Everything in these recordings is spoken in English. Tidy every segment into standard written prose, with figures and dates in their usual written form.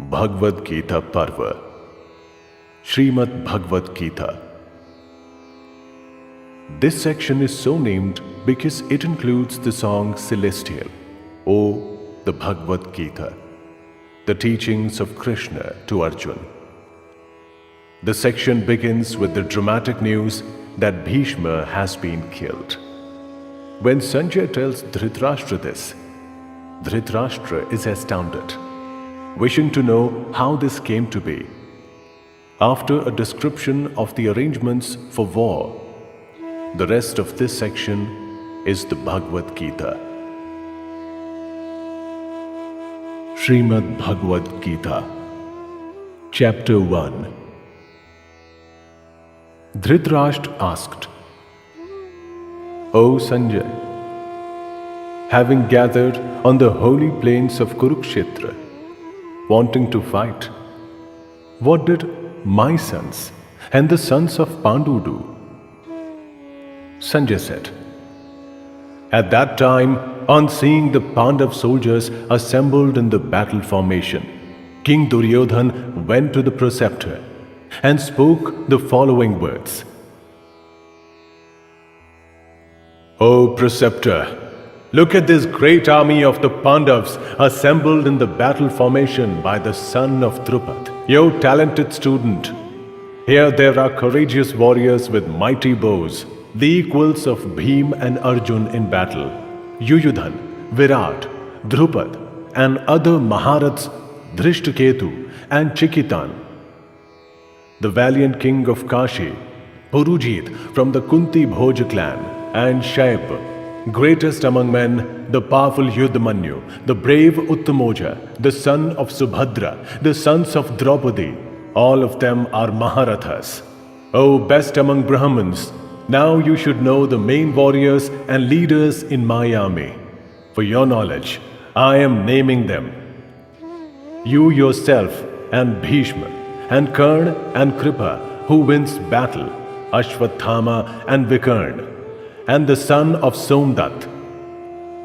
Bhagwat Geeta Parva, Sreemad Bhagwat Geeta. This section is so named because it includes the song Celestial, O the Bhagwat Geeta, the teachings of Krishna to Arjuna. The section begins with the dramatic news that Bhishma has been killed. When Sanjay tells Dhritarashtra this, Dhritarashtra is astounded, wishing to know how this came to be. After a description of the arrangements for war, the rest of this section is the Bhagwat Geeta. Sreemad Bhagwat Geeta, Chapter 1. Dhritarashtra asked, O Sanjay, having gathered on the holy plains of Kurukshetra, wanting to fight, what did my sons and the sons of Pandu do? Sanjay said, at that time, on seeing the Pandav soldiers assembled in the battle formation, King Duryodhan went to the preceptor and spoke the following words. O preceptor, look at this great army of the Pandavas assembled in the battle formation by the son of Drupad, your talented student. Here there are courageous warriors with mighty bows, the equals of Bhim and Arjun in battle, Yuyudhan, Virat, Drupad, and other Maharats, Dhrishtaketu and Chikitan. The valiant king of Kashi, Purujit from the Kunti Bhoj clan, and Shaib, greatest among men, the powerful Yudhamanyu, the brave Uttamoja, the son of Subhadra, the sons of Draupadi, all of them are Maharathas. O best among Brahmins, now you should know the main warriors and leaders in my army. For your knowledge, I am naming them. You yourself and Bhishma and Karna and Kripa, who wins battle, Ashwathama and Vikarna, and the son of Somdat.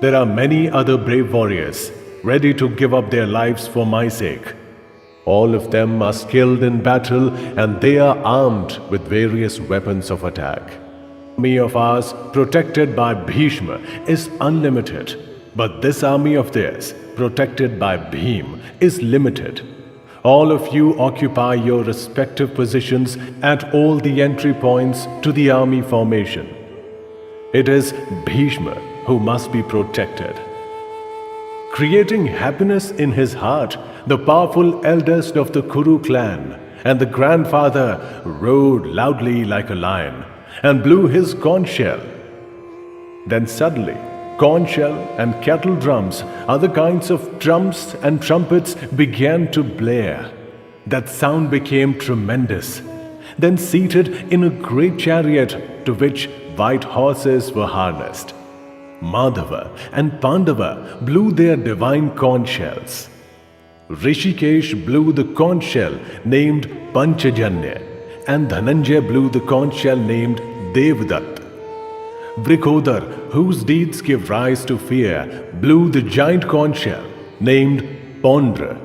There are many other brave warriors ready to give up their lives for my sake. All of them are skilled in battle and they are armed with various weapons of attack. The army of ours, protected by Bhishma, is unlimited, but this army of theirs, protected by Bhim, is limited. All of you occupy your respective positions at all the entry points to the army formation. It is Bhishma who must be protected. Creating happiness in his heart, the powerful eldest of the Kuru clan and the grandfather roared loudly like a lion and blew his conch shell. Then suddenly, conch shell and kettle drums, other kinds of drums and trumpets began to blare. That sound became tremendous. Then seated in a great chariot to which white horses were harnessed, Madhava and Pandava blew their divine conch shells. Rishikesh blew the conch shell named Panchajanya, and Dhananjay blew the conch shell named Devdatt. Vrikodar, whose deeds give rise to fear, blew the giant conch shell named Pondra.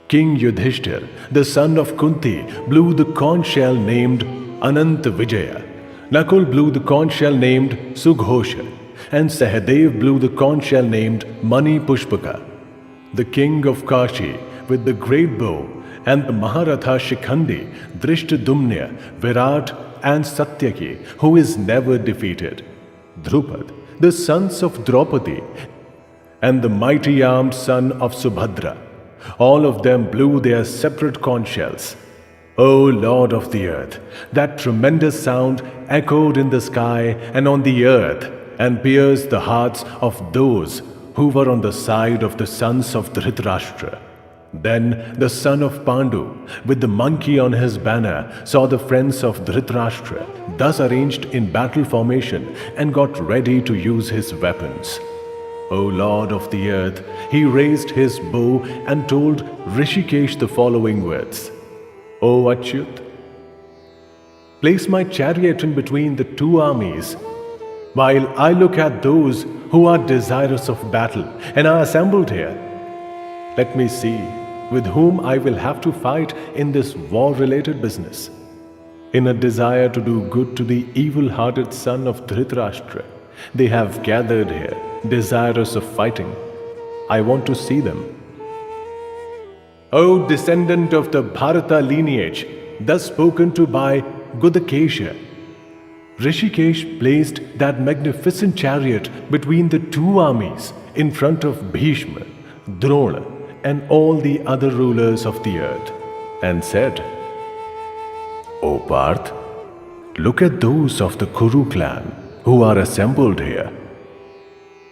King Yudhishthir, the son of Kunti, blew the conch shell named Ananta Vijaya. Nakul blew the conch shell named Sughosha, and Sahadev blew the conch shell named Mani Pushpaka. The king of Kashi, with the great bow, and the Maharatha Shikhandi, Drishtadumna, Virat, and Satyaki, who is never defeated, Drupad, the sons of Draupadi, and the mighty armed son of Subhadra, all of them blew their separate conch shells. O Lord of the earth, that tremendous sound echoed in the sky and on the earth and pierced the hearts of those who were on the side of the sons of Dhritarashtra. Then the son of Pandu, with the monkey on his banner, saw the friends of Dhritarashtra thus arranged in battle formation and got ready to use his weapons. O Lord of the earth, he raised his bow and told Rishikesh the following words. O Achyut, place my chariot in between the two armies, while I look at those who are desirous of battle and are assembled here. Let me see with whom I will have to fight in this war-related business. In a desire to do good to the evil-hearted son of Dhritarashtra, they have gathered here, desirous of fighting. I want to see them. O descendant of the Bharata lineage, thus spoken to by Gudakesha, Rishikesh placed that magnificent chariot between the two armies in front of Bhishma, Drona, and all the other rulers of the earth, and said, O Parth, look at those of the Kuru clan who are assembled here.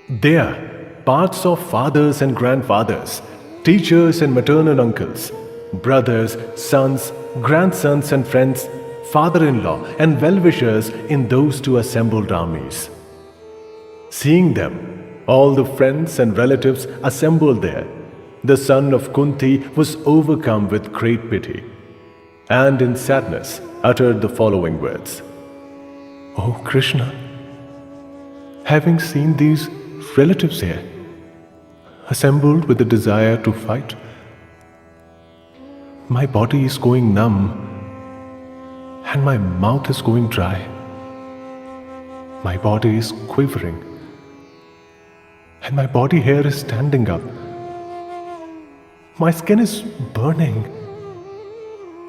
They are parts of fathers and grandfathers, teachers and maternal uncles, brothers, sons, grandsons and friends, father-in-law and well-wishers in those two assembled armies. Seeing them, all the friends and relatives assembled there, the son of Kunti was overcome with great pity, and in sadness uttered the following words. O Krishna, having seen these relatives here, assembled with the desire to fight, my body is going numb and my mouth is going dry. My body is quivering and my body hair is standing up. My skin is burning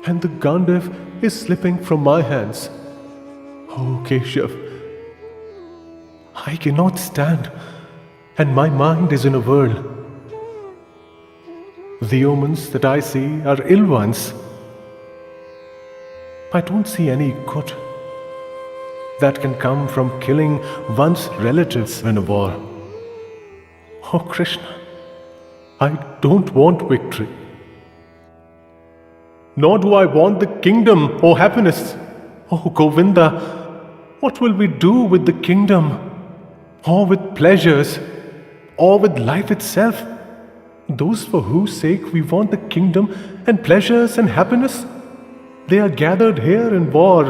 and the Gandav is slipping from my hands. Oh Keshav, I cannot stand and my mind is in a whirl. The omens that I see are ill ones. I don't see any good that can come from killing one's relatives in a war. Oh Krishna, I don't want victory. Nor do I want the kingdom or happiness. Oh Govinda, what will we do with the kingdom, or with pleasures, or with life itself? Those for whose sake we want the kingdom and pleasures and happiness, they are gathered here in war,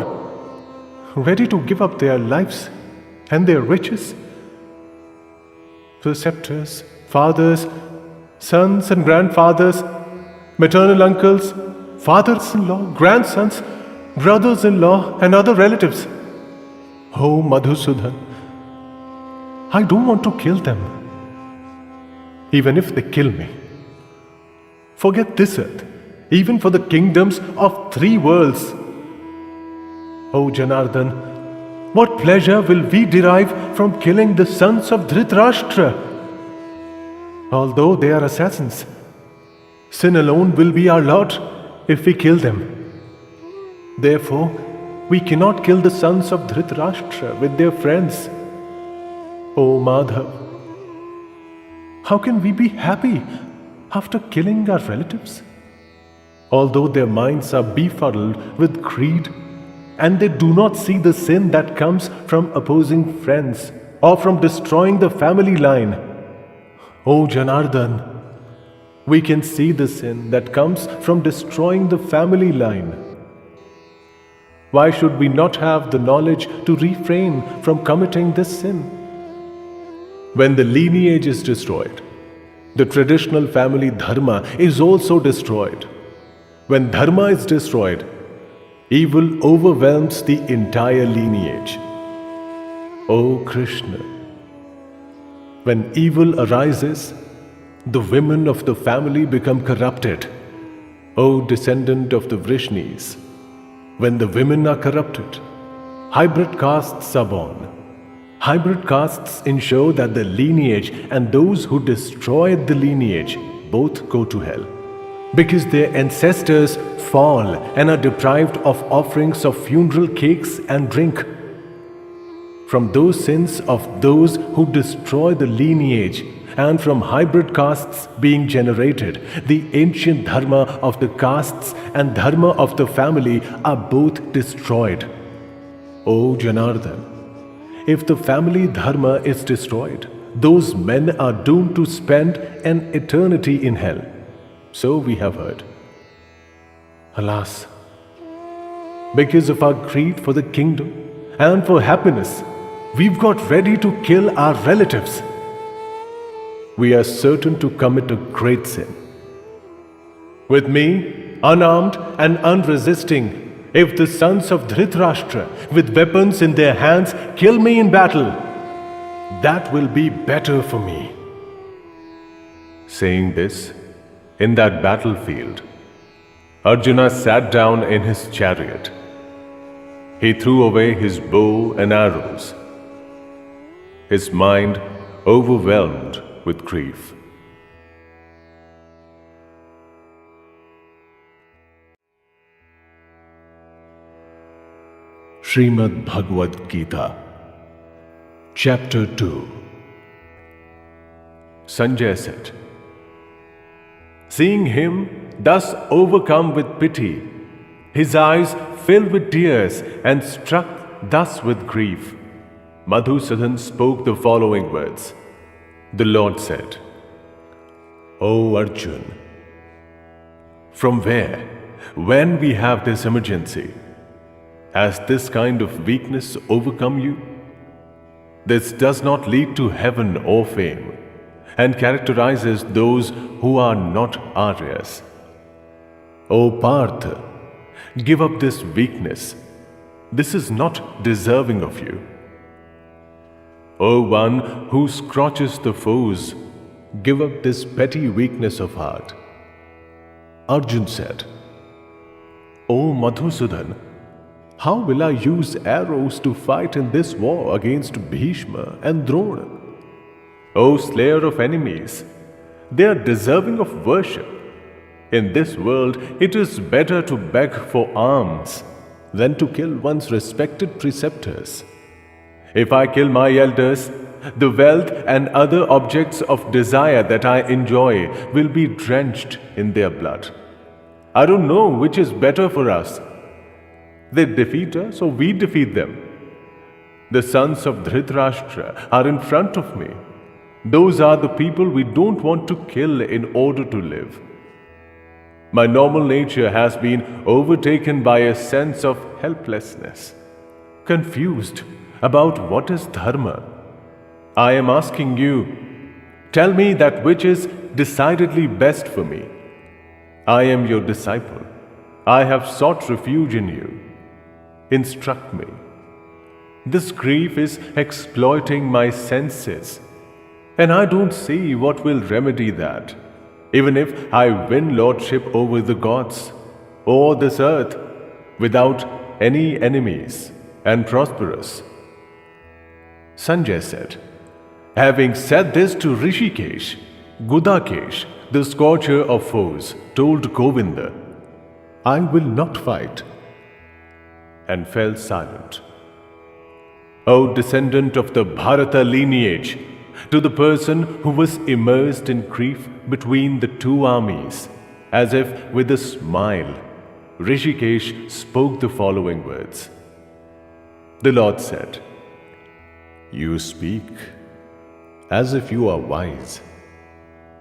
ready to give up their lives and their riches. Preceptors, fathers, sons and grandfathers, maternal uncles, fathers-in-law, grandsons, brothers-in-law and other relatives. Oh Madhusudan, I don't want to kill them. Even if they kill me, forget this earth, even for the kingdoms of 3 worlds. O Janardhan, what pleasure will we derive from killing the sons of Dhritarashtra? Although they are assassins, sin alone will be our lot if we kill them. Therefore, we cannot kill the sons of Dhritarashtra with their friends. O Madhav, how can we be happy after killing our relatives? Although their minds are befuddled with greed and they do not see the sin that comes from opposing friends or from destroying the family line. O Janardhan, we can see the sin that comes from destroying the family line. Why should we not have the knowledge to refrain from committing this sin? When the lineage is destroyed, the traditional family dharma is also destroyed. When dharma is destroyed, evil overwhelms the entire lineage. O Krishna, when evil arises, the women of the family become corrupted. O descendant of the Vrishnis, when the women are corrupted, hybrid castes are born. Hybrid castes ensure that the lineage and those who destroyed the lineage both go to hell, because their ancestors fall and are deprived of offerings of funeral cakes and drink. From those sins of those who destroy the lineage and from hybrid castes being generated, the ancient dharma of the castes and dharma of the family are both destroyed. O Janardhan, if the family dharma is destroyed, those men are doomed to spend an eternity in hell. So we have heard. Alas, because of our greed for the kingdom and for happiness, we've got ready to kill our relatives. We are certain to commit a great sin. With me, unarmed and unresisting, if the sons of Dhritarashtra, with weapons in their hands, kill me in battle, that will be better for me." Saying this, in that battlefield, Arjuna sat down in his chariot. He threw away his bow and arrows, his mind overwhelmed with grief. Sreemad Bhagwat Geeta, Chapter 2. Sanjay said, seeing him thus overcome with pity, his eyes filled with tears and struck thus with grief, Madhusudan spoke the following words. The Lord said, "O Arjun, from where, when we have this emergency, has this kind of weakness overcome you? This does not lead to heaven or fame, and characterizes those who are not Aryas. O Partha, give up this weakness. This is not deserving of you. O one who scorches the foes, give up this petty weakness of heart." Arjun said, "O Madhusudan, how will I use arrows to fight in this war against Bhishma and Drona? O slayer of enemies, they are deserving of worship. In this world, it is better to beg for alms than to kill one's respected preceptors. If I kill my elders, the wealth and other objects of desire that I enjoy will be drenched in their blood. I don't know which is better for us. They defeat us or we defeat them. The sons of Dhritarashtra are in front of me. Those are the people we don't want to kill in order to live. My normal nature has been overtaken by a sense of helplessness, confused about what is dharma. I am asking you, tell me that which is decidedly best for me. I am your disciple. I have sought refuge in you. Instruct me. This grief is exploiting my senses, and I don't see what will remedy that, even if I win lordship over the gods or this earth without any enemies and prosperous." Sanjay said, having said this to Rishikesh, Gudakesh, the scorcher of foes, told Govinda, "I will not fight," and fell silent. O descendant of the Bharata lineage, to the person who was immersed in grief between the two armies, as if with a smile, Rishikesh spoke the following words. The Lord said, "You speak as if you are wise,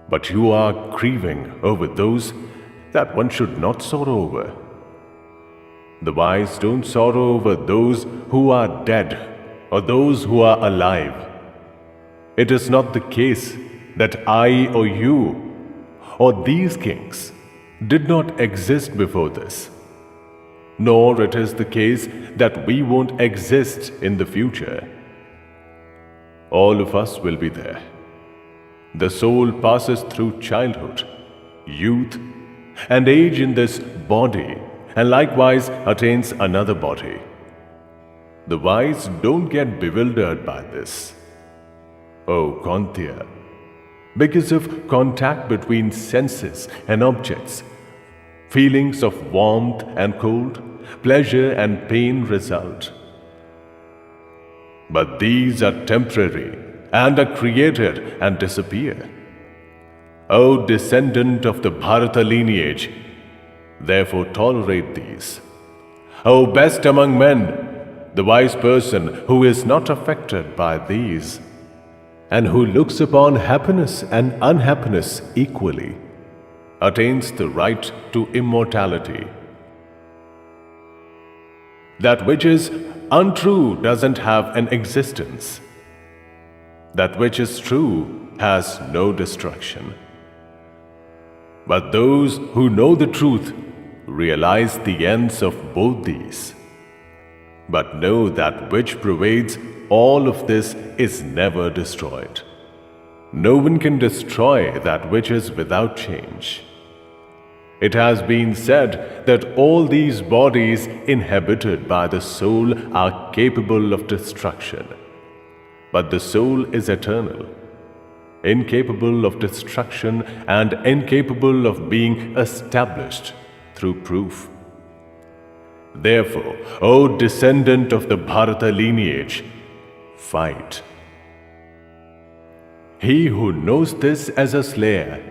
but you are grieving over those that one should not sorrow over. The wise don't sorrow over those who are dead or those who are alive. It is not the case that I or you or these kings did not exist before this, nor it is the case that we won't exist in the future. All of us will be there. The soul passes through childhood, youth, and age in this body, and likewise attains another body. The wise don't get bewildered by this. O Kantya, because of contact between senses and objects, feelings of warmth and cold, pleasure and pain result. But these are temporary and are created and disappear. O descendant of the Bharata lineage, therefore tolerate these. O best among men, the wise person who is not affected by these, and who looks upon happiness and unhappiness equally, attains the right to immortality. That which is untrue doesn't have an existence. That which is true has no destruction. But those who know the truth realize the ends of both these. But know that which pervades all of this is never destroyed. No one can destroy that which is without change. It has been said that all these bodies inhabited by the soul are capable of destruction. But the soul is eternal, incapable of destruction and incapable of being established through proof. Therefore, O descendant of the Bharata lineage, fight. He who knows this as a slayer,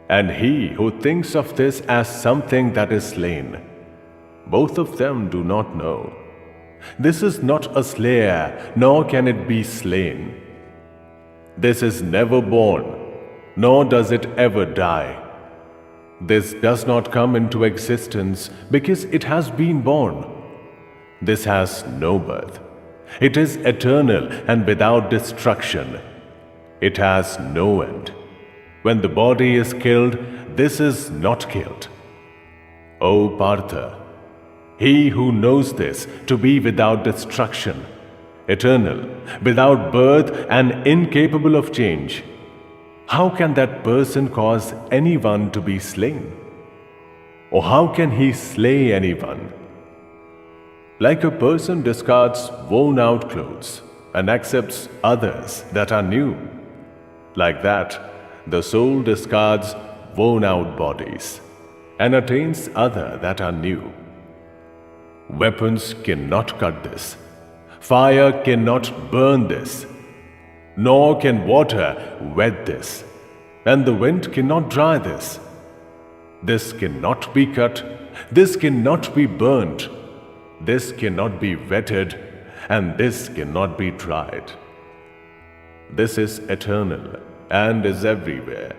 and he who thinks of this as something that is slain, both of them do not know. This is not a slayer, nor can it be slain. This is never born, nor does it ever die. This does not come into existence because it has been born. This has no birth. It is eternal and without destruction. It has no end. When the body is killed, this is not killed. O Partha, he who knows this to be without destruction, eternal, without birth and incapable of change, how can that person cause anyone to be slain? Or how can he slay anyone? Like a person discards worn-out clothes and accepts others that are new, like that, the soul discards worn-out bodies and attains other that are new. Weapons cannot cut this. Fire cannot burn this. Nor can water wet this. And the wind cannot dry this. This cannot be cut. This cannot be burnt. This cannot be wetted. And this cannot be dried. This is eternal and is everywhere.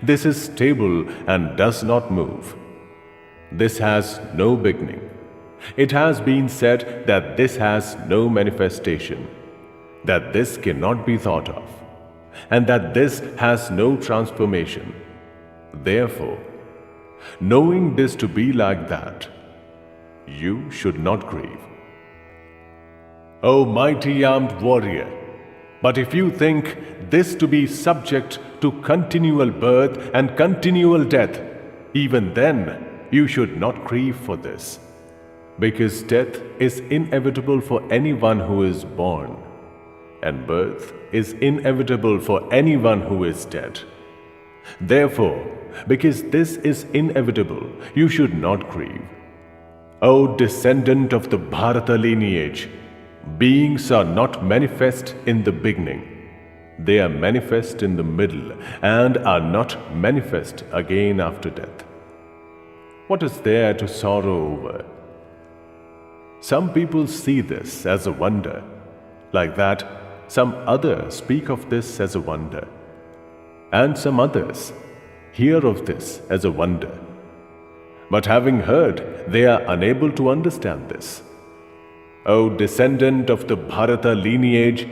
This is stable and does not move. This has no beginning. It has been said that this has no manifestation, that this cannot be thought of, and that this has no transformation. Therefore, knowing this to be like that, you should not grieve. O mighty armed warrior, but if you think this to be subject to continual birth and continual death, even then you should not grieve for this, because death is inevitable for anyone who is born, and birth is inevitable for anyone who is dead. Therefore, because this is inevitable, you should not grieve. O descendant of the Bharata lineage, beings are not manifest in the beginning. They are manifest in the middle and are not manifest again after death. What is there to sorrow over? Some people see this as a wonder. Like that, some others speak of this as a wonder. And some others hear of this as a wonder. But having heard, they are unable to understand this. O descendant of the Bharata lineage,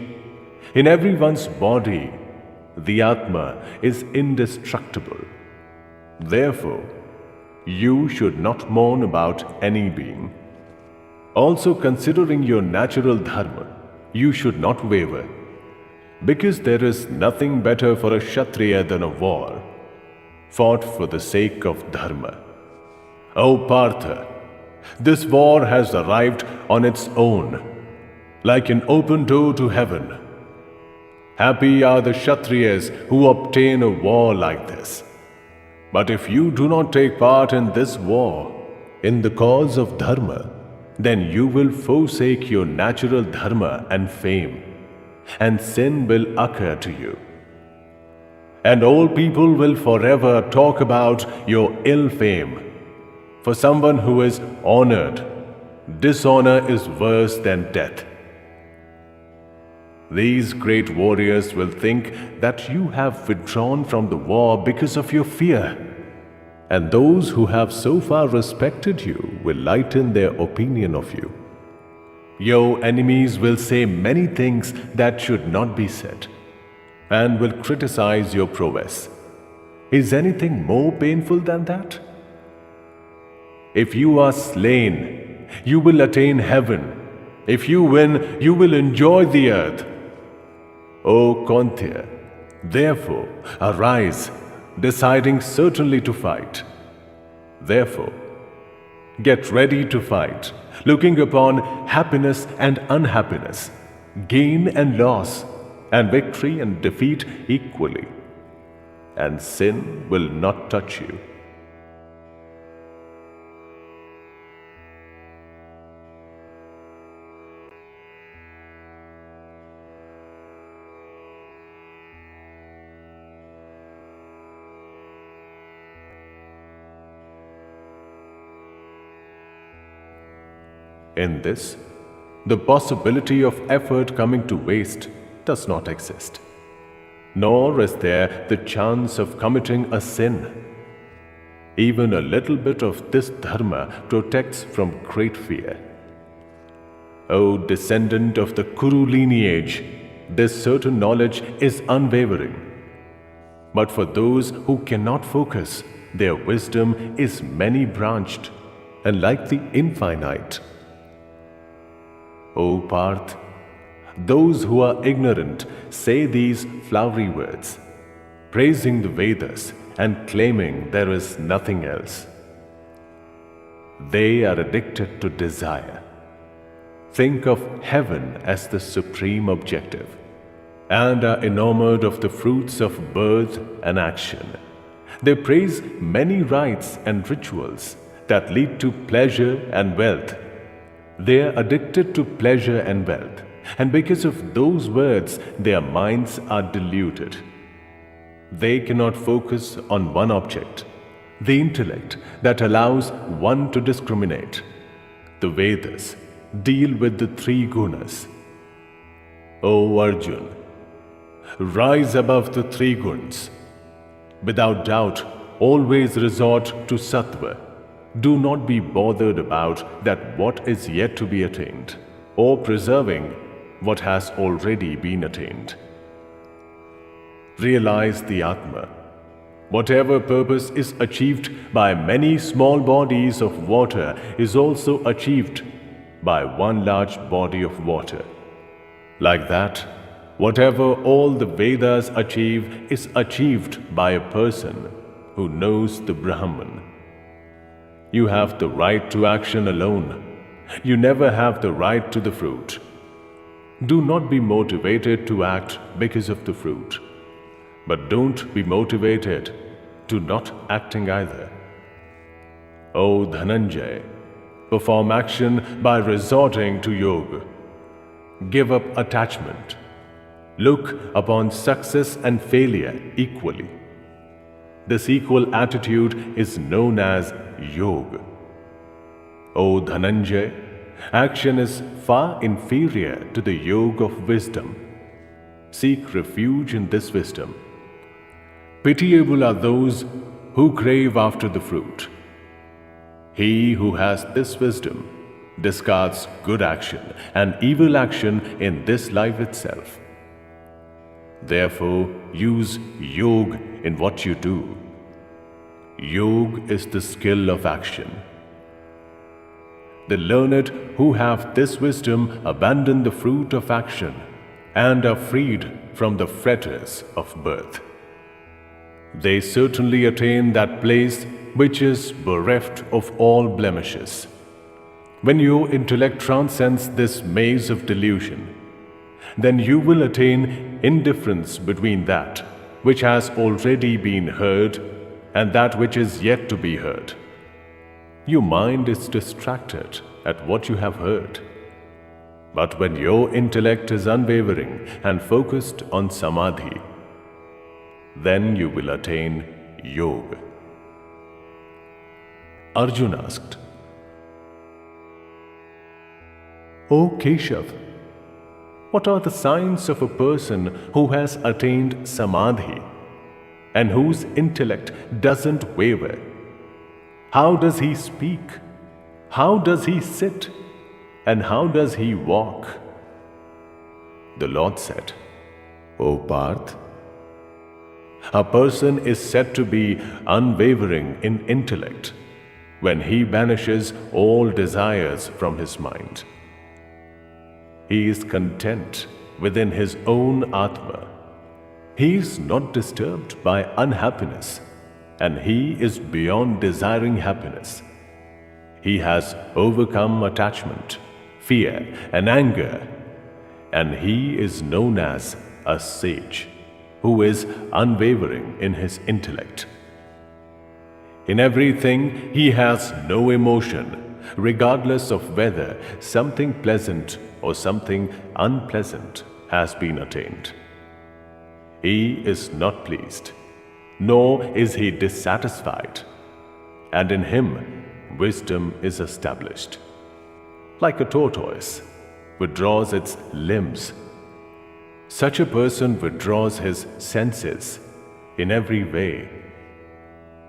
in everyone's body, the Atma is indestructible. Therefore, you should not mourn about any being. Also, considering your natural dharma, you should not waver, because there is nothing better for a Kshatriya than a war, fought for the sake of dharma. O Partha, this war has arrived on its own, like an open door to heaven. Happy are the Kshatriyas who obtain a war like this. But if you do not take part in this war, in the cause of dharma, then you will forsake your natural dharma and fame, and sin will occur to you. And all people will forever talk about your ill fame. For someone who is honored, dishonor is worse than death. These great warriors will think that you have withdrawn from the war because of your fear, and those who have so far respected you will lighten their opinion of you. Your enemies will say many things that should not be said, and will criticize your prowess. Is anything more painful than that? If you are slain, you will attain heaven. If you win, you will enjoy the earth. O Kauntya, therefore, arise, deciding certainly to fight. Therefore, get ready to fight, looking upon happiness and unhappiness, gain and loss, and victory and defeat equally. And sin will not touch you. In this, the possibility of effort coming to waste does not exist, nor is there the chance of committing a sin. Even a little bit of this dharma protects from great fear. O descendant of the Kuru lineage, this certain knowledge is unwavering. But for those who cannot focus, their wisdom is many-branched and like the infinite. O Parth, those who are ignorant say these flowery words, praising the Vedas and claiming there is nothing else. They are addicted to desire. Think of heaven as the supreme objective and are enamored of the fruits of birth and action. They praise many rites and rituals that lead to pleasure and wealth. They are addicted to pleasure and wealth, and because of those words, their minds are deluded. They cannot focus on one object, the intellect that allows one to discriminate. The Vedas deal with the three gunas. O Arjun, rise above the three guns. Without doubt, always resort to sattva. Do not be bothered about that what is yet to be attained, or preserving what has already been attained. Realize the Atma. Whatever purpose is achieved by many small bodies of water is also achieved by one large body of water. Like that, whatever all the Vedas achieve is achieved by a person who knows the Brahman. You have the right to action alone. You never have the right to the fruit. Do not be motivated to act because of the fruit. But don't be motivated to not acting either. O Dhananjay, perform action by resorting to yoga. Give up attachment. Look upon success and failure equally. This equal attitude is known as yoga. O Dhananjay, action is far inferior to the yoga of wisdom. Seek refuge in this wisdom. Pitiable are those who crave after the fruit. He who has this wisdom discards good action and evil action in this life itself. Therefore, use yoga in what you do. Yoga is the skill of action. The learned who have this wisdom abandon the fruit of action and are freed from the fetters of birth. They certainly attain that place which is bereft of all blemishes. When your intellect transcends this maze of delusion, then you will attain indifference between that which has already been heard and that which is yet to be heard. Your mind is distracted at what you have heard. But when your intellect is unwavering and focused on samadhi, then you will attain yoga. Arjuna asked, O Keshav, what are the signs of a person who has attained samadhi and whose intellect doesn't waver? How does he speak? How does he sit? And how does he walk? The Lord said, O Parth, A person is said to be unwavering in intellect when he banishes all desires from his mind. He is content within his own Atma. He is not disturbed by unhappiness, and he is beyond desiring happiness. He has overcome attachment, fear, and anger, and he is known as a sage who is unwavering in his intellect. In everything, he has no emotion, regardless of whether something pleasant or something unpleasant has been attained. He is not pleased, nor is he dissatisfied, and in him wisdom is established. Like a tortoise withdraws its limbs, such a person withdraws his senses in every way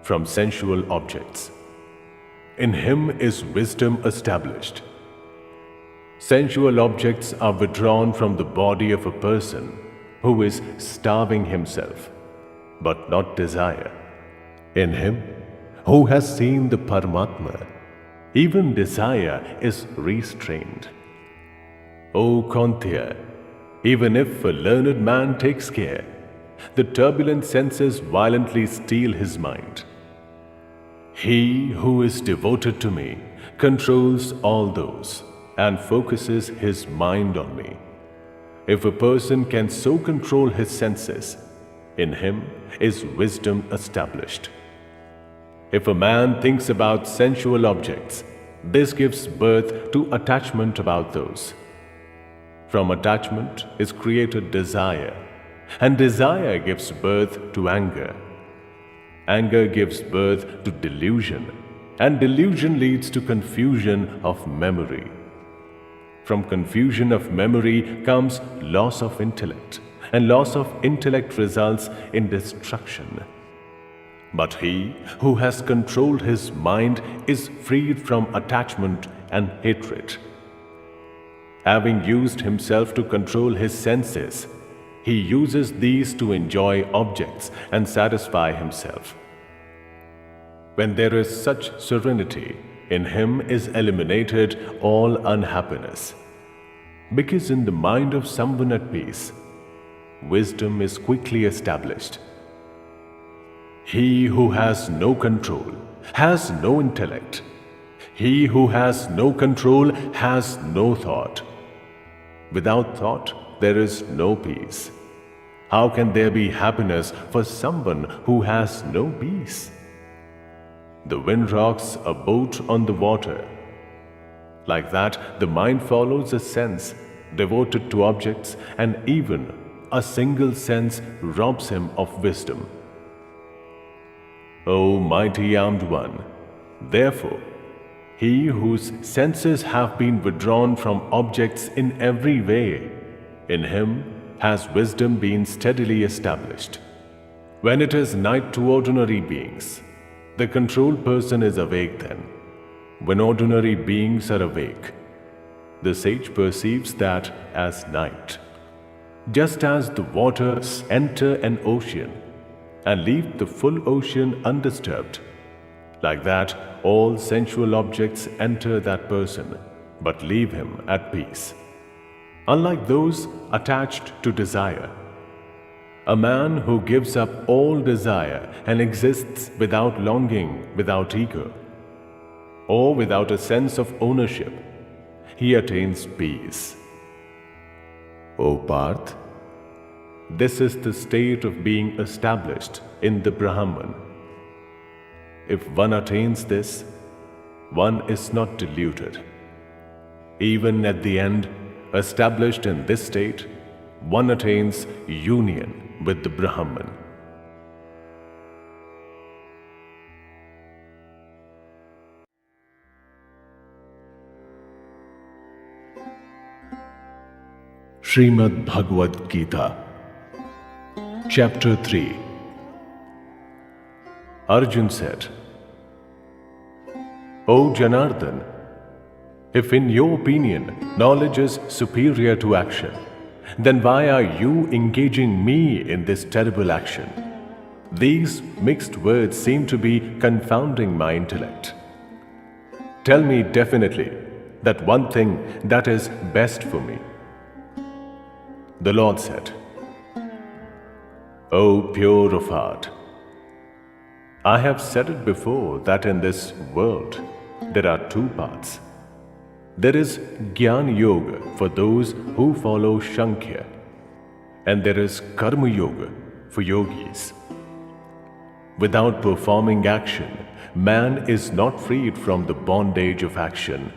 from sensual objects. In him is wisdom established. Sensual objects are withdrawn from the body of a person who is starving himself, but not desire. In him, who has seen the Paramatma, even desire is restrained. O Kantya, even if a learned man takes care, the turbulent senses violently steal his mind. He who is devoted to me controls all those and focuses his mind on me. If a person can so control his senses, in him is wisdom established. If a man thinks about sensual objects, this gives birth to attachment about those. From attachment is created desire, and desire gives birth to anger. Anger gives birth to delusion, and delusion leads to confusion of memory. From confusion of memory comes loss of intellect, and loss of intellect results in destruction. But he who has controlled his mind is freed from attachment and hatred. Having used himself to control his senses, he uses these to enjoy objects and satisfy himself. When there is such serenity, in him is eliminated all unhappiness. Because in the mind of someone at peace, wisdom is quickly established. He who has no control has no intellect. He who has no control has no thought. Without thought, there is no peace. How can there be happiness for someone who has no peace? The wind rocks a boat on the water. Like that, the mind follows a sense devoted to objects, and even a single sense robs him of wisdom. O mighty armed one, therefore, he whose senses have been withdrawn from objects in every way, in him has wisdom been steadily established. When it is night to ordinary beings, the controlled person is awake then. When ordinary beings are awake, the sage perceives that as night. Just as the waters enter an ocean and leave the full ocean undisturbed, like that all sensual objects enter that person but leave him at peace. Unlike those attached to desire, a man who gives up all desire and exists without longing, without ego, or without a sense of ownership, he attains peace. O Parth, this is the state of being established in the Brahman. If one attains this, one is not deluded. Even at the end, established in this state, one attains union with the Brahman. Sreemad Bhagwat Geeta, Chapter 3. Arjun said, O Janardhan, if in your opinion knowledge is superior to action, then why are you engaging me in this terrible action? These mixed words seem to be confounding my intellect. Tell me definitely that one thing that is best for me. The Lord said, O pure of heart, I have said it before that in this world there are two paths. There is Jnana Yoga for those who follow Sankhya, and there is Karma Yoga for yogis. Without performing action, man is not freed from the bondage of action,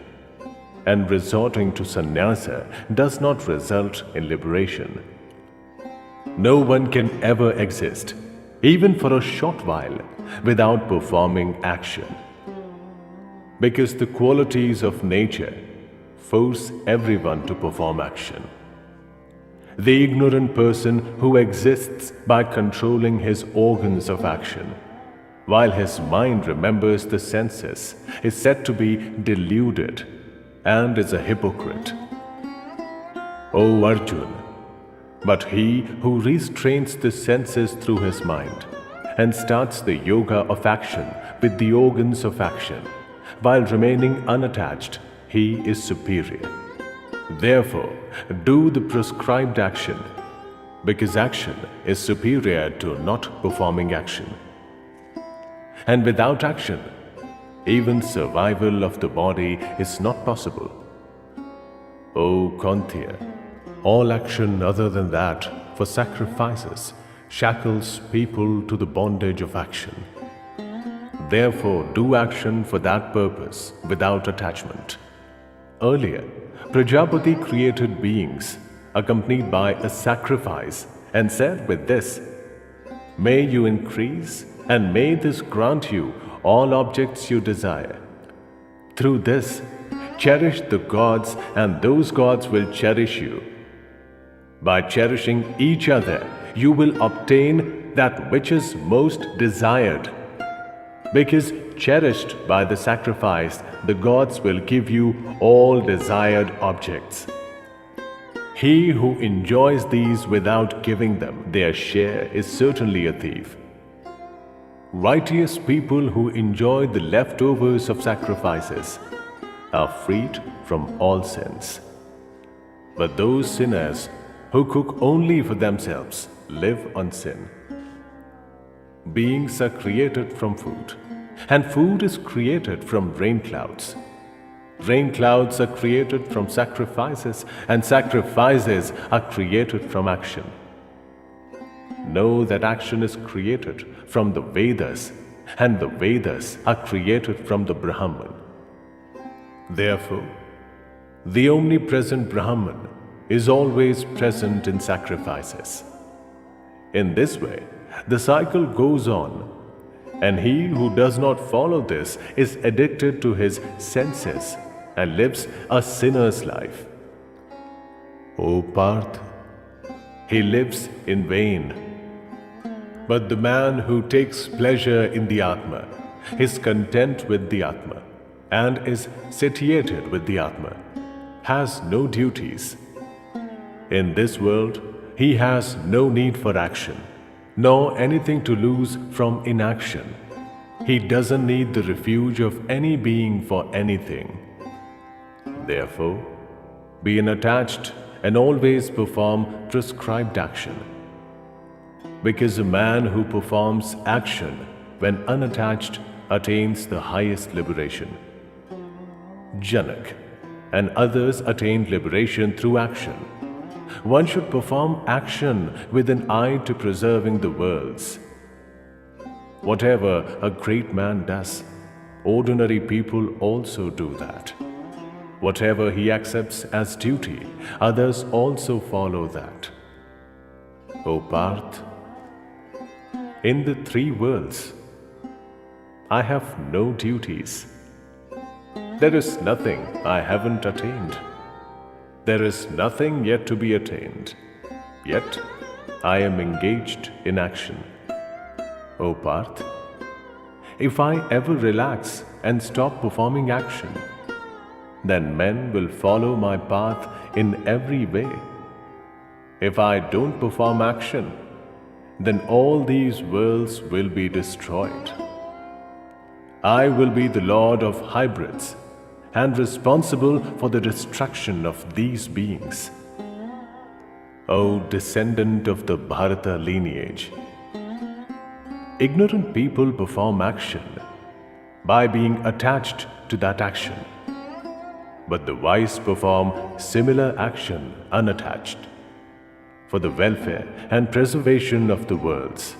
and resorting to sannyasa does not result in liberation. No one can ever exist, even for a short while, without performing action. Because the qualities of nature force everyone to perform action. The ignorant person who exists by controlling his organs of action, while his mind remembers the senses, is said to be deluded and is a hypocrite. O Arjuna, but he who restrains the senses through his mind and starts the yoga of action with the organs of action, while remaining unattached, he is superior. Therefore, do the prescribed action, because action is superior to not performing action. And without action, even survival of the body is not possible. O Kantya, all action other than that for sacrifices shackles people to the bondage of action. Therefore, do action for that purpose without attachment. Earlier, Prajapati created beings accompanied by a sacrifice and said with this, May you increase and may this grant you all objects you desire. Through this, cherish the gods and those gods will cherish you. By cherishing each other, you will obtain that which is most desired. Because cherished by the sacrifice, the gods will give you all desired objects. He who enjoys these without giving them their share is certainly a thief. Righteous people who enjoy the leftovers of sacrifices are freed from all sins. But those sinners who cook only for themselves live on sin. Beings are created from food, and food is created from rain clouds. Rain clouds are created from sacrifices, and sacrifices are created from action. Know that action is created from the Vedas, and the Vedas are created from the Brahman. Therefore, the omnipresent Brahman is always present in sacrifices. In this way, the cycle goes on, and he who does not follow this is addicted to his senses and lives a sinner's life. O Parth, he lives in vain. But the man who takes pleasure in the Atma is content with the Atma and is satiated with the Atma, has no duties. In this world, he has no need for action, nor anything to lose from inaction. He doesn't need the refuge of any being for anything. Therefore, be unattached and always perform prescribed action. Because a man who performs action when unattached attains the highest liberation. Janak and others attained liberation through action. One should perform action with an eye to preserving the worlds. Whatever a great man does, ordinary people also do that. Whatever he accepts as duty, others also follow that. O Parth, in the three worlds, I have no duties. There is nothing I haven't attained. There is nothing yet to be attained. Yet, I am engaged in action. O Parth, if I ever relax and stop performing action, then men will follow my path in every way. If I don't perform action, then all these worlds will be destroyed. I will be the Lord of hybrids and responsible for the destruction of these beings. O descendant of the Bharata lineage, ignorant people perform action by being attached to that action, but the wise perform similar action unattached for the welfare and preservation of the worlds.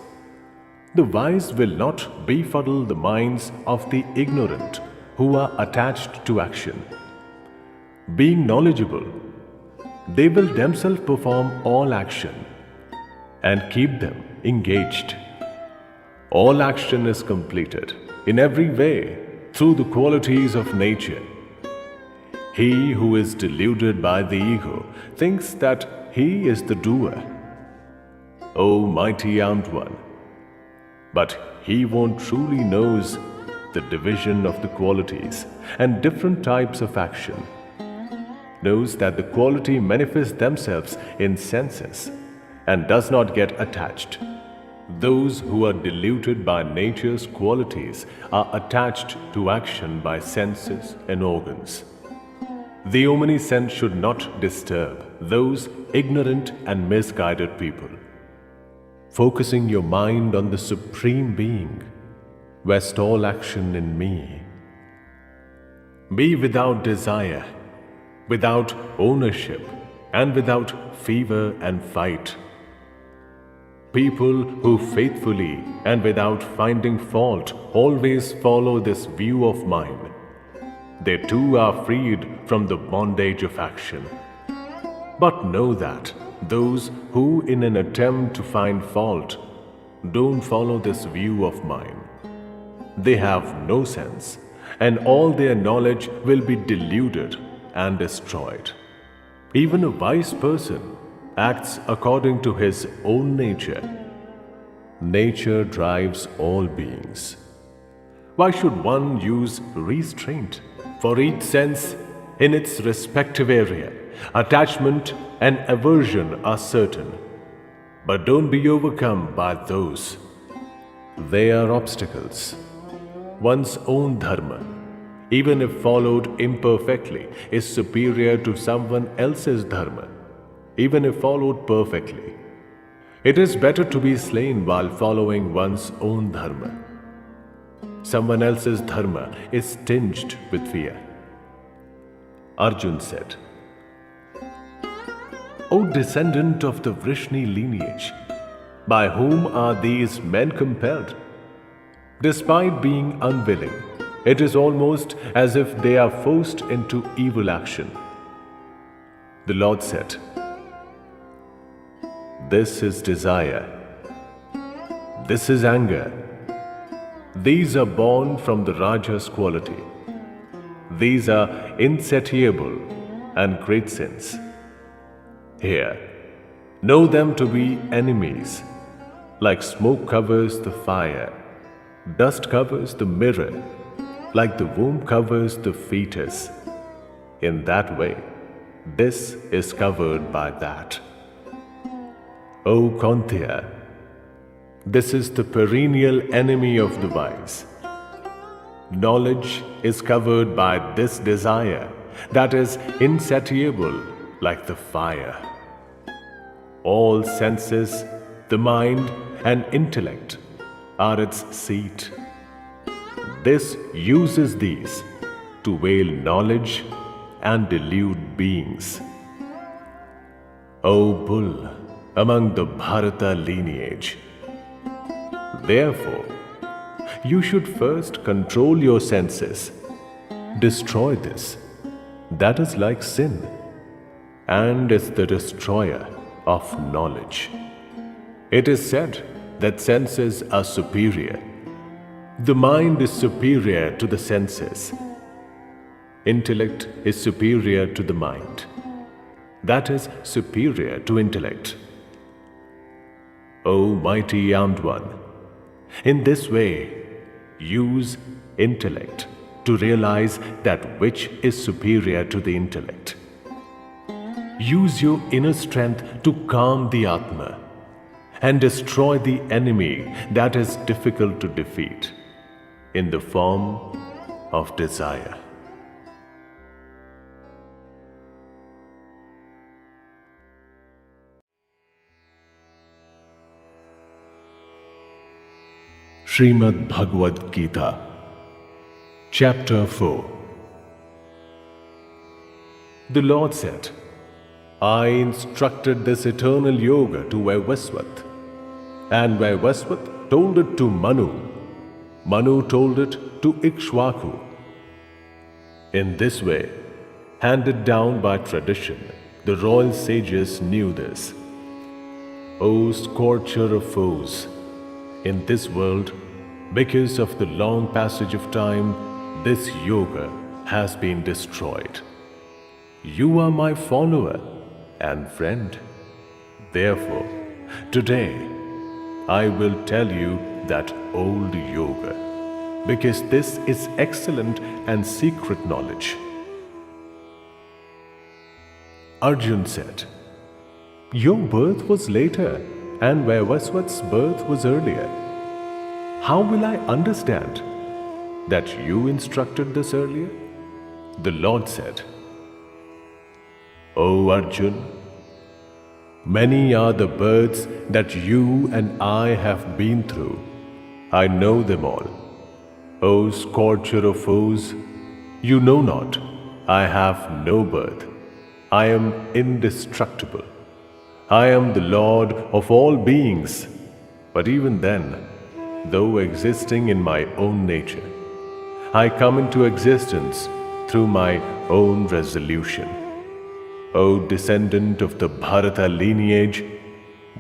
The wise will not befuddle the minds of the ignorant who are attached to action. Being knowledgeable, they will themselves perform all action and keep them engaged. All action is completed in every way through the qualities of nature. He who is deluded by the ego thinks that he is the doer. O mighty armed one, but he won't truly knows the division of the qualities and different types of action, knows that the quality manifests themselves in senses and does not get attached. Those who are deluded by nature's qualities are attached to action by senses and organs. The omniscient should not disturb those ignorant and misguided people. Focusing your mind on the Supreme Being, vest all action in me. Be without desire, without ownership, and without fever and fight. People who faithfully and without finding fault always follow this view of mine, they too are freed from the bondage of action. But know that those who in an attempt to find fault don't follow this view of mine, they have no sense, and all their knowledge will be deluded and destroyed. Even a wise person acts according to his own nature. Nature drives all beings. Why should one use restraint? For each sense in its respective area, attachment and aversion are certain. But don't be overcome by those. They are obstacles. One's own dharma, even if followed imperfectly, is superior to someone else's dharma, even if followed perfectly. It is better to be slain while following one's own dharma. Someone else's dharma is tinged with fear. Arjun said, O descendant of the Vrishni lineage, by whom are these men compelled? Despite being unwilling, it is almost as if they are forced into evil action. The Lord said, This is desire. This is anger. These are born from the Raja's quality. These are insatiable and great sins. Here, know them to be enemies. Like smoke covers the fire, dust covers the mirror, like the womb covers the fetus. In that way, this is covered by that. O Kaunteya, this is the perennial enemy of the wise. Knowledge is covered by this desire that is insatiable like the fire. All senses, the mind and intellect are its seat. This uses these to veil knowledge and delude beings. O bull among the Bharata lineage, therefore, you should first control your senses. Destroy this. That is like sin, and is the destroyer of knowledge. It is said that senses are superior. The mind is superior to the senses. Intellect is superior to the mind. That is superior to intellect. O mighty armed one, in this way, use intellect to realize that which is superior to the intellect. Use your inner strength to calm the Atma and destroy the enemy that is difficult to defeat in the form of desire. Sreemad Bhagwat Geeta, Chapter 4. The Lord said, I instructed this eternal yoga to Vaivasvat, and Vaivasvat told it to Manu. Manu told it to Ikshvaku. In this way, handed down by tradition, the royal sages knew this. O scorcher of foes, in this world, because of the long passage of time, this yoga has been destroyed. You are my follower and friend. Therefore, today, I will tell you that old yoga, because this is excellent and secret knowledge. Arjun said, your birth was later and Vaivasvat's birth was earlier. How will I understand that you instructed this earlier? The Lord said, O Arjun, many are the births that you and I have been through. I know them all. O scorcher of foes, you know not, I have no birth. I am indestructible. I am the Lord of all beings. But even then, though existing in my own nature, I come into existence through my own resolution. O descendant of the Bharata lineage,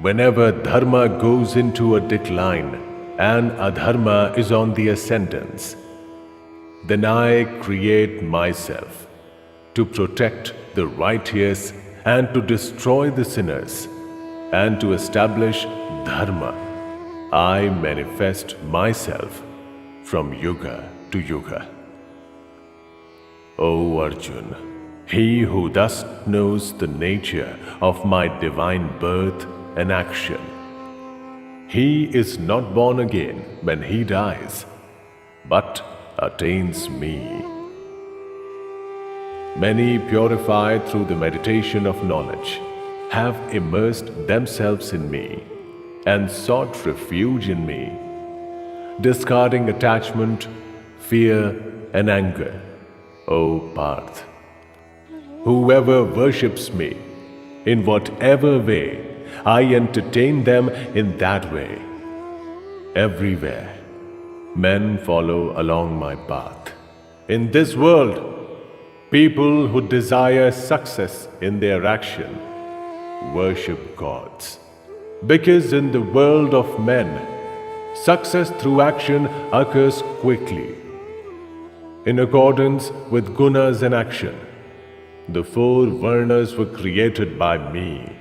whenever dharma goes into a decline and adharma is on the ascendance, then I create myself to protect the righteous and to destroy the sinners, and to establish dharma. I manifest myself from yuga to yuga. O Arjun, he who thus knows the nature of my divine birth and action, he is not born again when he dies, but attains me. Many purified through the meditation of knowledge have immersed themselves in me and sought refuge in me, discarding attachment, fear, and anger. O Parth, whoever worships me, in whatever way, I entertain them in that way. Everywhere, men follow along my path. In this world, people who desire success in their action worship gods. Because in the world of men, success through action occurs quickly. In accordance with gunas and action, the four varnas were created by me.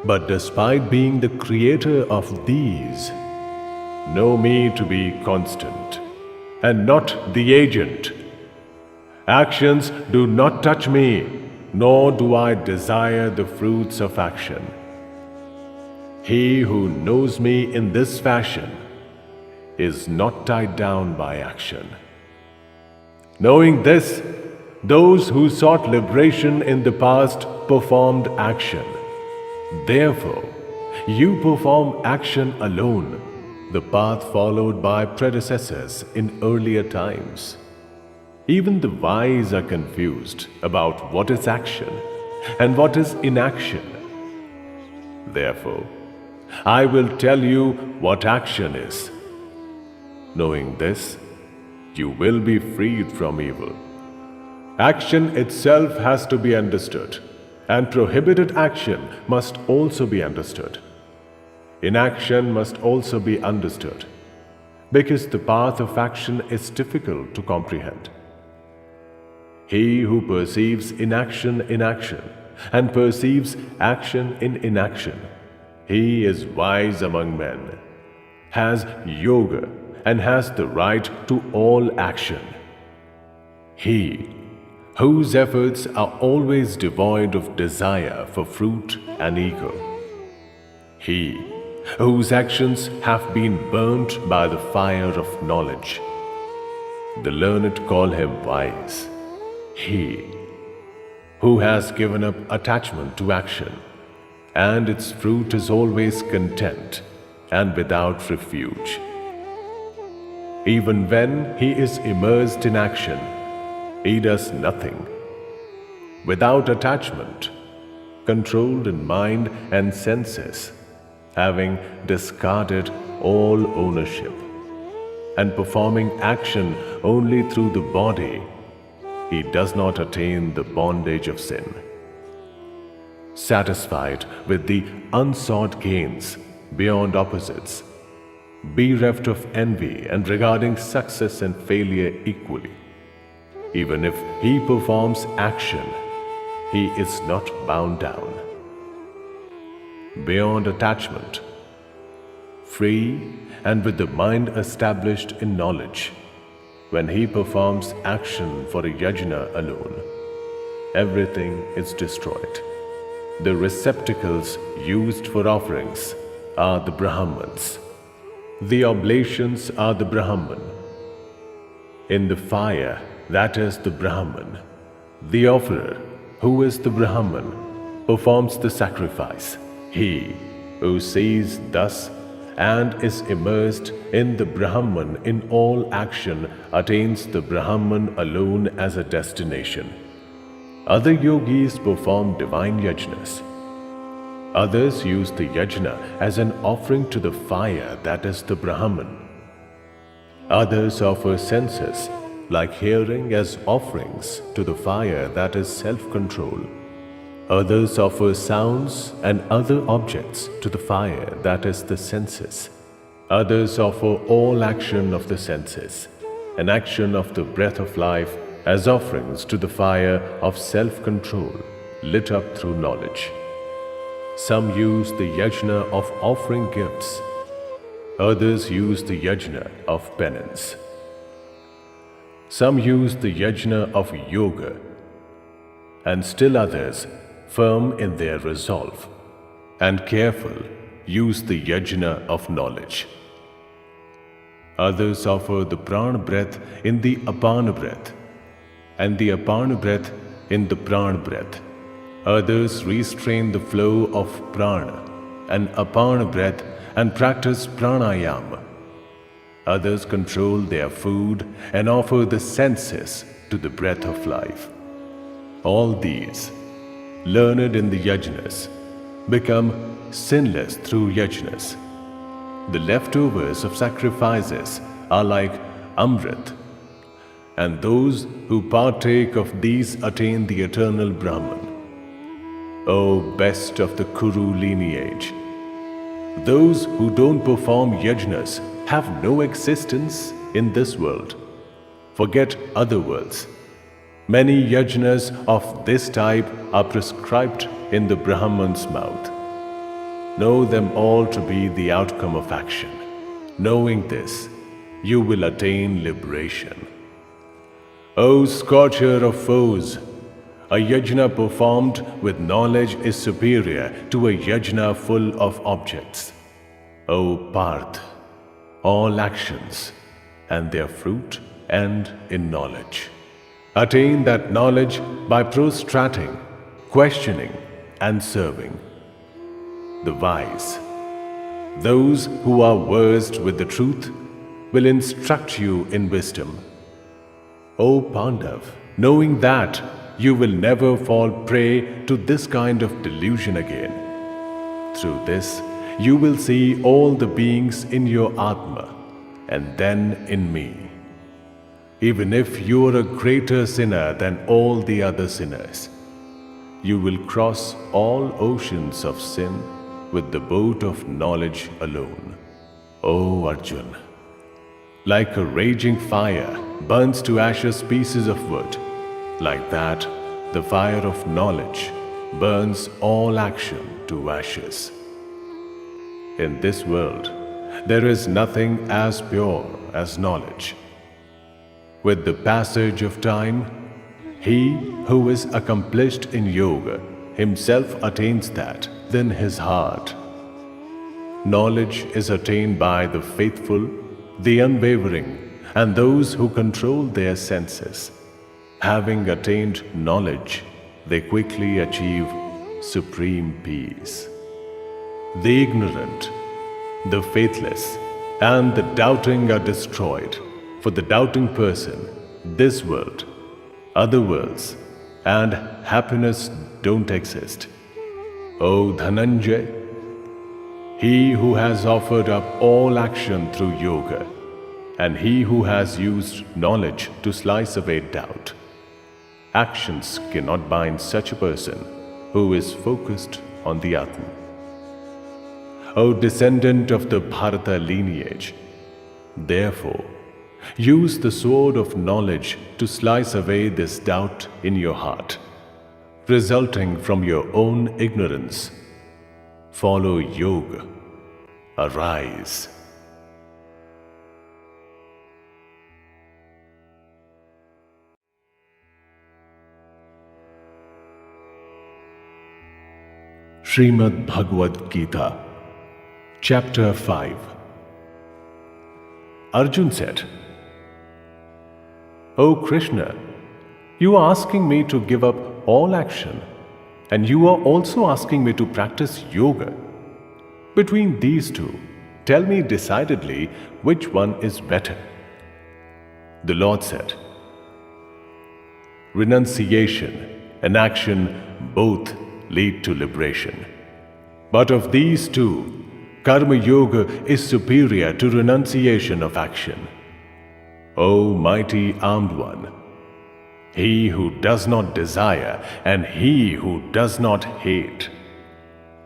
But despite being the creator of these, know me to be constant and not the agent. Actions do not touch me, nor do I desire the fruits of action. He who knows me in this fashion is not tied down by action. Knowing this, those who sought liberation in the past performed action. Therefore, you perform action alone, the path followed by predecessors in earlier times. Even the wise are confused about what is action and what is inaction. Therefore, I will tell you what action is. Knowing this, you will be freed from evil. Action itself has to be understood, and prohibited action must also be understood. Inaction must also be understood, because the path of action is difficult to comprehend. He who perceives inaction in action and perceives action in inaction, he is wise among men, has yoga and has the right to all action. He whose efforts are always devoid of desire for fruit and ego. He whose actions have been burnt by the fire of knowledge. The learned call him wise. He who has given up attachment to action, and its fruit is always content and without refuge. Even when he is immersed in action, he does nothing. Without attachment, controlled in mind and senses, having discarded all ownership, and performing action only through the body, he does not attain the bondage of sin. Satisfied with the unsought gains beyond opposites, bereft of envy and regarding success and failure equally, even if he performs action, he is not bound down. Beyond attachment, free and with the mind established in knowledge, when he performs action for a yajna alone, everything is destroyed. The receptacles used for offerings are the Brahmans. The oblations are the Brahman. In the fire, that is the Brahman. The offerer, who is the Brahman, performs the sacrifice. He who sees thus and is immersed in the Brahman in all action attains the Brahman alone as a destination. Other yogis perform divine yajnas. Others use the yajna as an offering to the fire, that is the Brahman. Others offer senses, like hearing, as offerings to the fire, that is self-control. Others offer sounds and other objects to the fire, that is the senses. Others offer all action of the senses, an action of the breath of life, as offerings to the fire of self-control, lit up through knowledge. Some use the yajna of offering gifts. Others use the yajna of penance. Some use the yajna of yoga, and still others, firm in their resolve and careful, use the yajna of knowledge. Others offer the prana breath in the apana breath, and the apana breath in the prana breath. Others restrain the flow of prana and apana breath and practice pranayama. Others control their food and offer the senses to the breath of life. All these, learned in the yajnas, become sinless through yajnas. The leftovers of sacrifices are like amrit, and those who partake of these attain the eternal Brahman. O best of the Kuru lineage, those who don't perform yajnas have no existence in this world. Forget other worlds. Many yajnas of this type are prescribed in the Brahman's mouth. Know them all to be the outcome of action. Knowing this, you will attain liberation. O scorcher of foes, a yajna performed with knowledge is superior to a yajna full of objects. O Parth, all actions and their fruit end in knowledge. Attain that knowledge by prostrating, questioning, and serving. The wise, those who are versed with the truth, will instruct you in wisdom. O Pandav, knowing that, you will never fall prey to this kind of delusion again. Through this, you will see all the beings in your Atma, and then in me. Even if you are a greater sinner than all the other sinners, you will cross all oceans of sin with the boat of knowledge alone. O Arjun, like a raging fire burns to ashes pieces of wood, like that the fire of knowledge burns all action to ashes. In this world, there is nothing as pure as knowledge. With the passage of time, he who is accomplished in yoga himself attains that within his heart. knowledge is attained by the faithful, the unwavering, and those who control their senses. Having attained knowledge, they quickly achieve supreme peace. The ignorant, the faithless, and the doubting are destroyed. For the doubting person, this world, other worlds, and happiness don't exist. O Dhananjay, he who has offered up all action through yoga, and he who has used knowledge to slice away doubt, actions cannot bind such a person who is focused on the Atman. O descendant of the Bharata lineage, therefore, use the sword of knowledge to slice away this doubt in your heart, resulting from your own ignorance. Follow yoga. Arise. Sreemad Bhagwat Geeta, Chapter 5. Arjun said, O Krishna, you are asking me to give up all action, and you are also asking me to practice yoga. Between these two, tell me decidedly which one is better. The Lord said, renunciation and action both lead to liberation. But of these two, Karma Yoga is superior to renunciation of action. O mighty armed one, he who does not desire and he who does not hate,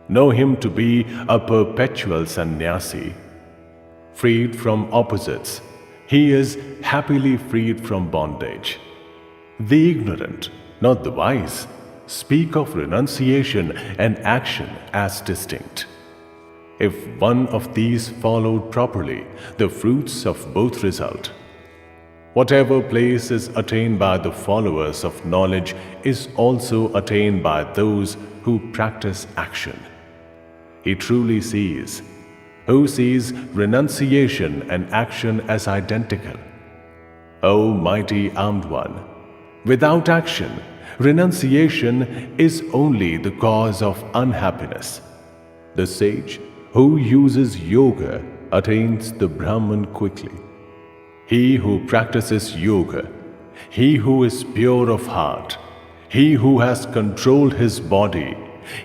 know him to be a perpetual sannyasi. Freed from opposites, he is happily freed from bondage. The ignorant, not the wise, speak of renunciation and action as distinct. If one of these followed properly, the fruits of both result. Whatever place is attained by the followers of knowledge is also attained by those who practice action. He truly sees, who sees renunciation and action as identical. O mighty armed one, without action, renunciation is only the cause of unhappiness. The sage who uses yoga attains the Brahman quickly. He who practices yoga, he who is pure of heart, he who has controlled his body,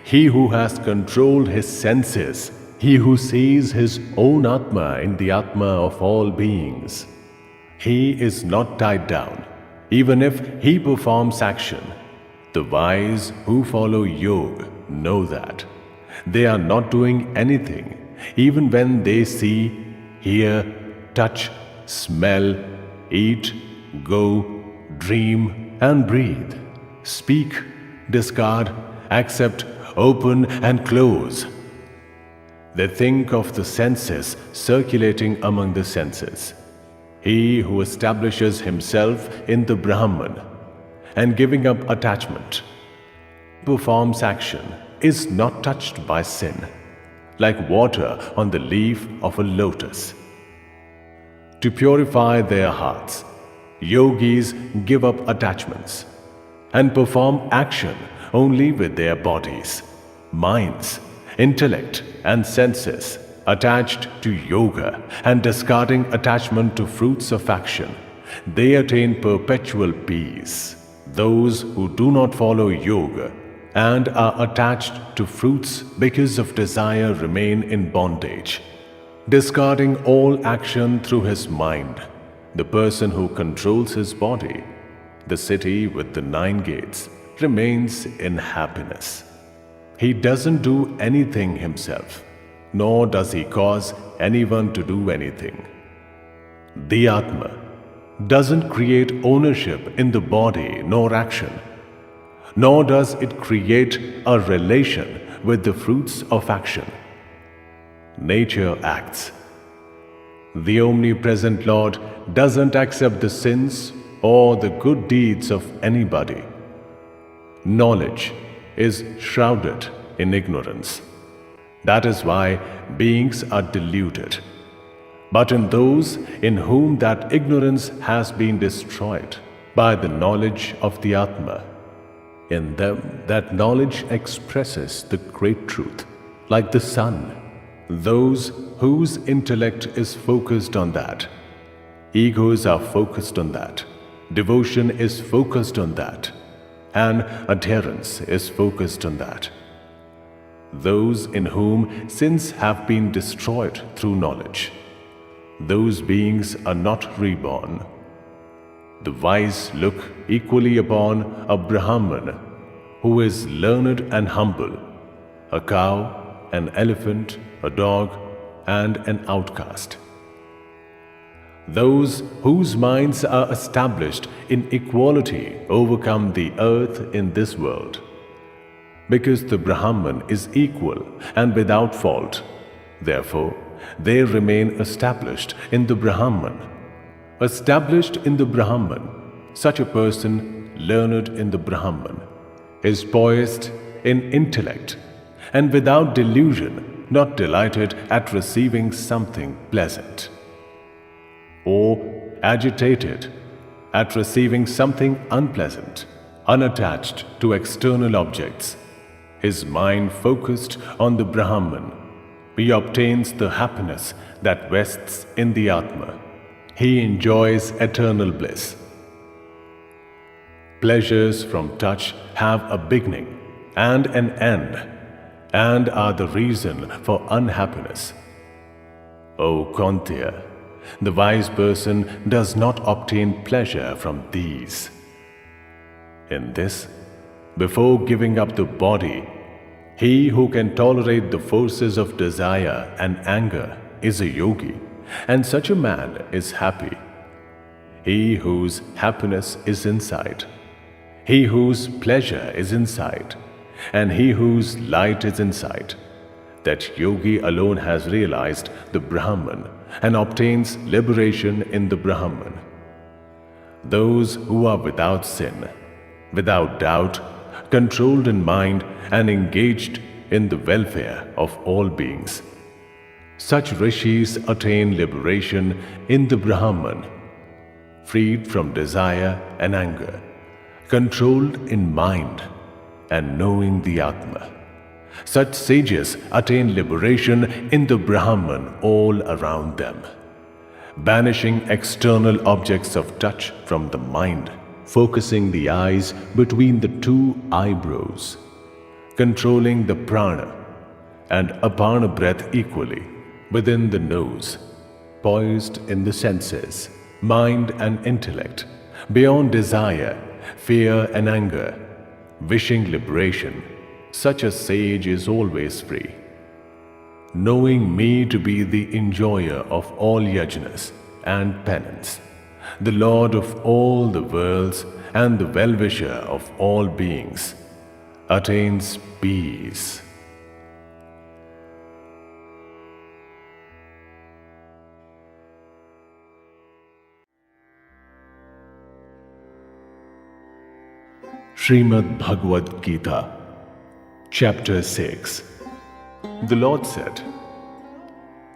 he who has controlled his senses, he who sees his own Atma in the Atma of all beings, he is not tied down, even if he performs action. The wise who follow yoga know that they are not doing anything, even when they see, hear, touch, smell, eat, go, dream, and breathe, speak, discard, accept, open, and close. They think of the senses circulating among the senses. He who establishes himself in the Brahman and giving up attachment, performs action, is not touched by sin, like water on the leaf of a lotus. To purify their hearts, yogis give up attachments and perform action only with their bodies, minds, intellect, and senses attached to yoga and discarding attachment to fruits of action. They attain perpetual peace. Those who do not follow yoga and are attached to fruits because of desire remain in bondage. Discarding all action through his mind, the person who controls his body, the city with the 9 gates, remains in happiness. He doesn't do anything himself, nor does he cause anyone to do anything. The Atma doesn't create ownership in the body nor action, nor does it create a relation with the fruits of action. Nature acts. The omnipresent Lord doesn't accept the sins or the good deeds of anybody. Knowledge is shrouded in ignorance. That is why beings are deluded. But in those in whom that ignorance has been destroyed by the knowledge of the Atma, in them that knowledge expresses the great truth, like the sun. Those whose intellect is focused on that, egos are focused on that, devotion is focused on that, and adherence is focused on that. Those in whom sins have been destroyed through knowledge, those beings are not reborn. The wise look equally upon a Brahman who is learned and humble, a cow, an elephant, a dog, and an outcast. Those whose minds are established in equality overcome the earth in this world, because the Brahman is equal and without fault. Therefore, they remain established in the Brahman. Established in the Brahman, such a person, learned in the Brahman, is poised in intellect and without delusion, not delighted at receiving something pleasant, or agitated at receiving something unpleasant, unattached to external objects. His mind focused on the Brahman, he obtains the happiness that rests in the Atma. He enjoys eternal bliss. Pleasures from touch have a beginning and an end, and are the reason for unhappiness. O Kaunteya, the wise person does not obtain pleasure from these. In this, before giving up the body, he who can tolerate the forces of desire and anger is a yogi, and such a man is happy. He whose happiness is inside, he whose pleasure is inside, and he whose light is inside, that yogi alone has realized the Brahman and obtains liberation in the Brahman. Those who are without sin, without doubt, controlled in mind and engaged in the welfare of all beings, such rishis attain liberation in the Brahman, freed from desire and anger, controlled in mind and knowing the Atma. Such sages attain liberation in the Brahman all around them, banishing external objects of touch from the mind, focusing the eyes between the two eyebrows, controlling the prana and apana breath equally within the nose, poised in the senses, mind and intellect, beyond desire, fear and anger, wishing liberation. Such a sage is always free. Knowing me to be the enjoyer of all yajnas and penance, the Lord of all the worlds and the well-wisher of all beings, attains peace. Sreemad Bhagwat Geeta, Chapter 6. The Lord said,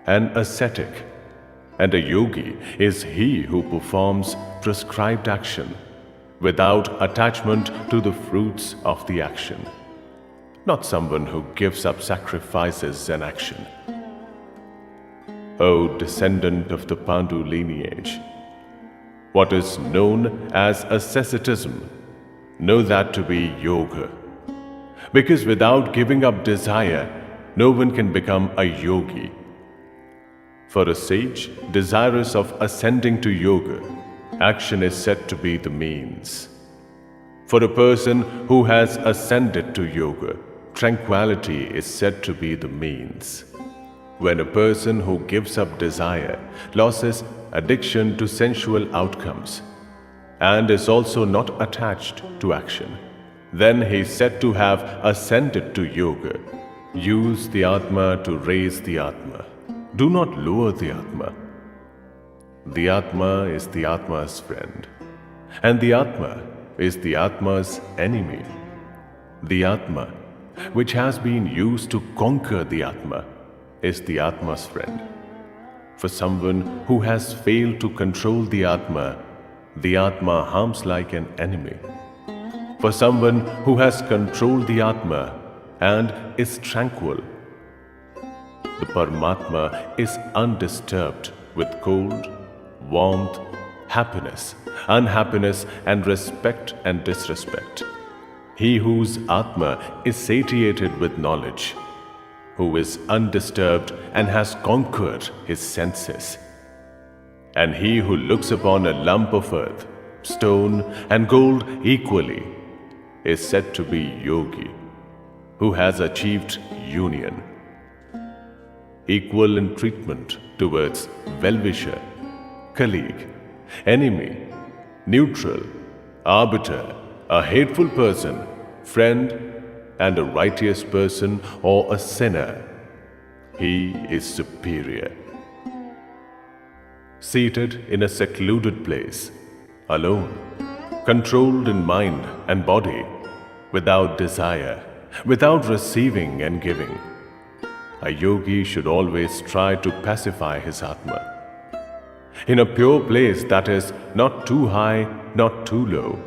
"An ascetic and a yogi is he who performs prescribed action without attachment to the fruits of the action, not someone who gives up sacrifices and action. O descendant of the Pandu lineage, what is known as asceticism, know that to be yoga. Because without giving up desire, no one can become a yogi. For a sage desirous of ascending to yoga, action is said to be the means. For a person who has ascended to yoga, tranquility is said to be the means. When a person who gives up desire loses addiction to sensual outcomes and is also not attached to action, then he is said to have ascended to yoga. Use the Atma to raise the Atma. Do not lower the Atma. The Atma is the Atma's friend, and the Atma is the Atma's enemy. The Atma which has been used to conquer the Atma, is the Atma's friend. For someone who has failed to control the Atma harms like an enemy. For someone who has controlled the Atma and is tranquil, the Paramatma is undisturbed with cold, warmth, happiness, unhappiness, and respect and disrespect. He whose Atma is satiated with knowledge, who is undisturbed and has conquered his senses. And he who looks upon a lump of earth, stone, and gold equally is said to be yogi, who has achieved union. Equal in treatment towards well-wisher, colleague, enemy, neutral, arbiter, a hateful person, friend, and a righteous person or a sinner, he is superior. Seated in a secluded place, alone, controlled in mind and body, without desire, without receiving and giving, a yogi should always try to pacify his Atma. In a pure place that is not too high, not too low,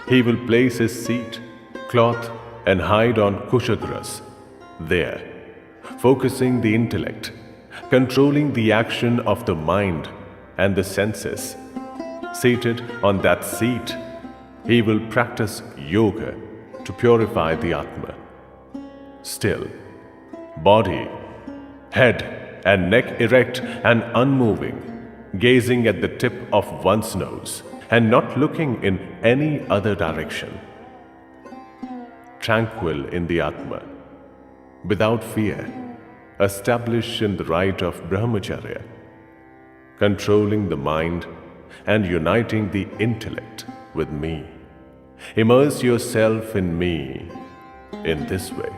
he will place his seat, cloth, and hide on kushagras, there, focusing the intellect, controlling the action of the mind and the senses. Seated on that seat, he will practice yoga to purify the Atma. Still, body, head, and neck erect and unmoving, gazing at the tip of one's nose and not looking in any other direction. Tranquil in the Atma, without fear, established in the right of brahmacharya, controlling the mind and uniting the intellect with me. Immerse yourself in me. In this way,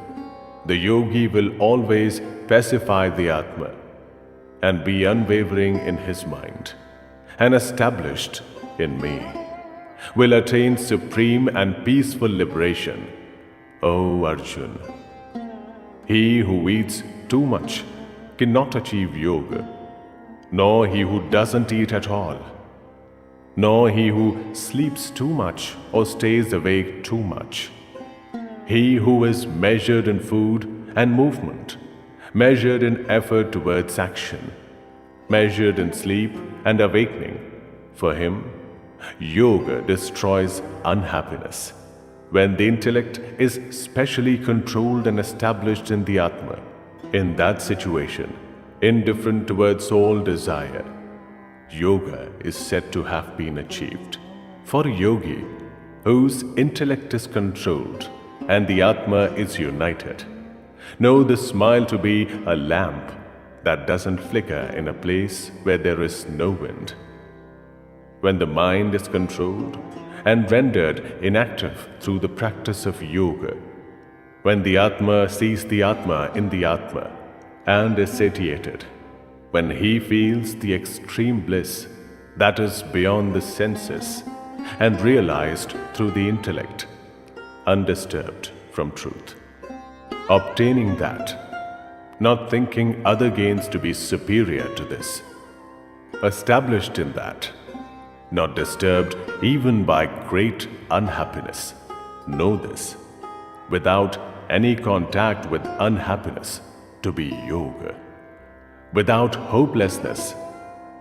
the yogi will always pacify the Atma and be unwavering in his mind and established in me, will attain supreme and peaceful liberation. O Arjun, he who eats too much cannot achieve yoga, nor he who doesn't eat at all, nor he who sleeps too much or stays awake too much. He who is measured in food and movement, measured in effort towards action, measured in sleep and awakening, for him, yoga destroys unhappiness. When the intellect is specially controlled and established in the Atma, in that situation, indifferent towards all desire, yoga is said to have been achieved. For a yogi, whose intellect is controlled and the Atma is united, know the smile to be a lamp that doesn't flicker in a place where there is no wind. When the mind is controlled and rendered inactive through the practice of yoga, when the Atma sees the Atma in the Atma and is satiated, when he feels the extreme bliss that is beyond the senses and realized through the intellect, undisturbed from truth, obtaining that, not thinking other gains to be superior to this, established in that, not disturbed even by great unhappiness. Know this, without any contact with unhappiness, to be yoga. Without hopelessness,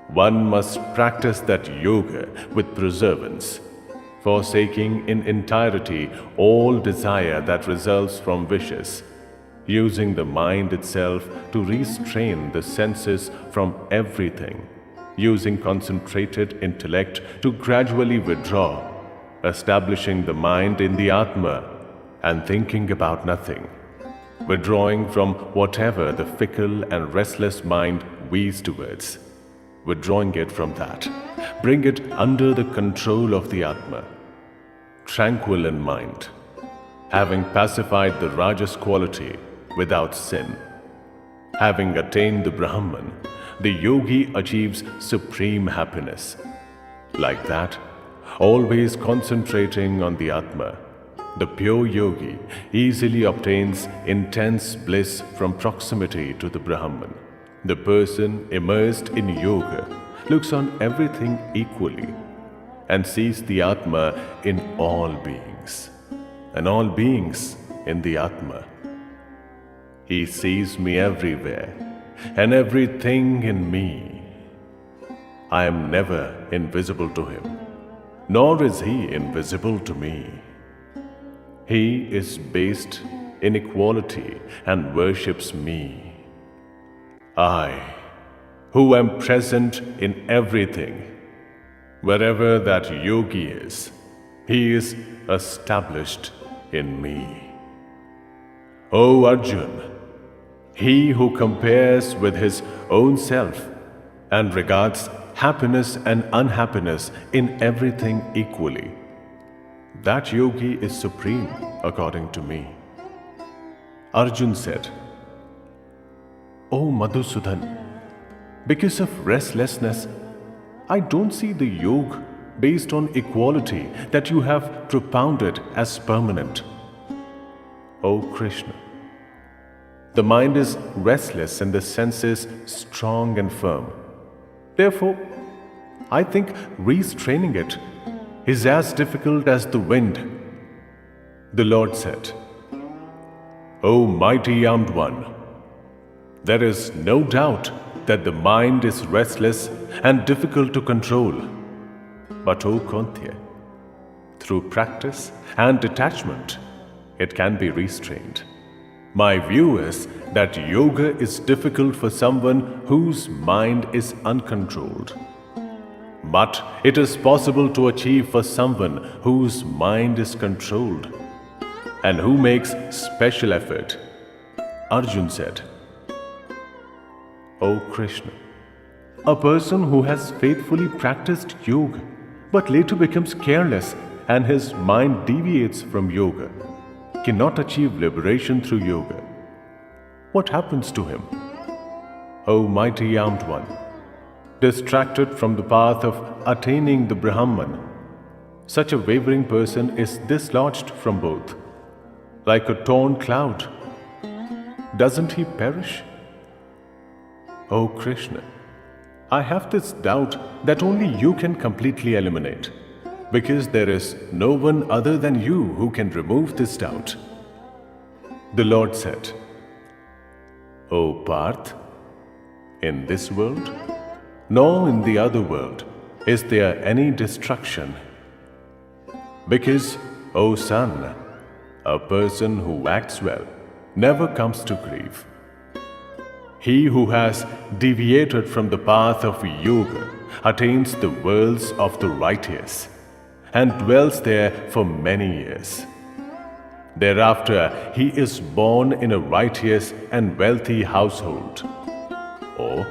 one must practice that yoga with perseverance, forsaking in entirety all desire that results from wishes, using the mind itself to restrain the senses from everything, using concentrated intellect to gradually withdraw, establishing the mind in the Atma and thinking about nothing, withdrawing from whatever the fickle and restless mind weaves towards, withdrawing it from that, bring it under the control of the Atma, tranquil in mind, having pacified the Rajas quality without sin, having attained the Brahman, the yogi achieves supreme happiness. Like that, always concentrating on the Atma, The pure yogi easily obtains intense bliss from proximity to the Brahman. The person immersed in yoga looks on everything equally and sees the Atma in all beings, and all beings in the Atma. He sees me everywhere and everything in me. I am never invisible to him, nor is he invisible to me. He is based in equality and worships me. I, who am present in everything, wherever that yogi is, he is established in me. O Arjun, he who compares with his own self and regards happiness and unhappiness in everything equally, that yogi is supreme according to me. Arjun said, O Madhusudan, because of restlessness, I don't see the yoga based on equality that you have propounded as permanent. O Krishna, the mind is restless and the senses strong and firm. Therefore, I think restraining it is as difficult as the wind. The Lord said, O mighty armed one, there is no doubt that the mind is restless and difficult to control. But O Kuntya, through practice and detachment, it can be restrained. My view is that yoga is difficult for someone whose mind is uncontrolled. But it is possible to achieve for someone whose mind is controlled and who makes special effort. Arjun said, O Krishna, a person who has faithfully practiced yoga but later becomes careless and his mind deviates from yoga cannot achieve liberation through yoga. What happens to him? O mighty armed one, distracted from the path of attaining the Brahman, such a wavering person is dislodged from both. Like a torn cloud, doesn't he perish? O Krishna, I have this doubt that only you can completely eliminate, because there is no one other than you who can remove this doubt. The Lord said, O Parth, in this world, nor in the other world, is there any destruction. Because, O son, a person who acts well never comes to grief. He who has deviated from the path of yoga attains the worlds of the righteous and dwells there for many years. Thereafter, he is born in a righteous and wealthy household, or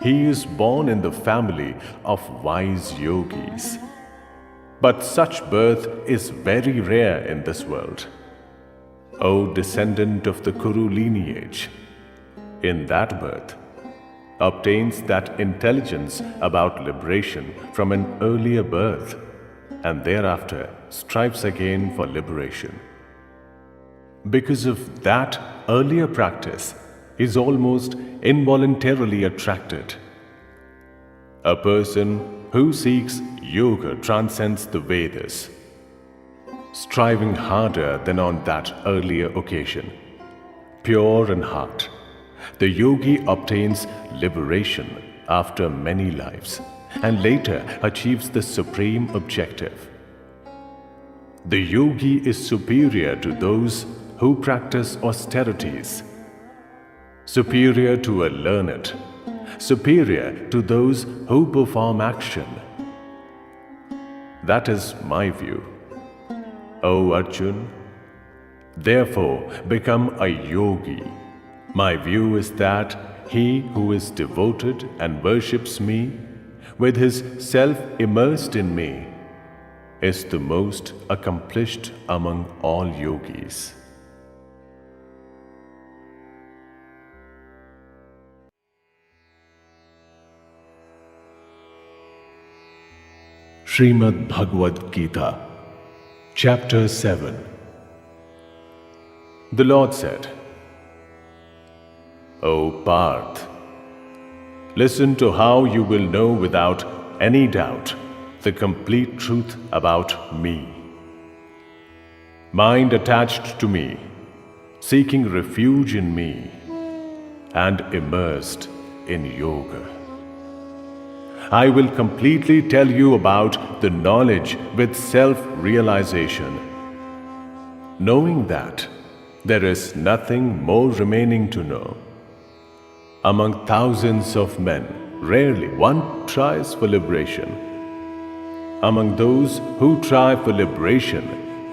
he is born in the family of wise yogis. But such birth is very rare in this world. O descendant of the Kuru lineage, in that birth, obtains that intelligence about liberation from an earlier birth, and thereafter strives again for liberation. Because of that earlier practice, is almost involuntarily attracted. A person who seeks yoga transcends the Vedas, striving harder than on that earlier occasion. Pure in heart, the yogi obtains liberation after many lives and later achieves the supreme objective. The yogi is superior to those who practice austerities, superior to a learned, superior to those who perform action. That is my view. O Arjun, therefore become a yogi. My view is that he who is devoted and worships me, with his self immersed in me, is the most accomplished among all yogis. Sreemad Bhagwat Geeta, Chapter 7. The Lord said, O Parth, listen to how you will know without any doubt the complete truth about me. Mind attached to me, seeking refuge in me, and immersed in yoga. I will completely tell you about the knowledge with self-realization, knowing that there is nothing more remaining to know. Among thousands of men, rarely one tries for liberation. Among those who try for liberation,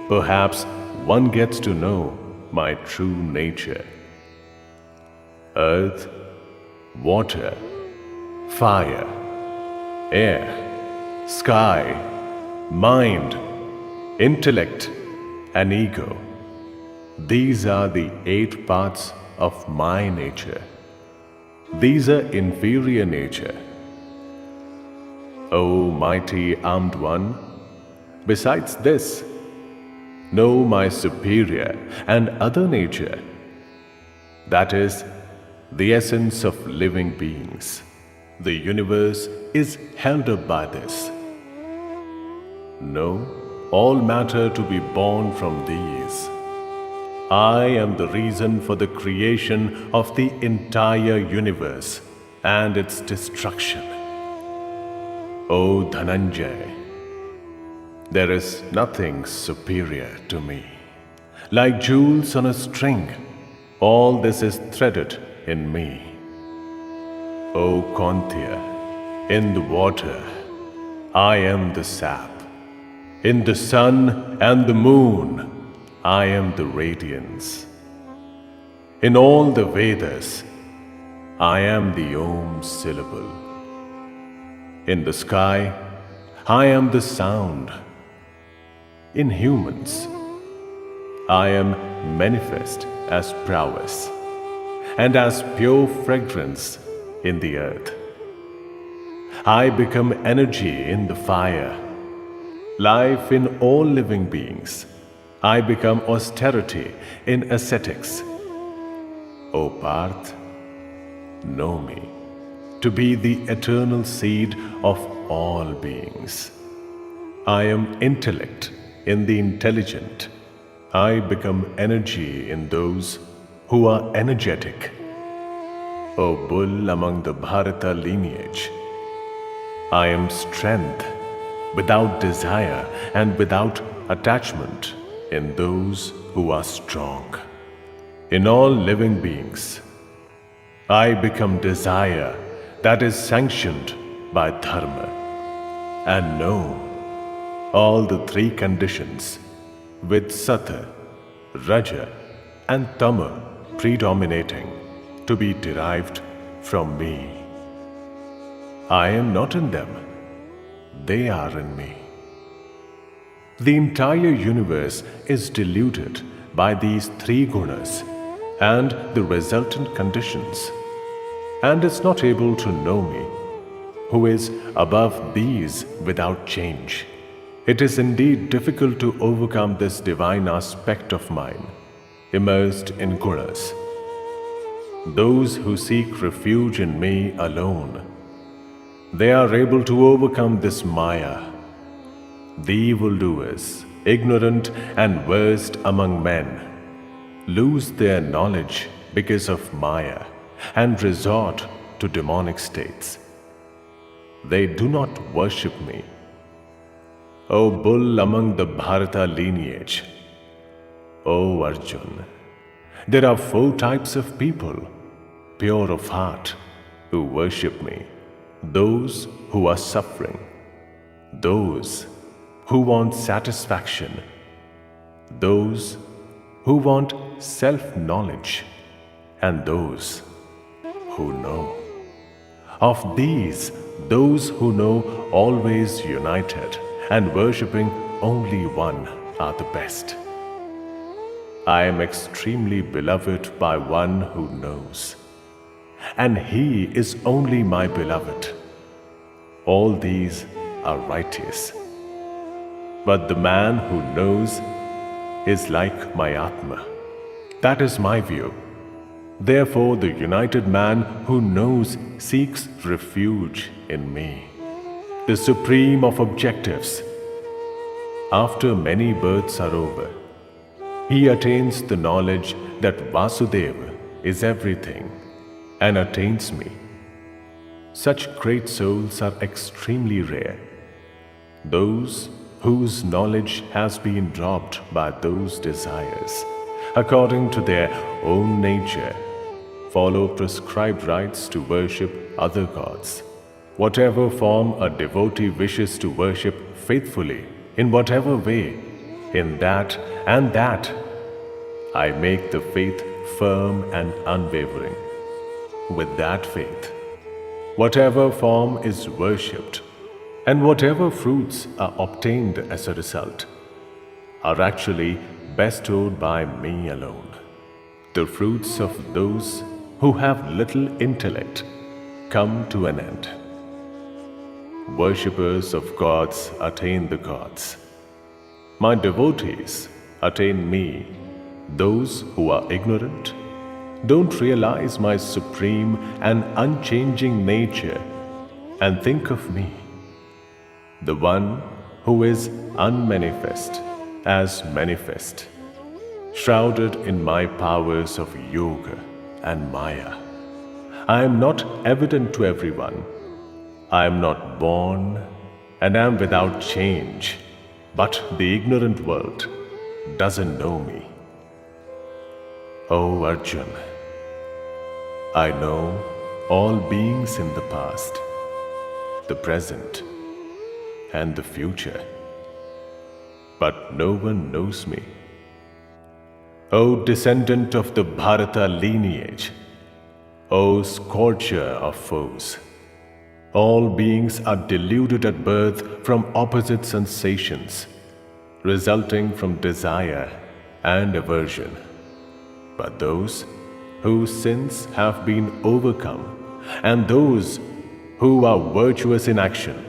perhaps one gets to know my true nature. Earth, water, fire, air, sky, mind, intellect, and ego. These are the 8 parts of my nature. These are inferior nature. O mighty armed one, besides this, know my superior and other nature, that is, the essence of living beings. The universe is held up by this. Know all matter to be born from these. I am the reason for the creation of the entire universe and its destruction. O Dhananjay, there is nothing superior to me. Like jewels on a string, all this is threaded in me. O Kauntya, in the water, I am the sap. In the sun and the moon, I am the radiance. In all the Vedas, I am the Om syllable. In the sky, I am the sound. In humans, I am manifest as prowess and as pure fragrance in the earth. I become energy in the fire, life in all living beings. I become austerity in ascetics. O Parth, know me to be the eternal seed of all beings. I am intellect in the intelligent. I become energy in those who are energetic. O bull among the Bharata lineage, I am strength without desire and without attachment in those who are strong. In all living beings, I become desire that is sanctioned by dharma, and know all the 3 conditions with Sattva, Raja, and Tama predominating to be derived from me. I am not in them, they are in me. The entire universe is diluted by these 3 gunas and the resultant conditions, and is not able to know me, who is above these without change. It is indeed difficult to overcome this divine aspect of mine, immersed in gunas. Those who seek refuge in me alone, they are able to overcome this Maya. The evildoers, ignorant and worst among men, lose their knowledge because of Maya and resort to demonic states. They do not worship me. O bull among the Bharata lineage, O Arjun, there are 4 types of people, pure of heart, who worship me. Those who are suffering, those who want satisfaction, those who want self-knowledge, and those who know. Of these, those who know always united and worshipping only one are the best. I am extremely beloved by one who knows, and he is only my beloved. All these are righteous. But the man who knows is like my Atma. That is my view. Therefore, the united man who knows seeks refuge in me, the supreme of objectives. After many births are over, he attains the knowledge that Vasudeva is everything and attains me. Such great souls are extremely rare. Those whose knowledge has been dropped by those desires, according to their own nature, follow prescribed rites to worship other gods. Whatever form a devotee wishes to worship faithfully, in whatever way, in that and that, I make the faith firm and unwavering. With that faith, whatever form is worshipped, and whatever fruits are obtained as a result, are actually bestowed by me alone. The fruits of those who have little intellect come to an end. Worshippers of gods attain the gods. My devotees attain me. Those who are ignorant don't realize my supreme and unchanging nature and think of me, the one who is unmanifest as manifest, shrouded in my powers of yoga and maya. I am not evident to everyone. I am not born and am without change, but the ignorant world doesn't know me. O Arjun, I know all beings in the past, the present, and the future, but no one knows me. O descendant of the Bharata lineage, O scorcher of foes, all beings are deluded at birth from opposite sensations, resulting from desire and aversion. But those whose sins have been overcome, and those who are virtuous in action,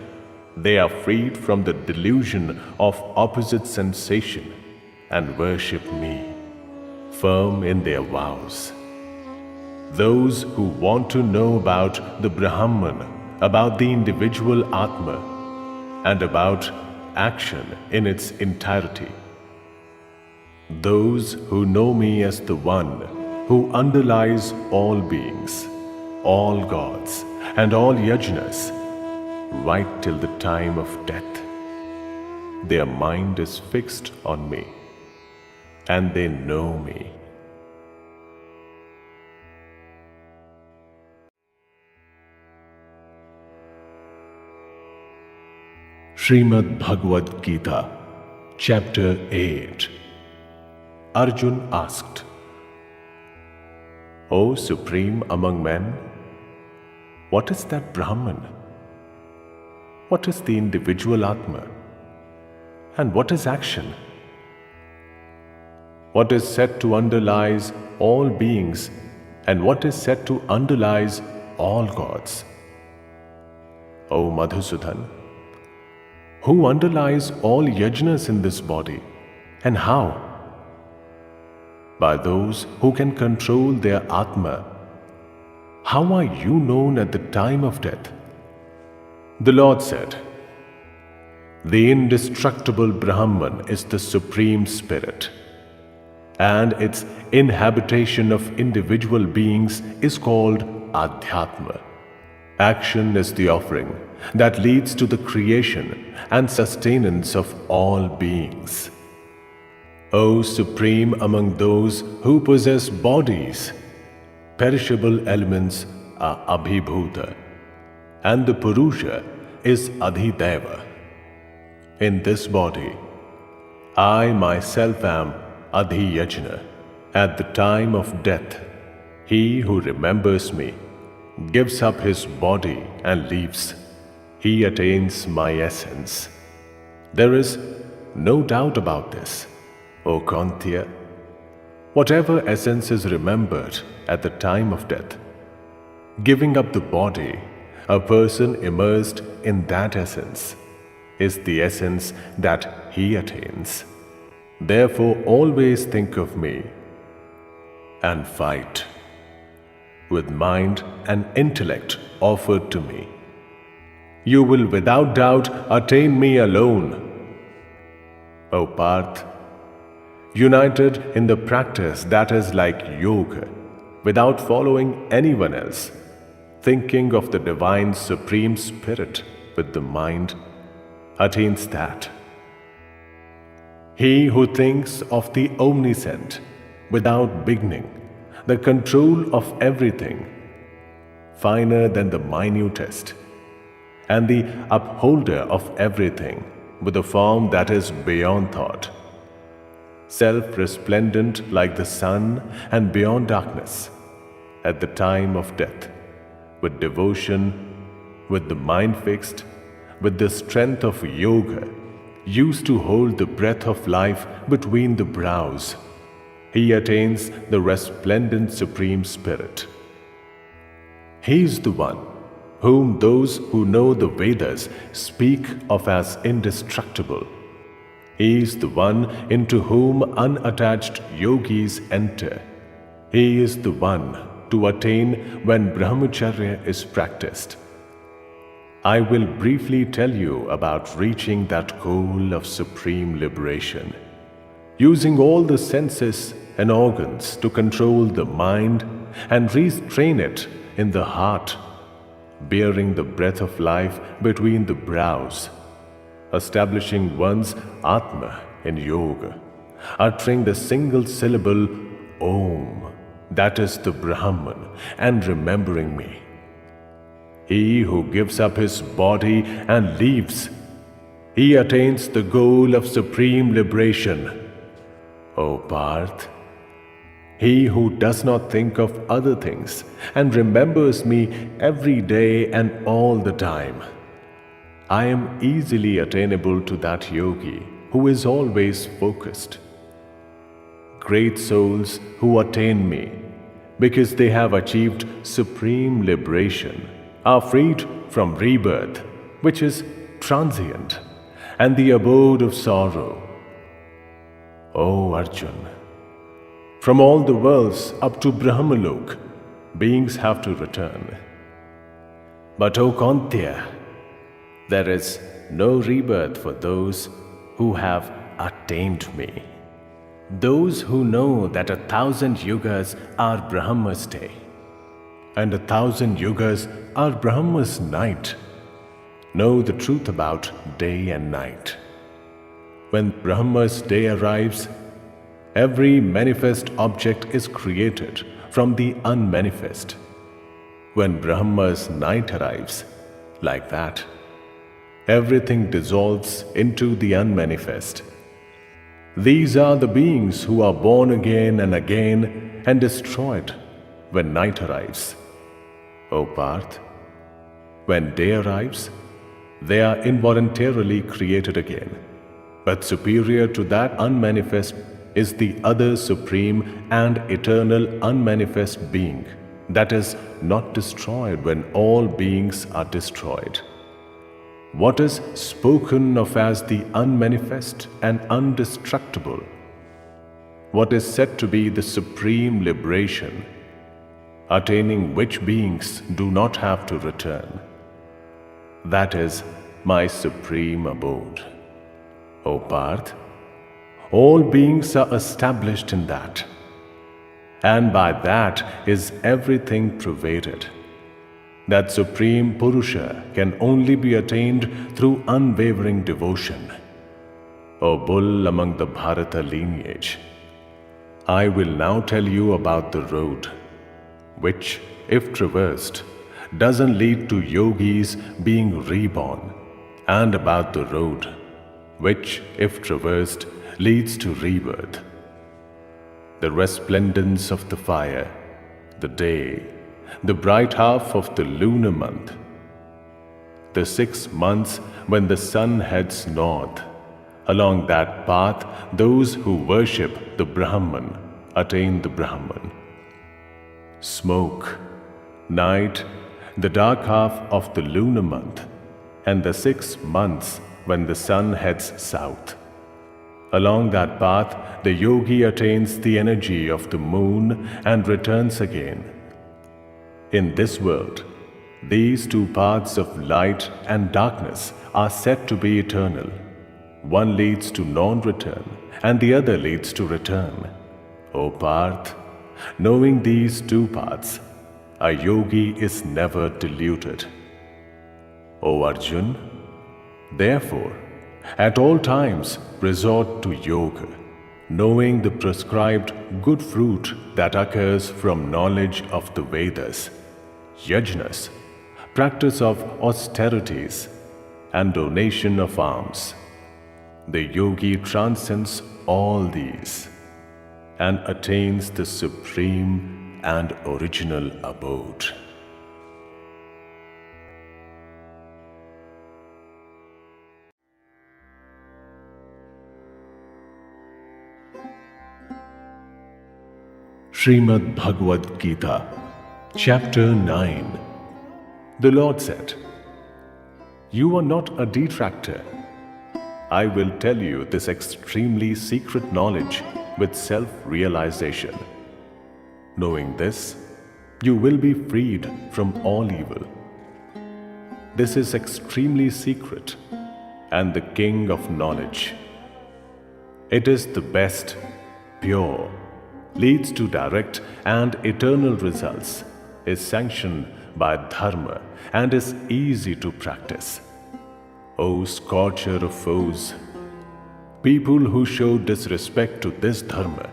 they are freed from the delusion of opposite sensation and worship me, firm in their vows. Those who want to know about the Brahman, about the individual Atma, and about action in its entirety. Those who know me as the one who underlies all beings, all gods, and all yajnas, right till the time of death. Their mind is fixed on me, and they know me. Sreemad Bhagwat Geeta, Chapter 8. Arjun asked, O Supreme among men, what is that Brahman? What is the individual Atma? And what is action? What is said to underlies all beings, and what is said to underlies all gods? O Madhusudan, who underlies all yajnas in this body, and how? By those who can control their Atma. How are you known at the time of death? The Lord said, the indestructible Brahman is the Supreme Spirit, and its inhabitation of individual beings is called Adhyatma. Action is the offering that leads to the creation and sustenance of all beings. O Supreme among those who possess bodies, perishable elements are Abhibhuta, and the Purusha is Adhideva. In this body, I myself am Adhiyajna. At the time of death, he who remembers me gives up his body and leaves. He attains my essence. There is no doubt about this, O Kantya. Whatever essence is remembered at the time of death, giving up the body, a person immersed in that essence is the essence that he attains. Therefore, always think of me and fight with mind and intellect offered to me. You will without doubt attain me alone. O Parth, united in the practice that is like yoga, without following anyone else, thinking of the divine Supreme Spirit with the mind, attains that. He who thinks of the omniscient, without beginning, the control of everything, finer than the minutest, and the upholder of everything, with a form that is beyond thought, self-resplendent like the sun and beyond darkness, at the time of death, with devotion, with the mind fixed, with the strength of yoga, used to hold the breath of life between the brows, he attains the resplendent Supreme Spirit. He is the one whom those who know the Vedas speak of as indestructible. He is the one into whom unattached yogis enter. He is the one to attain when brahmacharya is practiced. I will briefly tell you about reaching that goal of supreme liberation, using all the senses and organs to control the mind and restrain it in the heart, bearing the breath of life between the brows, establishing one's Atma in yoga, uttering the single syllable Om, that is the Brahman, and remembering me. He who gives up his body and leaves, he attains the goal of supreme liberation. O Parth, he who does not think of other things and remembers me every day and all the time, I am easily attainable to that yogi who is always focused. Great souls who attain me because they have achieved supreme liberation are freed from rebirth, which is transient, and the abode of sorrow. O Arjun, from all the worlds up to Brahmalok, beings have to return. But O Kauntya, there is no rebirth for those who have attained me. Those who know that 1,000 yugas are Brahma's day, and 1,000 yugas are Brahma's night, know the truth about day and night. When Brahma's day arrives, every manifest object is created from the unmanifest. When Brahma's night arrives, like that, everything dissolves into the unmanifest. These are the beings who are born again and destroyed when night arrives. O Parth, when day arrives, they are involuntarily created again. But superior to that unmanifest is the other supreme and eternal unmanifest being that is not destroyed when all beings are destroyed. What is spoken of as the unmanifest and undestructible? What is said to be the supreme liberation, attaining which beings do not have to return? That is my supreme abode. O Parth, all beings are established in that, and by that is everything pervaded. That supreme Purusha can only be attained through unwavering devotion. O bull among the Bharata lineage, I will now tell you about the road, which, if traversed, doesn't lead to yogis being reborn, and about the road, which, if traversed, leads to rebirth. The resplendence of the fire, the day, the bright half of the lunar month, the 6 months when the sun heads north. Along that path, those who worship the Brahman attain the Brahman. Smoke, night, the dark half of the lunar month, and the 6 months when the sun heads south. Along that path, the yogi attains the energy of the moon and returns again. In this world, these two paths of light and darkness are said to be eternal. One leads to non-return and the other leads to return. O Parth, knowing these two paths, a yogi is never deluded. O Arjun, therefore, at all times resort to yoga, knowing the prescribed good fruit that occurs from knowledge of the Vedas, yajnas, practice of austerities, and donation of alms. The yogi transcends all these and attains the supreme and original abode. Sreemad Bhagwat Geeta, Chapter 9. The Lord said, "You are not a detractor. I will tell you this extremely secret knowledge with self-realization. Knowing this, you will be freed from all evil. This is extremely secret and the king of knowledge. It is the best, pure, leads to direct and eternal results, is sanctioned by dharma and is easy to practice. O scorcher of foes, people who show disrespect to this dharma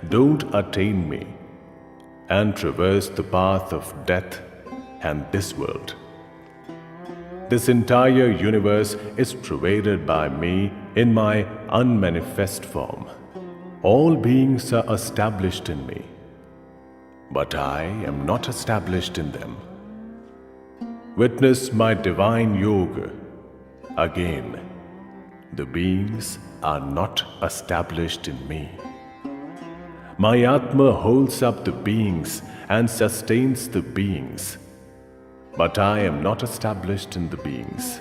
don't attain me and traverse the path of death and this world. This entire universe is pervaded by me in my unmanifest form. All beings are established in me, but I am not established in them. Witness my divine yoga. Again, the beings are not established in me. My Atma holds up the beings and sustains the beings, but I am not established in the beings.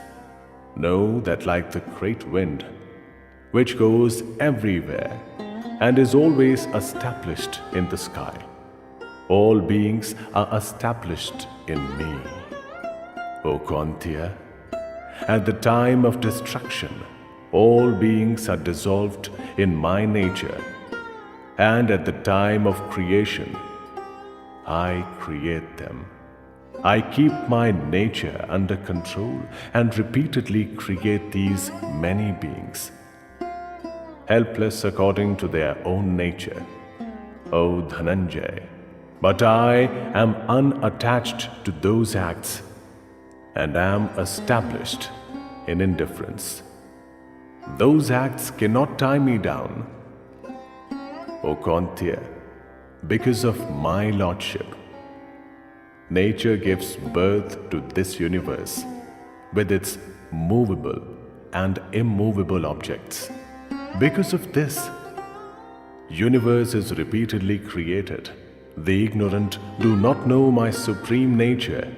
Know that like the great wind, which goes everywhere and is always established in the sky, all beings are established in me. O Kantya, at the time of destruction, all beings are dissolved in my nature, and at the time of creation, I create them. I keep my nature under control and repeatedly create these many beings, helpless according to their own nature. O Dhananjay, but I am unattached to those acts and am established in indifference. Those acts cannot tie me down. O Kantya, because of my lordship, nature gives birth to this universe with its movable and immovable objects. Because of this, universe is repeatedly created. The ignorant do not know my supreme nature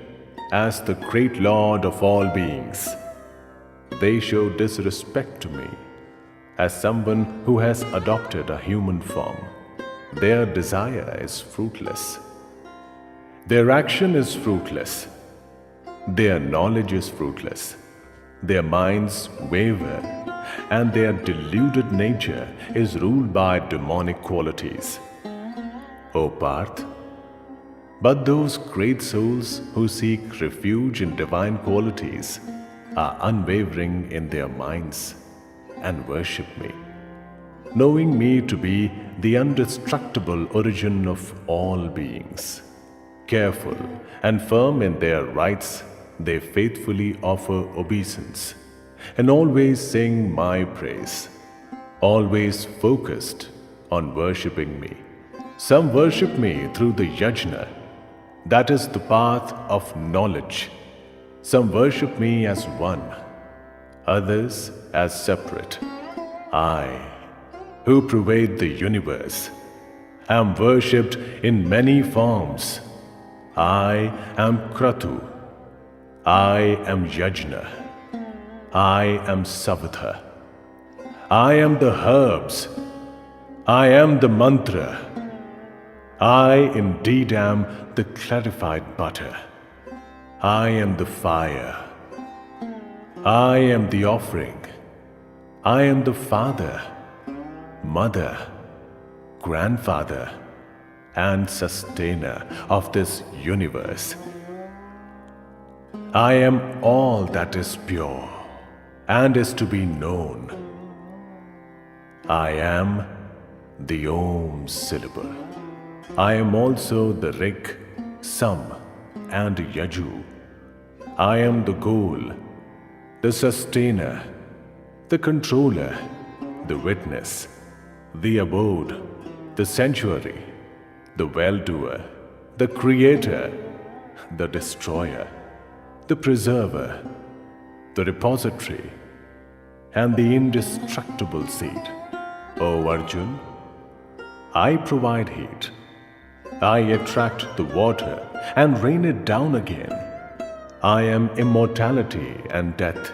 as the great Lord of all beings. They show disrespect to me as someone who has adopted a human form. Their desire is fruitless. Their action is fruitless. Their knowledge is fruitless. Their minds waver, and their deluded nature is ruled by demonic qualities. O Parth, but those great souls who seek refuge in divine qualities are unwavering in their minds and worship me, knowing me to be the indestructible origin of all beings. Careful and firm in their rites, they faithfully offer obeisance and always sing my praise, always focused on worshipping me. Some worship me through the yajna, that is the path of knowledge. Some worship me as one, others as separate. I, who pervade the universe, am worshipped in many forms. I am Kratu. I am Yajna. I am Savitha. I am the herbs. I am the mantra. I indeed am the clarified butter. I am the fire. I am the offering. I am the father, mother, grandfather, and sustainer of this universe. I am all that is pure and is to be known. I am the Om syllable. I am also the Rig, Sam, and Yaju. I am the goal, the sustainer, the controller, the witness, the abode, the sanctuary, the well-doer, the creator, the destroyer, the preserver, the repository, and the indestructible seed. O Arjun, I provide heat. I attract the water and rain it down again. I am immortality and death.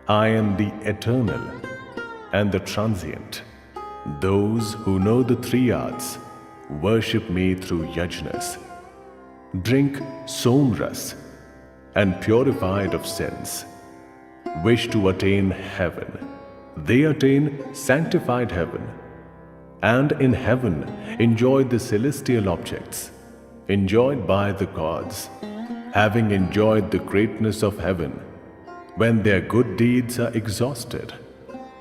I am the eternal and the transient. Those who know the three arts worship me through yajnas, drink somras, and purified of sins, wish to attain heaven. They attain sanctified heaven, and in heaven enjoy the celestial objects enjoyed by the gods. Having enjoyed the greatness of heaven, when their good deeds are exhausted,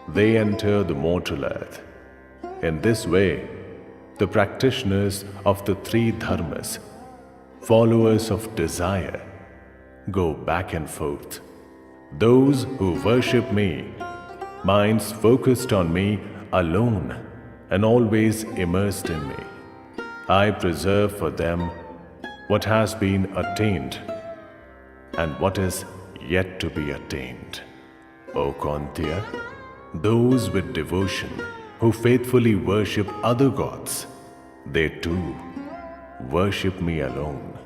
they enter the mortal earth. In this way, the practitioners of the three dharmas, followers of desire, go back and forth. Those who worship me, minds focused on me alone and always immersed in me, I preserve for them what has been attained and what is yet to be attained. O Kaunteya, those with devotion who faithfully worship other gods, they too worship me alone.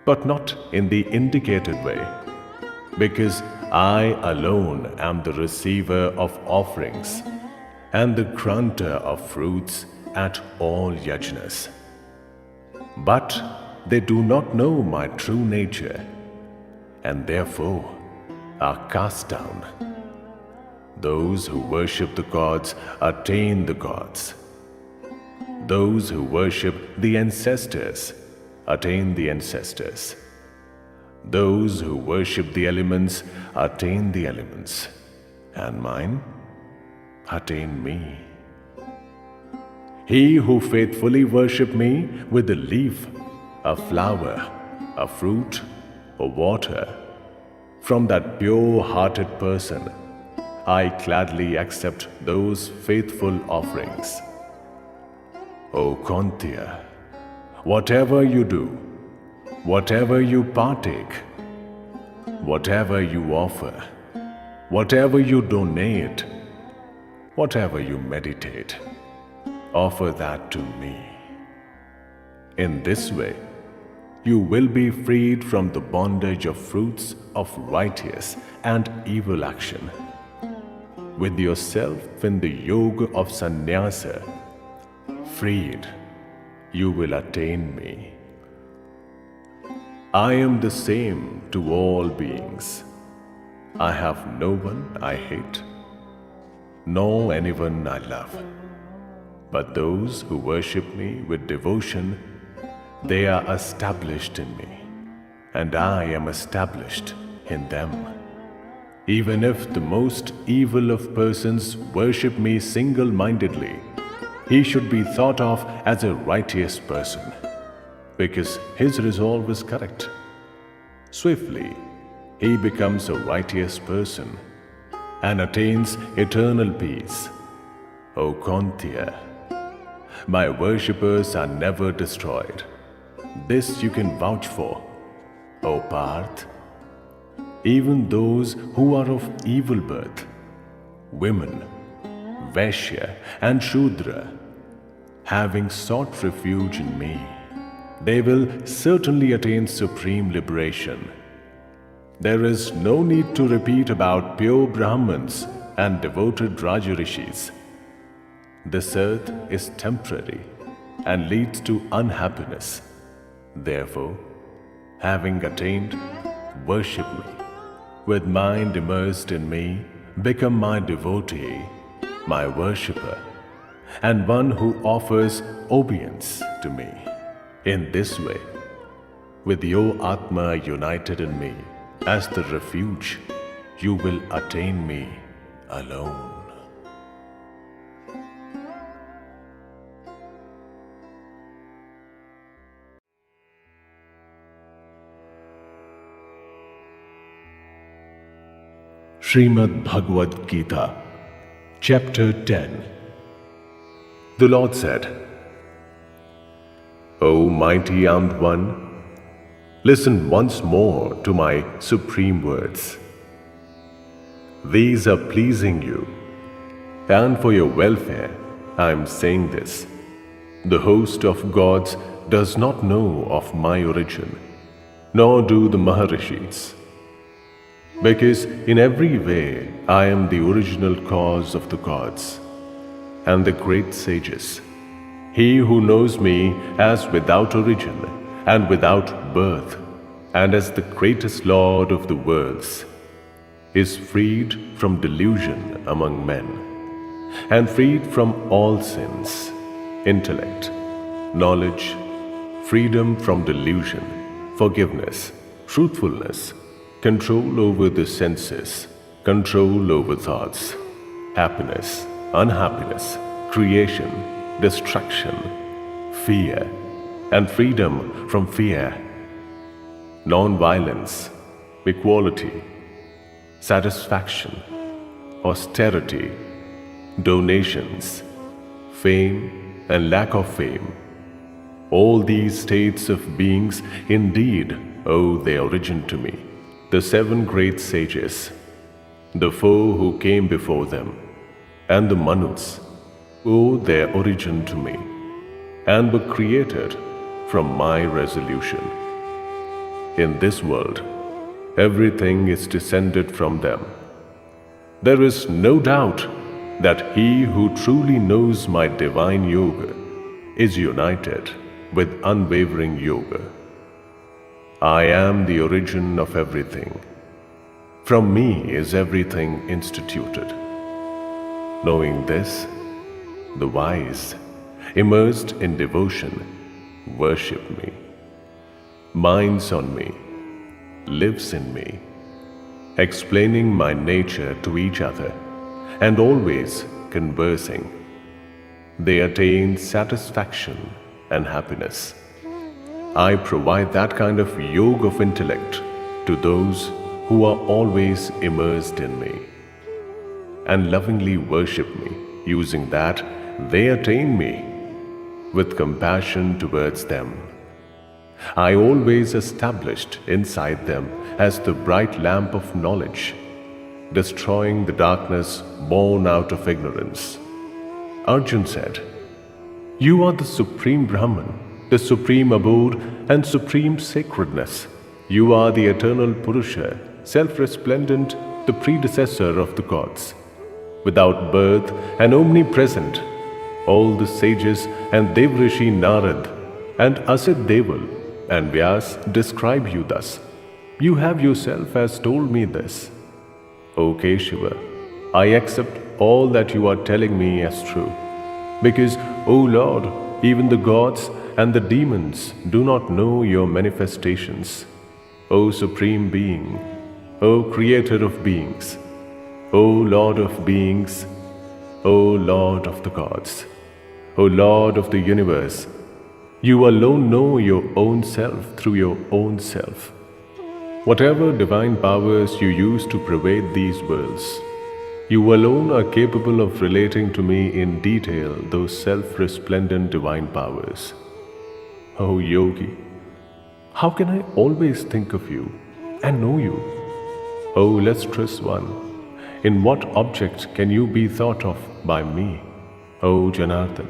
But not in the indicated way, because I alone am the receiver of offerings and the granter of fruits at all yajnas. But they do not know my true nature, and therefore are cast down. Those who worship the gods attain the gods. Those who worship the ancestors attain the ancestors. Those who worship the elements attain the elements, and mine attain me. He who faithfully worship me with a leaf, a flower, a fruit, or water, from that pure-hearted person, I gladly accept those faithful offerings. O Kaunteya, whatever you do, whatever you partake, whatever you offer, whatever you donate, whatever you meditate, offer that to me. In this way, you will be freed from the bondage of fruits of righteous and evil action. With yourself in the yoga of sannyasa, freed, you will attain me. I am the same to all beings. I have no one I hate, nor anyone I love. But those who worship me with devotion, they are established in me, and I am established in them. Even if the most evil of persons worship me single-mindedly, he should be thought of as a righteous person, because his resolve is correct. Swiftly, he becomes a righteous person and attains eternal peace. O Kaunteya, my worshippers are never destroyed. This you can vouch for, O Parth. Even those who are of evil birth, women, Vaishya and Shudra, having sought refuge in me, they will certainly attain supreme liberation. There is no need to repeat about pure Brahmins and devoted Rajarishis. This earth is temporary and leads to unhappiness. Therefore, having attained, worship me. With mind immersed in me, become my devotee, my worshipper, and one who offers obedience to me. In this way, with your Atma united in me as the refuge, you will attain me alone. Sreemad Bhagwat Geeta, Chapter 10. The Lord said, O mighty armed one, listen once more to my supreme words. These are pleasing you, and for your welfare I am saying this. The host of gods does not know of my origin, nor do the Maharishis. Because in every way I am the original cause of the gods and the great sages. He who knows me as without origin and without birth and as the greatest Lord of the worlds is freed from delusion among men and freed from all sins, intellect, knowledge, freedom from delusion, forgiveness, truthfulness, control over the senses, control over thoughts, happiness, unhappiness, creation, destruction, fear, and freedom from fear, non-violence, equality, satisfaction, austerity, donations, fame and lack of fame. All these states of beings indeed owe their origin to me. The seven great sages, the four who came before them, and the Manus owe their origin to me and were created from my resolution. In this world, everything is descended from them. There is no doubt that he who truly knows my divine yoga is united with unwavering yoga. I am the origin of everything. From me is everything instituted. Knowing this, the wise, immersed in devotion, worship me, minds on me, lives in me, explaining my nature to each other and always conversing. They attain satisfaction and happiness. I provide that kind of yoga of intellect to those who are always immersed in me and lovingly worship me. Using that, they attain me with compassion towards them. I always established inside them as the bright lamp of knowledge, destroying the darkness born out of ignorance. Arjun said, You are the Supreme Brahman, the Supreme Abode and Supreme Sacredness. You are the Eternal Purusha, self-resplendent, the predecessor of the gods. Without birth and omnipresent, all the sages and Devrishi Narad and Asid Deval and Vyas describe you thus. You have yourself has told me this. O Keshava, I accept all that you are telling me as true, because, O Lord, even the gods and the demons do not know your manifestations. O Supreme Being, O Creator of beings, O Lord of beings, O Lord of the gods, O Lord of the universe, you alone know your own self through your own self. Whatever divine powers you use to pervade these worlds, you alone are capable of relating to me in detail those self-resplendent divine powers. O Yogi, how can I always think of you and know you? O lustrous one, in what object can you be thought of by me? O Janardhan,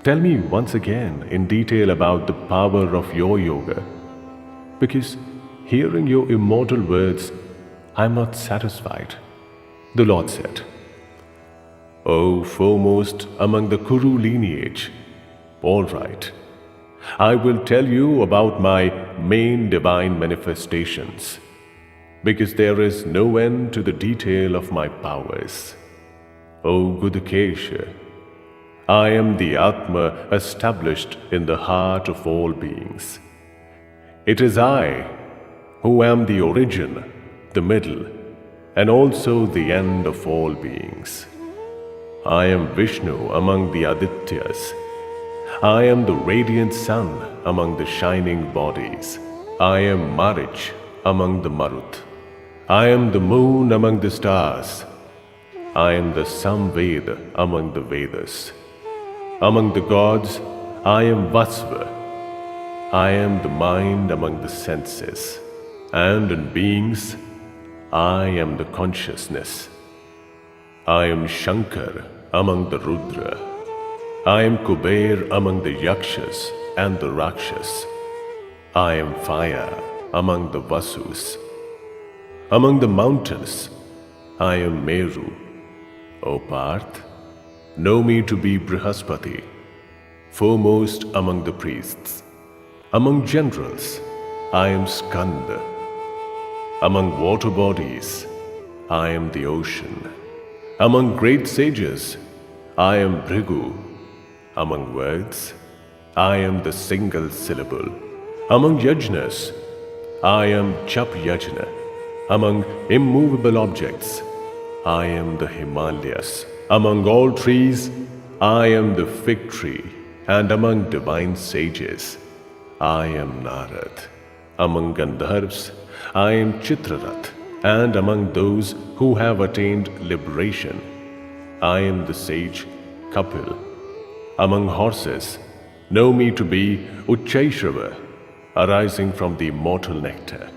tell me once again in detail about the power of your yoga, because hearing your immortal words, I am not satisfied. The Lord said, O foremost among the Kuru lineage, all right, I will tell you about my main divine manifestations, because there is no end to the detail of my powers. O Gudakesha, I am the Atma established in the heart of all beings. It is I who am the origin, the middle, and also the end of all beings. I am Vishnu among the Adityas. I am the radiant sun among the shining bodies. I am Marich among the Marut. I am the moon among the stars. I am the Samveda among the Vedas. Among the gods, I am Vasva. I am the mind among the senses. And in beings, I am the consciousness. I am Shankar among the Rudra. I am Kuber among the Yakshas and the Rakshas. I am fire among the Vasus. Among the mountains, I am Meru. O Parth, know me to be Brihaspati, foremost among the priests. Among generals, I am Skanda. Among water bodies, I am the ocean. Among great sages, I am Bhrigu. Among words, I am the single syllable. Among yajnas, I am Chap Yajna. Among immovable objects, I am the Himalayas. Among all trees, I am the fig tree. And among divine sages, I am Narad. Among Gandharvas, I am Chitrarath. And among those who have attained liberation, I am the sage Kapil. Among horses, know me to be Uchchaishrava, arising from the immortal nectar.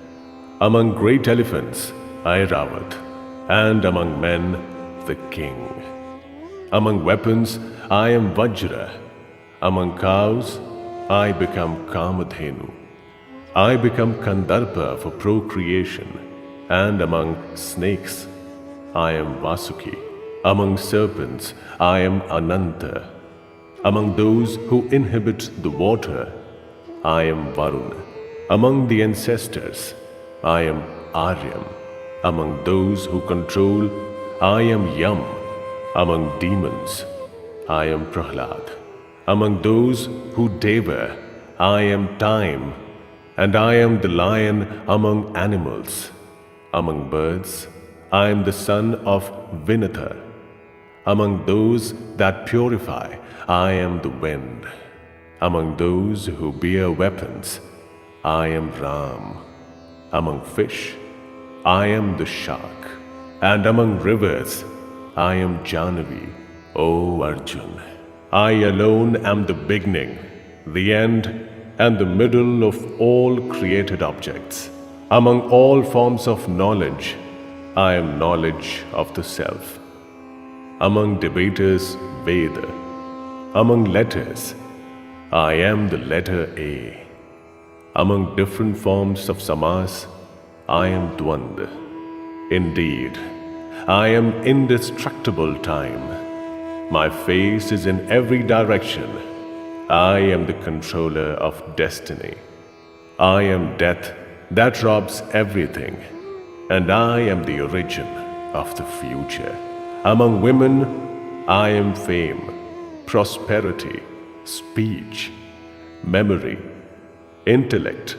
Among great elephants, Airavat, and among men, the king. Among weapons, I am Vajra. Among cows, I become Kamadhenu. I become Kandarpa for procreation. And among snakes, I am Vasuki. Among serpents, I am Ananta. Among those who inhabit the water, I am Varuna. Among the ancestors, I am Aryam. Among those who control, I am Yam. Among demons, I am Prahlad. Among those who devour, I am Time. And I am the lion among animals. Among birds, I am the son of Vinatha. Among those that purify, I am the wind. Among those who bear weapons, I am Ram. Among fish, I am the shark. And among rivers, I am Jahnavi, O Arjun. I alone am the beginning, the end, and the middle of all created objects. Among all forms of knowledge, I am knowledge of the self. Among debaters, Veda. Among letters, I am the letter A. Among different forms of samas, I am Dvanda. Indeed, I am indestructible time. My face is in every direction. I am the controller of destiny. I am death that robs everything, and I am the origin of the future. Among women, I am fame, prosperity, speech, memory, intellect,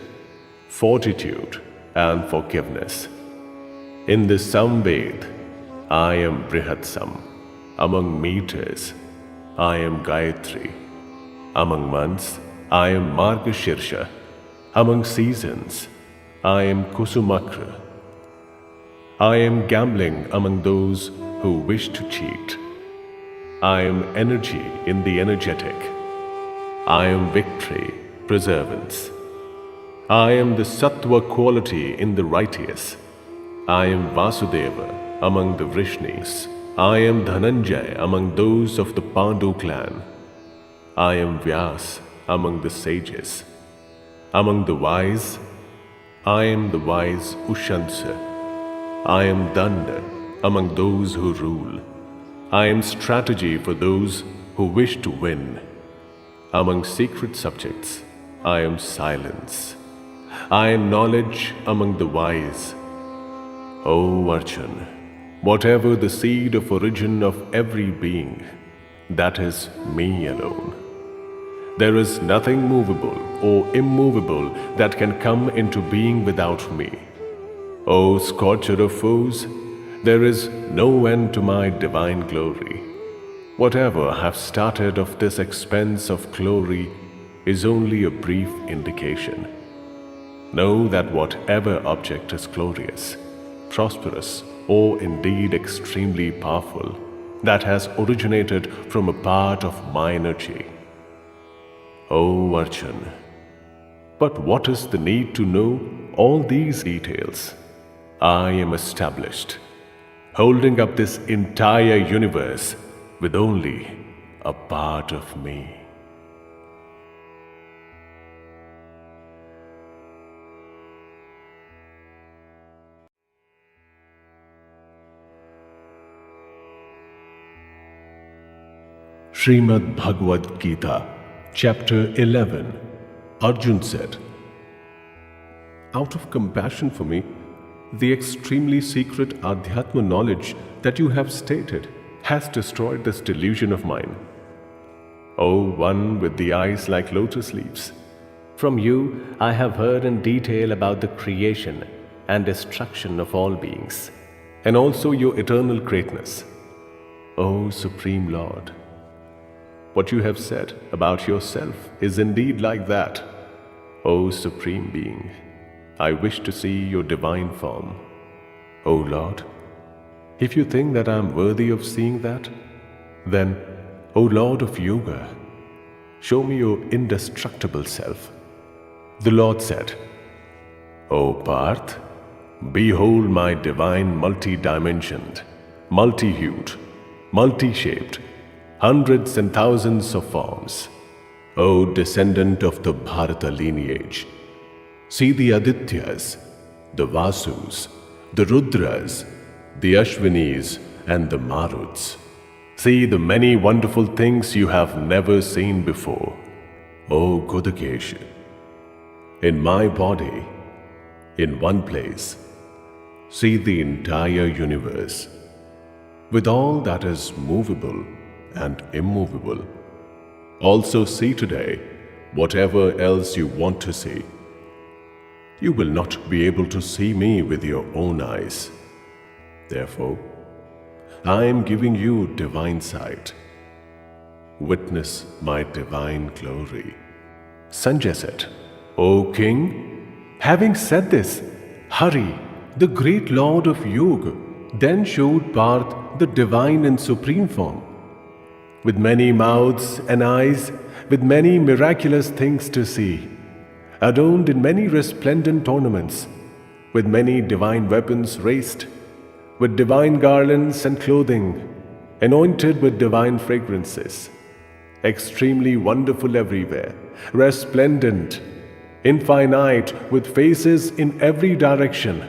fortitude, and forgiveness. In the Samved, I am Brihatsam. Among meters, I am Gayatri. Among months, I am Margashirsha. Among seasons, I am Kusumakra. I am gambling among those who wish to cheat. I am energy in the energetic. I am victory, preservance. I am the Sattva quality in the righteous. I am Vasudeva among the Vrishnis. I am Dhananjay among those of the Pandu clan. I am Vyas among the sages. Among the wise, I am the wise Ushansa. I am Danda among those who rule. I am strategy for those who wish to win. Among secret subjects, I am silence. I am knowledge among the wise. O Arjun, whatever the seed of origin of every being, that is me alone. There is nothing movable or immovable that can come into being without me. O scorcher of foes, there is no end to my divine glory. Whatever I have started of this expanse of glory is only a brief indication. Know that whatever object is glorious, prosperous, or indeed extremely powerful, that has originated from a part of my energy. O Arjun, but what is the need to know all these details? I am established, holding up this entire universe with only a part of me. Sreemad Bhagwat Geeta, Chapter 11. Arjun said, "Out of compassion for me, the extremely secret Adhyatma knowledge that you have stated has destroyed this delusion of mine. O one with the eyes like lotus leaves, From you, I have heard in detail about the creation and destruction of all beings. and also your eternal greatness. O Supreme Lord, what you have said about yourself is indeed like that. O Supreme Being, I wish to see your divine form. O Lord, if you think that I am worthy of seeing that, then, O Lord of Yoga, show me your indestructible self." The Lord said, "O Parth, behold my divine multi-dimensioned, multi-hued, multi-shaped, hundreds and thousands of forms. O descendant of the Bharata lineage, see the Adityas, the Vasus, the Rudras, the Ashwinis and the Maruts. See the many wonderful things you have never seen before. O Godakesh, in my body, in one place, see the entire universe, with all that is movable and immovable. Also see today whatever else you want to see. You will not be able to see me with your own eyes. Therefore, I am giving you divine sight. Witness my divine glory." Sanjay said, "O King, having said this, Hari, the great Lord of Yoga, then showed Parth the divine and supreme form, with many mouths and eyes, with many miraculous things to see, adorned in many resplendent ornaments, with many divine weapons raised, with divine garlands and clothing, anointed with divine fragrances, extremely wonderful everywhere, resplendent, infinite, with faces in every direction.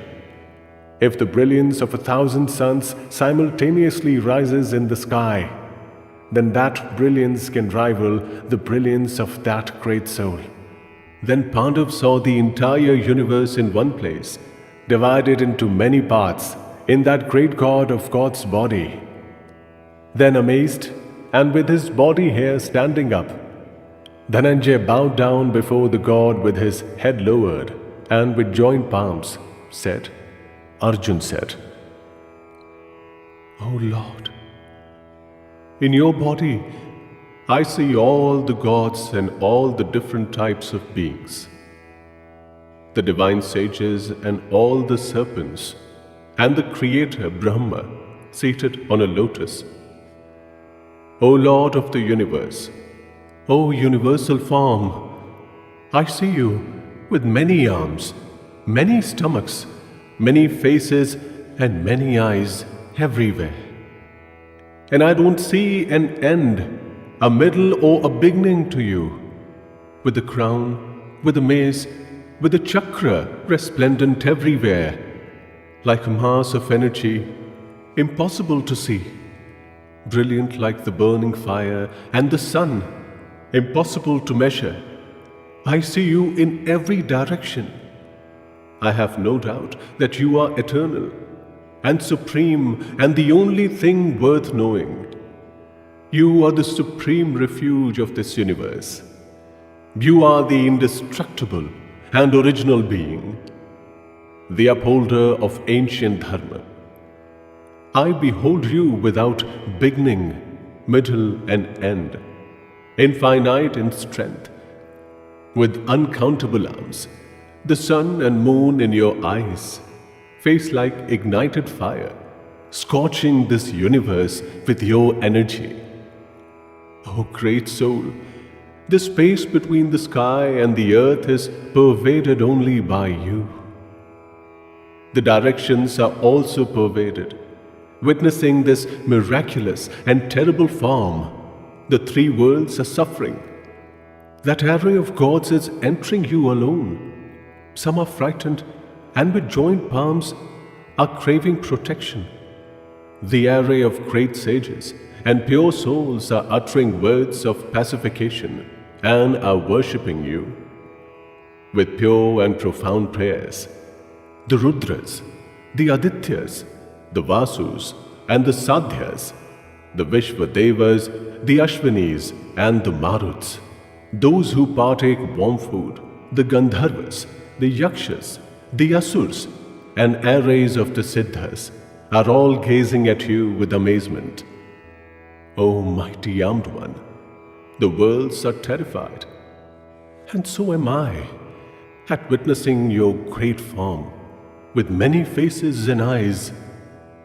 If the brilliance of 1,000 suns simultaneously rises in the sky, then that brilliance can rival the brilliance of that great soul." Then Pandav saw the entire universe in one place, divided into many parts, in that great God of God's body. Then amazed, and with his body hair standing up, Dhananjay bowed down before the God with his head lowered, and with joined palms said, Arjun said, "O Lord, in your body I see all the gods and all the different types of beings, the divine sages and all the serpents, and the Creator Brahma seated on a lotus. O Lord of the universe, O universal form, I see you with many arms, many stomachs, many faces, and many eyes everywhere. And I don't see an end, a middle, or a beginning to you, with the crown, with the mace, with a chakra resplendent everywhere, like a mass of energy impossible to see, brilliant like the burning fire and the sun, impossible to measure. I see you in every direction. I have no doubt that you are eternal and supreme and the only thing worth knowing. You are the supreme refuge of this universe. You are the indestructible and original being, the upholder of ancient dharma. I behold you without beginning, middle, and end, infinite in strength, with uncountable arms, the sun and moon in your eyes, face like ignited fire, scorching this universe with your energy. Oh great soul, the space between the sky and the earth is pervaded only by you. The directions are also pervaded. Witnessing this miraculous and terrible form, the three worlds are suffering. That array of gods is entering you alone. Some are frightened and with joined palms are craving protection. The array of great sages and pure souls are uttering words of pacification and are worshipping you. With pure and profound prayers, the Rudras, the Adityas, the Vasus and the Sadhyas, the Vishvadevas, the Ashvinis and the Maruts, those who partake warm food, the Gandharvas, the Yakshas, the Asurs, and arrays of the Siddhas, are all gazing at you with amazement. O mighty armed one, the worlds are terrified, and so am I, at witnessing your great form, with many faces and eyes,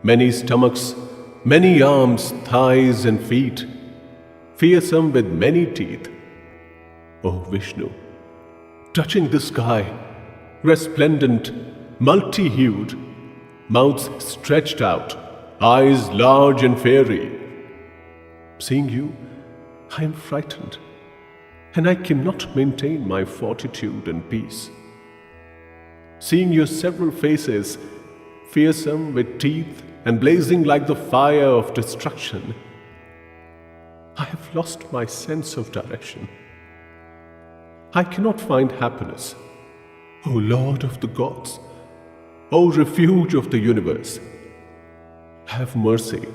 many stomachs, many arms, thighs, and feet, fearsome with many teeth. O Vishnu, touching the sky, resplendent, multi-hued, mouths stretched out, eyes large and fiery. Seeing you, I am frightened, and I cannot maintain my fortitude and peace. Seeing your several faces, fearsome with teeth and blazing like the fire of destruction, I have lost my sense of direction. I cannot find happiness. O Lord of the gods, O refuge of the universe, have mercy.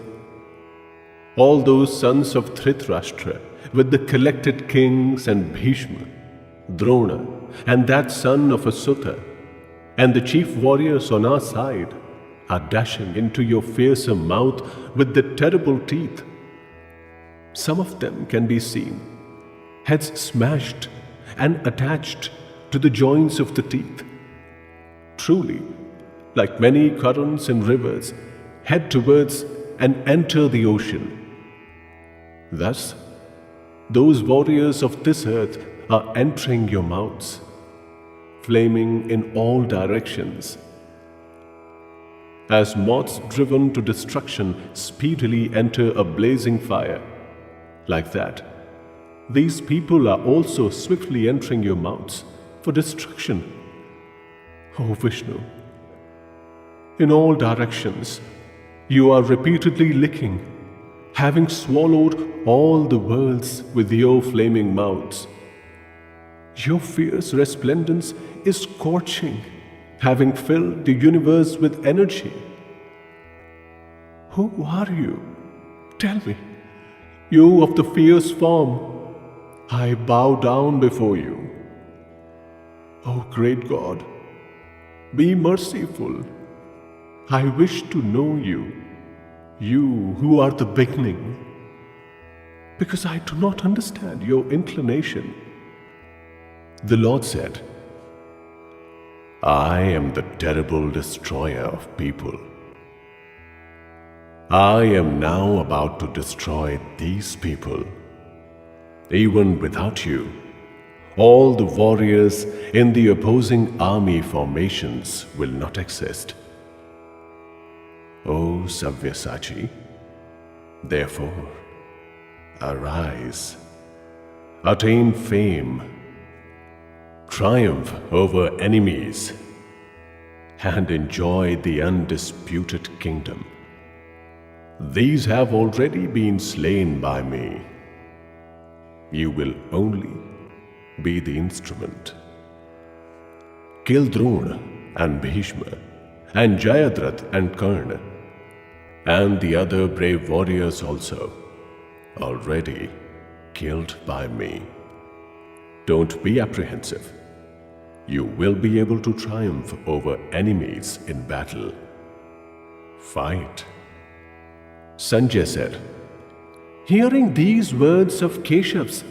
All those sons of Dhritarashtra, with the collected kings and Bhishma, Drona, and that son of Asuta, and the chief warriors on our side, are dashing into your fearsome mouth with the terrible teeth. Some of them can be seen, heads smashed and attached to the joints of the teeth. Truly, like many currents and rivers, head towards and enter the ocean. Thus, those warriors of this earth are entering your mouths, flaming in all directions. As moths driven to destruction speedily enter a blazing fire, like that, these people are also swiftly entering your mouths for destruction. O Vishnu, in all directions, you are repeatedly licking, having swallowed all the worlds with your flaming mouths. Your fierce resplendence is scorching, having filled the universe with energy. Who are you? Tell me. You of the fierce form, I bow down before you. O great God, be merciful. I wish to know you, you who are the beginning, because I do not understand your inclination. The Lord said, I am the terrible destroyer of people. I am now about to destroy these people. Even without you, all the warriors in the opposing army formations will not exist. O Sabyasachi, therefore, arise, attain fame, triumph over enemies, and enjoy the undisputed kingdom. These have already been slain by me. You will only be the instrument. Kill Drona and Bhishma, and Jayadratha and Karna, and the other brave warriors also, already killed by me. Don't be apprehensive. You will be able to triumph over enemies in battle. Fight. Sanjay said. Hearing these words of Keshav's,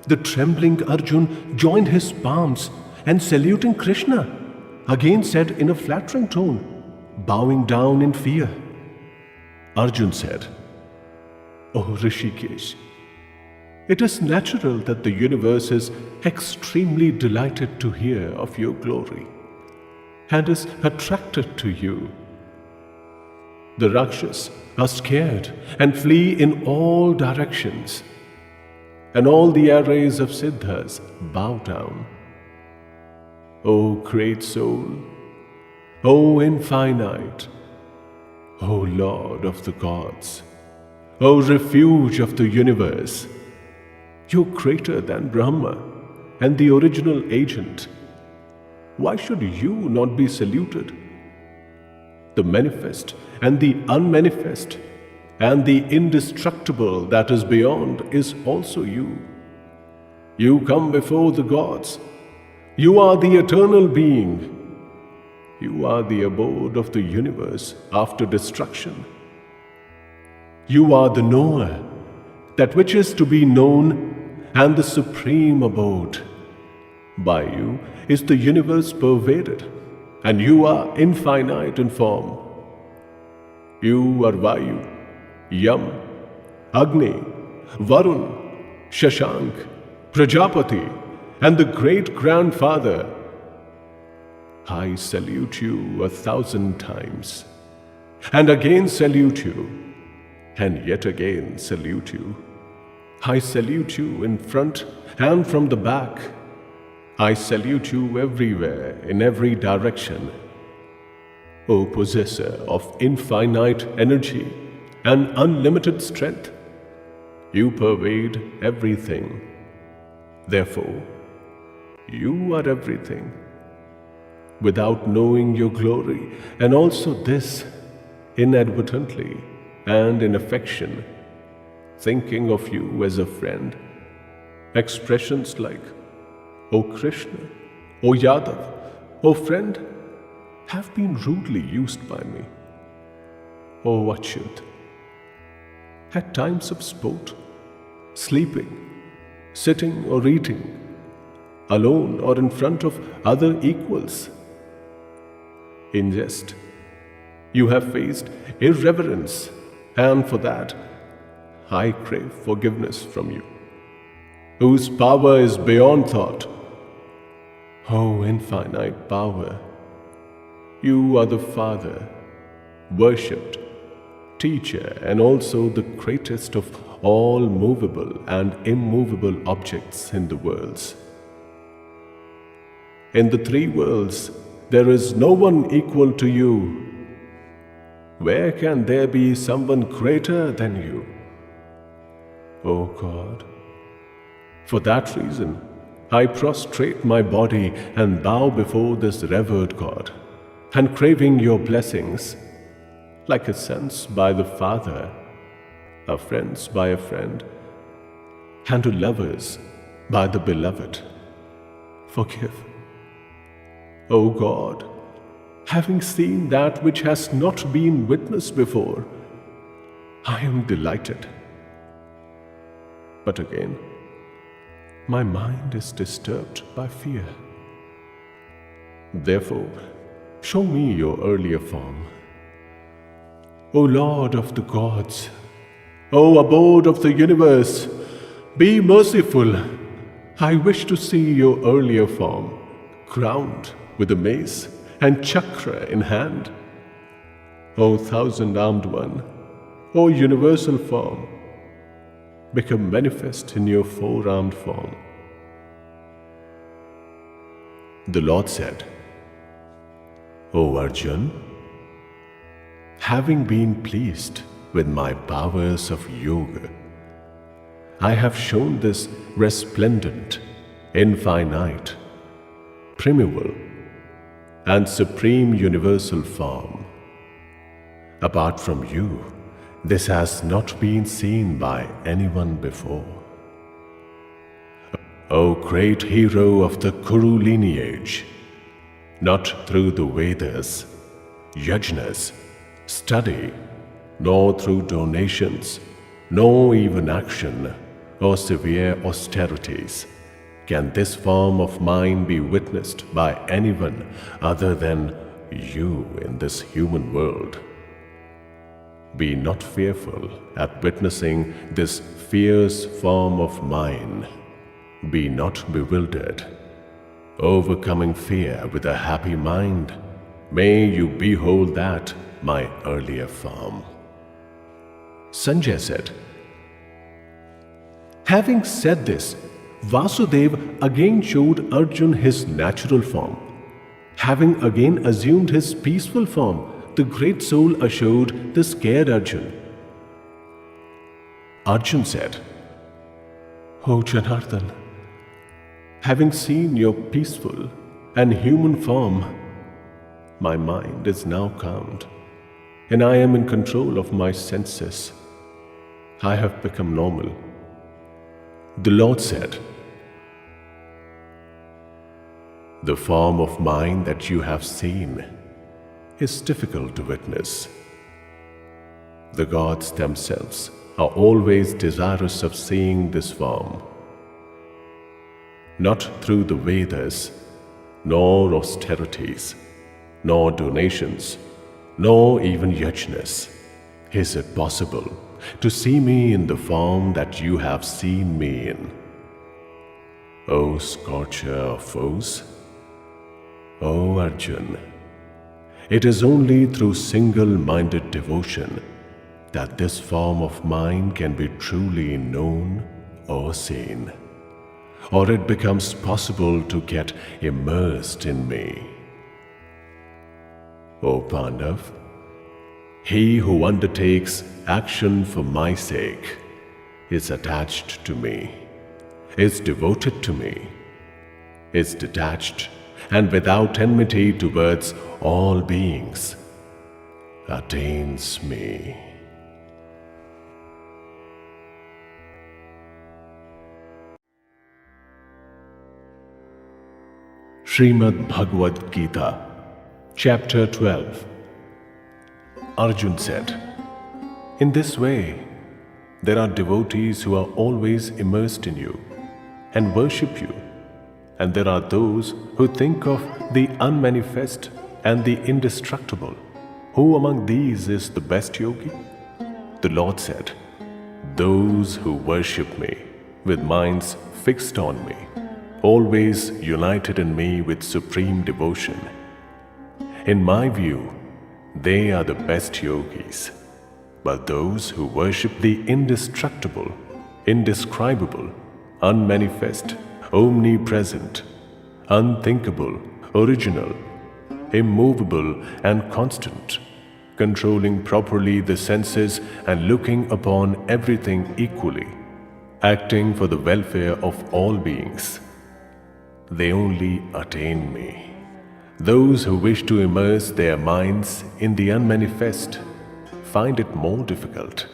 the trembling Arjun joined his palms and saluting Krishna, again said in a flattering tone, bowing down in fear. Arjun said, O Rishikesh, it is natural that the universe is extremely delighted to hear of your glory and is attracted to you. The Rakshas are scared and flee in all directions, and all the arrays of Siddhas bow down. O great soul, O infinite, O Lord of the gods, O refuge of the universe, you're greater than Brahma and the original agent. Why should you not be saluted? The manifest and the unmanifest and the indestructible that is beyond is also you. You come before the gods. You are the eternal being. You are the abode of the universe after destruction. You are the knower, that which is to be known, and the supreme abode. By you is the universe pervaded, and you are infinite in form. You are Vayu, Yam, Agni, Varun, Shashank, Prajapati, and the great-grandfather. I salute you 1,000 times, and again salute you, and yet again salute you. I salute you in front and from the back. I salute you everywhere, in every direction. O possessor of infinite energy and unlimited strength, you pervade everything. Therefore, you are everything. Without knowing your glory, and also this inadvertently and in affection, thinking of you as a friend, expressions like, O Krishna, O Yadav, O friend, have been rudely used by me. O Achyut, at times of sport, sleeping, sitting or eating, alone or in front of other equals. In jest, you have faced irreverence, and for that, I crave forgiveness from you, whose power is beyond thought. O infinite power, you are the Father, worshipped, teacher, and also the greatest of all movable and immovable objects in the worlds. In the three worlds, there is no one equal to you. Where can there be someone greater than you? O God, for that reason, I prostrate my body and bow before this revered God, and craving your blessings, like a sons by the Father, a friends by a friend, and to lovers by the beloved. Forgive. O God, having seen that which has not been witnessed before, I am delighted. But again, my mind is disturbed by fear. Therefore, show me your earlier form. O Lord of the gods, O abode of the universe, be merciful. I wish to see your earlier form, crowned with a mace and chakra in hand. O thousand-armed one, O universal form, become manifest in your four-armed form. The Lord said, O Arjun, having been pleased with my powers of yoga, I have shown this resplendent, infinite, primeval, and supreme universal form. Apart from you, this has not been seen by anyone before. O great hero of the Kuru lineage, not through the Vedas, yajnas, study, nor through donations, nor even action or severe austerities, can this form of mine be witnessed by anyone other than you in this human world. Be not fearful at witnessing this fierce form of mine. Be not bewildered. Overcoming fear with a happy mind, may you behold that my earlier form. Sanjay said, having said this, Vasudeva again showed Arjun his natural form. Having again assumed his peaceful form, the great soul assured the scared Arjun. Arjun said, O Janardhan, having seen your peaceful and human form, my mind is now calmed, and I am in control of my senses. I have become normal. The Lord said, the form of mind that you have seen is difficult to witness. The gods themselves are always desirous of seeing this form. Not through the Vedas, nor austerities, nor donations, nor even yajnas is it possible to see me in the form that you have seen me in. O scorcher of foes, O Arjun, it is only through single-minded devotion that this form of mine can be truly known or seen, or it becomes possible to get immersed in me. O Pandav, he who undertakes action for my sake is attached to me, is devoted to me, is detached and without enmity towards all beings, attains me. Sreemad Bhagwat Geeta, Chapter 12. Arjun said, in this way, there are devotees who are always immersed in you and worship you, and there are those who think of the unmanifest and the indestructible. Who among these is the best yogi? The Lord said, those who worship me with minds fixed on me, always united in me with supreme devotion. In my view, they are the best yogis. But those who worship the indestructible, indescribable, unmanifest, omnipresent, unthinkable, original, immovable and constant, controlling properly the senses and looking upon everything equally, acting for the welfare of all beings, they only attain me. Those who wish to immerse their minds in the unmanifest find it more difficult,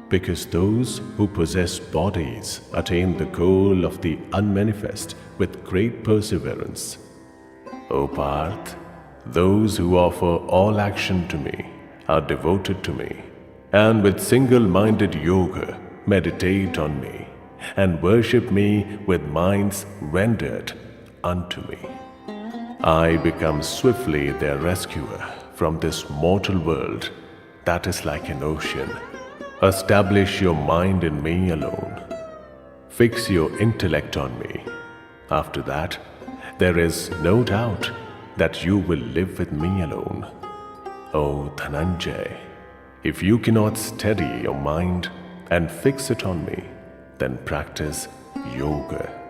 because those who possess bodies attain the goal of the unmanifest with great perseverance. O Parth, those who offer all action to me are devoted to me, and with single-minded yoga meditate on me and worship me with minds rendered unto me. I become swiftly their rescuer from this mortal world that is like an ocean. Establish your mind in me alone. Fix your intellect on me. After that, there is no doubt that you will live with me alone. O Dhananjay, if you cannot steady your mind and fix it on me, then practice yoga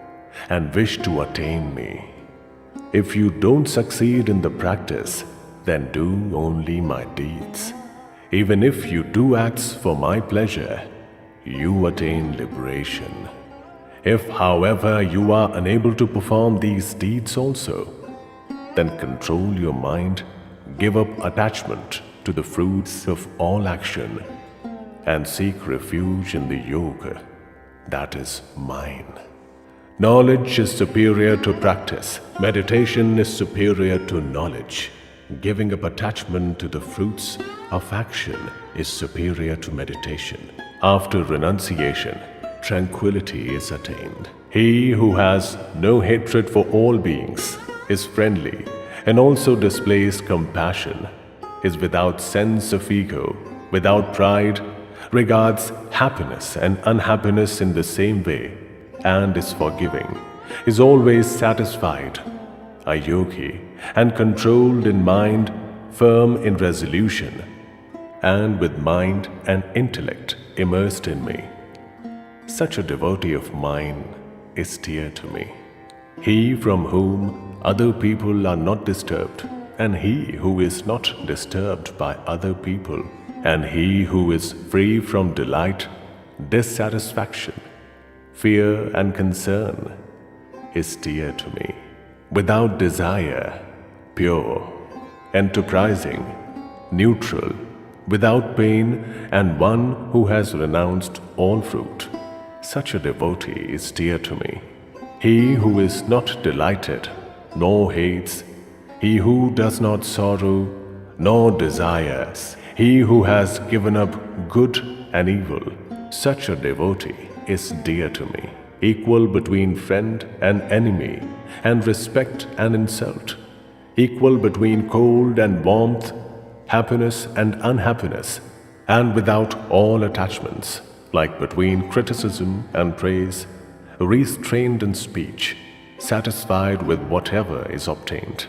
and wish to attain me. If you don't succeed in the practice, then do only my deeds. Even if you do acts for my pleasure, you attain liberation. If, however, you are unable to perform these deeds also, then control your mind, give up attachment to the fruits of all action, and seek refuge in the yoga that is mine. Knowledge is superior to practice. Meditation is superior to knowledge. Giving up attachment to the fruits of action is superior to meditation. After renunciation, tranquility is attained. He who has no hatred for all beings is friendly and also displays compassion, is without sense of ego, without pride, regards happiness and unhappiness in the same way, and is forgiving, is always satisfied, a yogi, and controlled in mind, firm in resolution, and with mind and intellect immersed in me. Such a devotee of mine is dear to me. He from whom other people are not disturbed, and he who is not disturbed by other people, and he who is free from delight, dissatisfaction, fear and concern, is dear to me. Without desire, pure, enterprising, neutral, without pain, and one who has renounced all fruit. Such a devotee is dear to me. He who is not delighted, nor hates, he who does not sorrow, nor desires, he who has given up good and evil, such a devotee is dear to me. Equal between friend and enemy, and respect and insult. Equal between cold and warmth, happiness and unhappiness, and without all attachments, like between criticism and praise, restrained in speech, satisfied with whatever is obtained,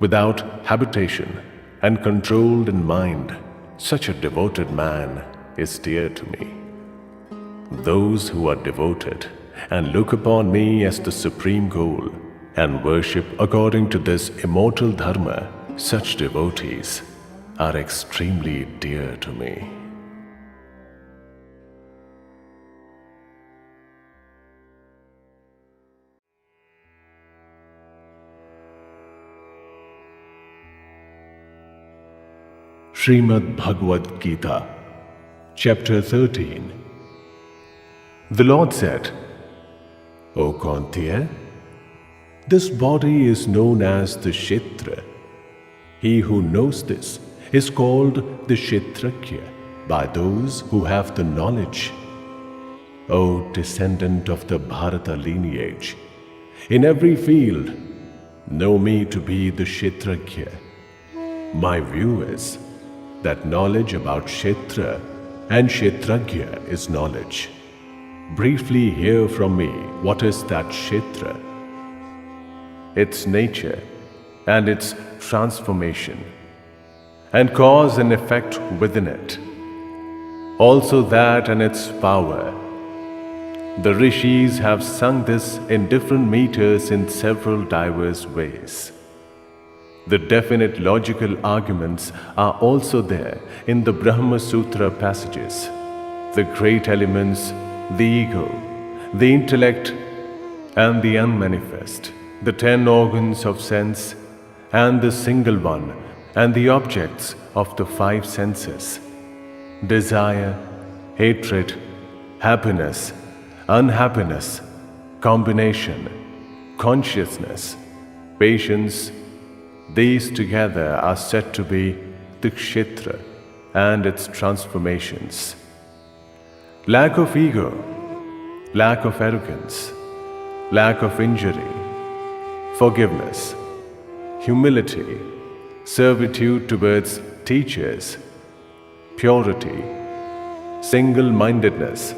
without habitation and controlled in mind. Such a devoted man is dear to me. Those who are devoted and look upon me as the supreme goal and worship according to this immortal dharma, such devotees are extremely dear to me. Sreemad Bhagwat Geeta, Chapter 13. The Lord said, O Kaunteya, this body is known as the Kshetra. He who knows this is called the Kshetrajna by those who have the knowledge. O descendant of the Bharata lineage, in every field, know me to be the Kshetrajna. My view is that knowledge about Kshetra and Kshetrajna is knowledge. Briefly hear from me what is that Kshetra, its nature and its transformation, and cause and effect within it. Also that and its power. The rishis have sung this in different meters in several diverse ways. The definite logical arguments are also there in the Brahma Sutra passages. The great elements, the ego, the intellect, and the unmanifest, the 10 organs of sense, and the single one, and the objects of the 5 senses. Desire, hatred, happiness, unhappiness, combination, consciousness, patience, these together are said to be the Kshetra and its transformations. Lack of ego, lack of arrogance, lack of injury, forgiveness, humility, servitude towards teachers, purity, single-mindedness,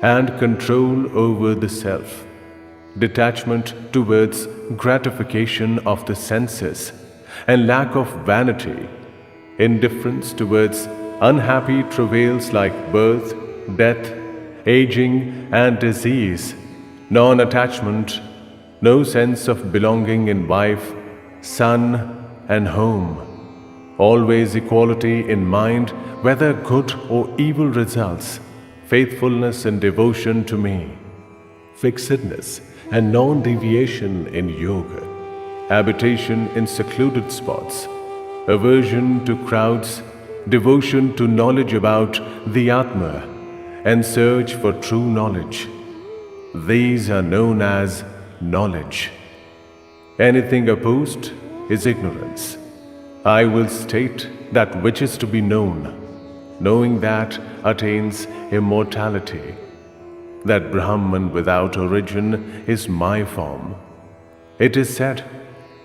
and control over the self, detachment towards gratification of the senses, and lack of vanity, indifference towards unhappy travails like birth, death, aging, and disease, non-attachment, no sense of belonging in wife, son, and home. Always equality in mind, whether good or evil results, faithfulness and devotion to me, fixedness and non-deviation in yoga, habitation in secluded spots, aversion to crowds, devotion to knowledge about the Atma, and search for true knowledge. These are known as knowledge. Anything opposed is ignorance. I will state that which is to be known. Knowing that attains immortality. That Brahman without origin is my form. It is said,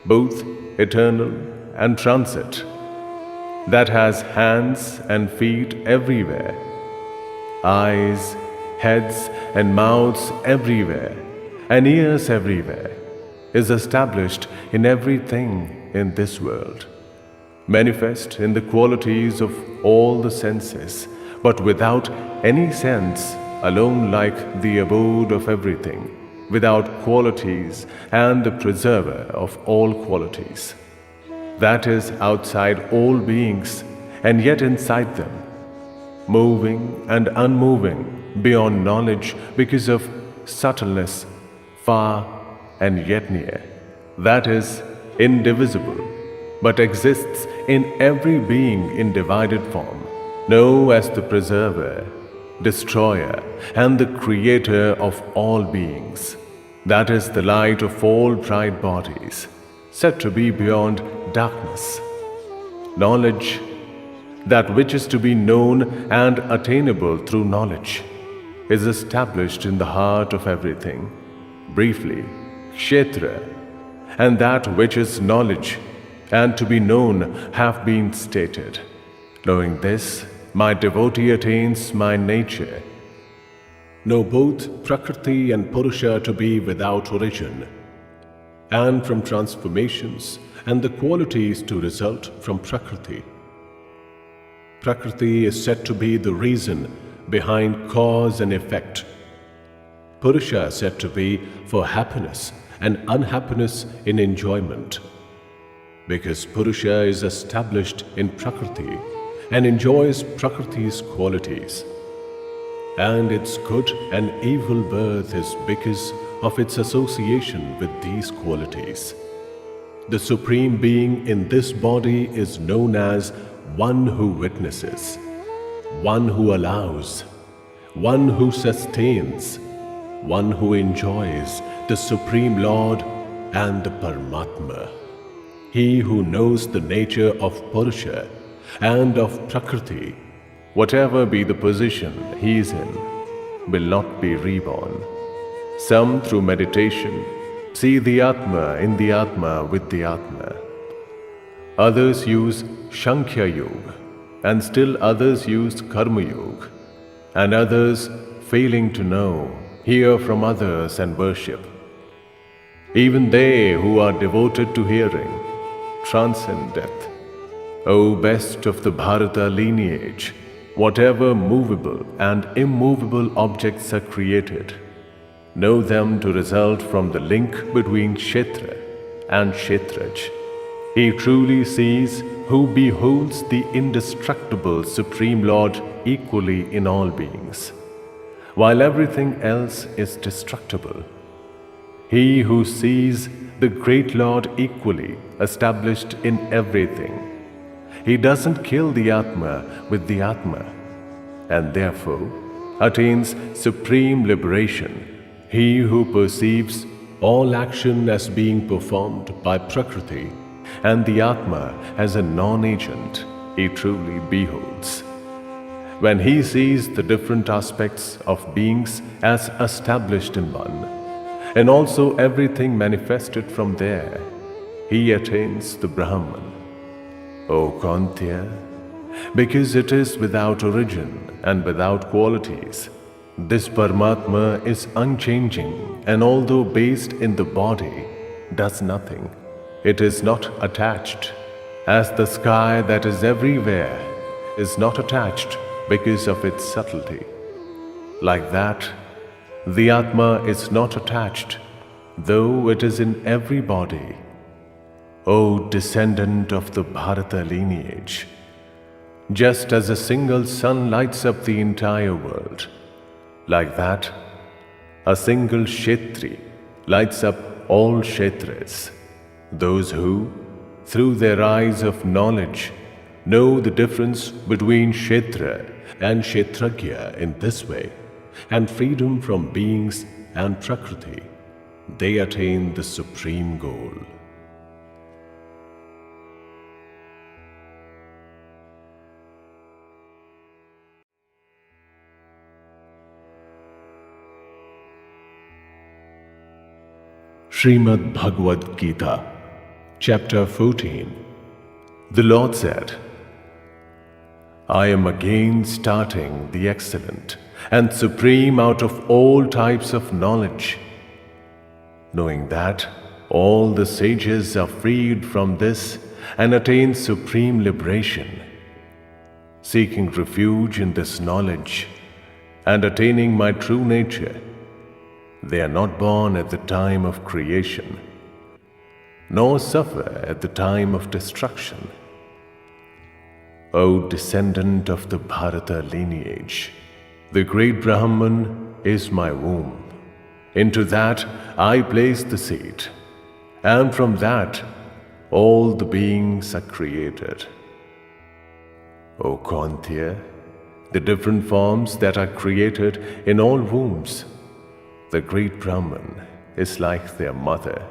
both eternal and transit, that has hands and feet everywhere, eyes, heads and mouths everywhere, and ears everywhere, is established in everything in this world, manifest in the qualities of all the senses, but without any sense, alone like the abode of everything, without qualities and the preserver of all qualities. That is outside all beings and yet inside them, moving and unmoving beyond knowledge because of subtleness, far and yet near. That is indivisible, but exists in every being in divided form. Know as the preserver, destroyer, and the creator of all beings. That is the light of all bright bodies, said to be beyond darkness. Knowledge, that which is to be known and attainable through knowledge, is established in the heart of everything. Briefly, Kshetra, and that which is knowledge and to be known have been stated. Knowing this, my devotee attains my nature. Know both Prakriti and Purusha to be without origin, and from transformations and the qualities to result from Prakriti. Prakriti is said to be the reason behind cause and effect. Purusha is said to be for happiness and unhappiness in enjoyment, because Purusha is established in Prakriti and enjoys Prakriti's qualities, and its good and evil birth is because of its association with these qualities. The Supreme Being in this body is known as one who witnesses, one who allows, one who sustains, one who enjoys, the Supreme Lord and the Paramatma. He who knows the nature of Purusha and of Prakriti, whatever be the position he is in, will not be reborn. Some through meditation see the Atma in the Atma with the Atma. Others use Sankhya Yoga, and still others use Karma Yoga, and others, failing to know, hear from others and worship. Even they who are devoted to hearing transcend death. O best of the Bharata lineage, whatever movable and immovable objects are created, know them to result from the link between Kshetra and Kshetraj. He truly sees who beholds the indestructible Supreme Lord equally in all beings, while everything else is destructible. He who sees the great Lord equally established in everything, he doesn't kill the Atma with the Atma, and therefore attains supreme liberation. He who perceives all action as being performed by Prakriti and the Atma as a non-agent, he truly beholds. When he sees the different aspects of beings as established in one, and also everything manifested from there, he attains the Brahman. O Kantya, because it is without origin and without qualities, this Paramatma is unchanging, and although based in the body, does nothing. It is not attached, as the sky that is everywhere is not attached because of its subtlety. Like that, the Atma is not attached, though it is in every body. O descendant of the Bharata lineage, just as a single sun lights up the entire world, like that, a single Kshetri lights up all Kshetras, those who, through their eyes of knowledge, know the difference between Kshetra and Kshetragya in this way, and freedom from beings and Prakriti, they attain the supreme goal. Sreemad Bhagwat Geeta, Chapter 14. The Lord said, I am again starting the excellent and supreme out of all types of knowledge, knowing that all the sages are freed from this and attain supreme liberation, seeking refuge in this knowledge and attaining my true nature. They are not born at the time of creation, nor suffer at the time of destruction. O descendant of the Bharata lineage, the great Brahman is my womb. Into that I place the seed, and from that all the beings are created. O Kantya, the different forms that are created in all wombs, the great Brahman is like their mother,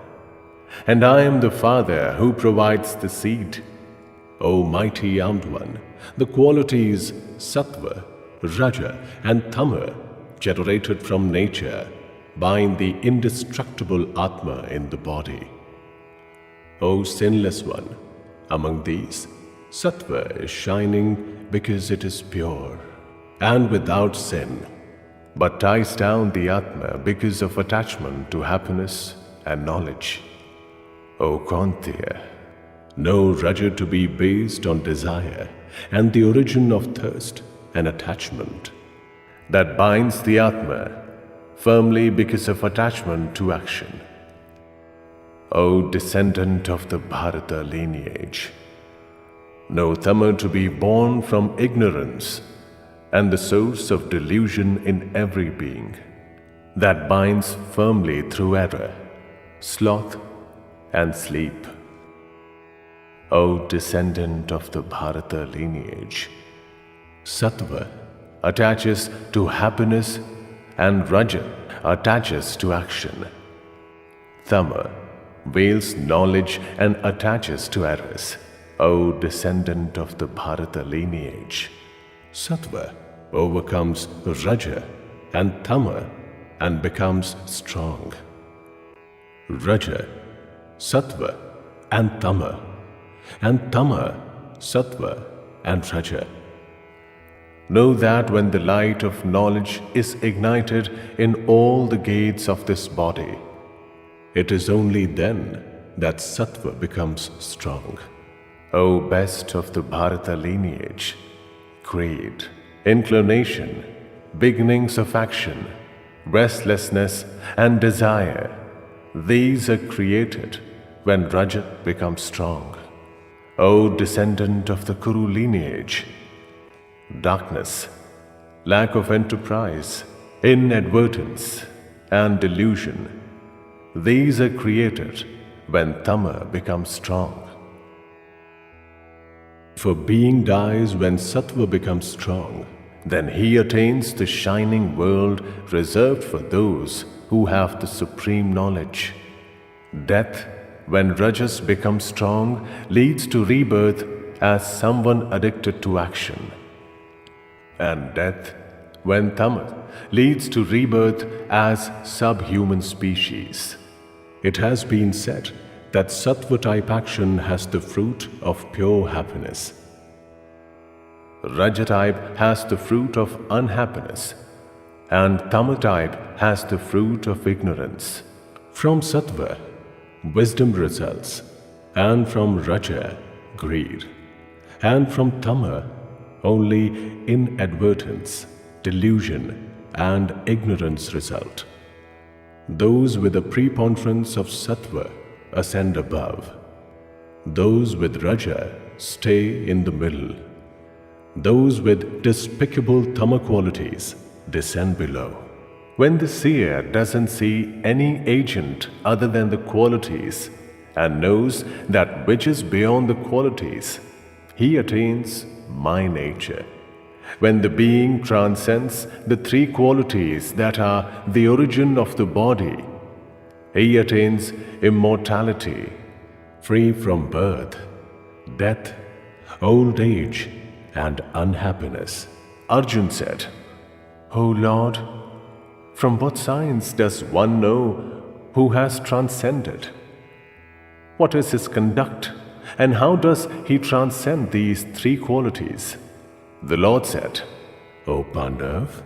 and I am the father who provides the seed. O mighty armed one, the qualities Sattva, Raja and Tama generated from nature bind the indestructible Atma in the body. O sinless one, among these, Sattva is shining because it is pure and without sin, but ties down the Atma because of attachment to happiness and knowledge. O Kantya, know Raja to be based on desire and the origin of thirst and attachment, that binds the Atma firmly because of attachment to action. O descendant of the Bharata lineage, know Tama to be born from ignorance and the source of delusion in every being, that binds firmly through error, sloth and sleep. O descendant of the Bharata lineage, Sattva attaches to happiness and Raja attaches to action. Tama veils knowledge and attaches to errors. O descendant of the Bharata lineage, Sattva overcomes Raja and Tama and becomes strong. Raja, Sattva and Tama, Sattva and Raja. Know that when the light of knowledge is ignited in all the gates of this body, it is only then that Sattva becomes strong. O best of the Bharata lineage, greed, inclination, beginnings of action, restlessness and desire, these are created when Raja becomes strong. O descendant of the Kuru lineage, darkness, lack of enterprise, inadvertence and delusion, these are created when Tama becomes strong. For being dies when Sattva becomes strong, then he attains the shining world reserved for those who have the supreme knowledge. Death, when Rajas becomes strong, leads to rebirth as someone addicted to action. And death, when Tama, leads to rebirth as subhuman species. It has been said that Sattva type action has the fruit of pure happiness. Raja type has the fruit of unhappiness, and Tama type has the fruit of ignorance. From Sattva, wisdom results, and from Raja, greed, and from Tama, only inadvertence, delusion, and ignorance result. Those with a preponderance of sattva ascend above. Those with raja stay in the middle. Those with despicable tama qualities descend below. When the seer doesn't see any agent other than the qualities and knows that which is beyond the qualities, he attains my nature. When the being transcends the three qualities that are the origin of the body, he attains immortality, free from birth, death, old age, and unhappiness. Arjun said, "O Lord, from what science does one know who has transcended? What is his conduct, and how does he transcend these three qualities?" The Lord said, "O Pandav,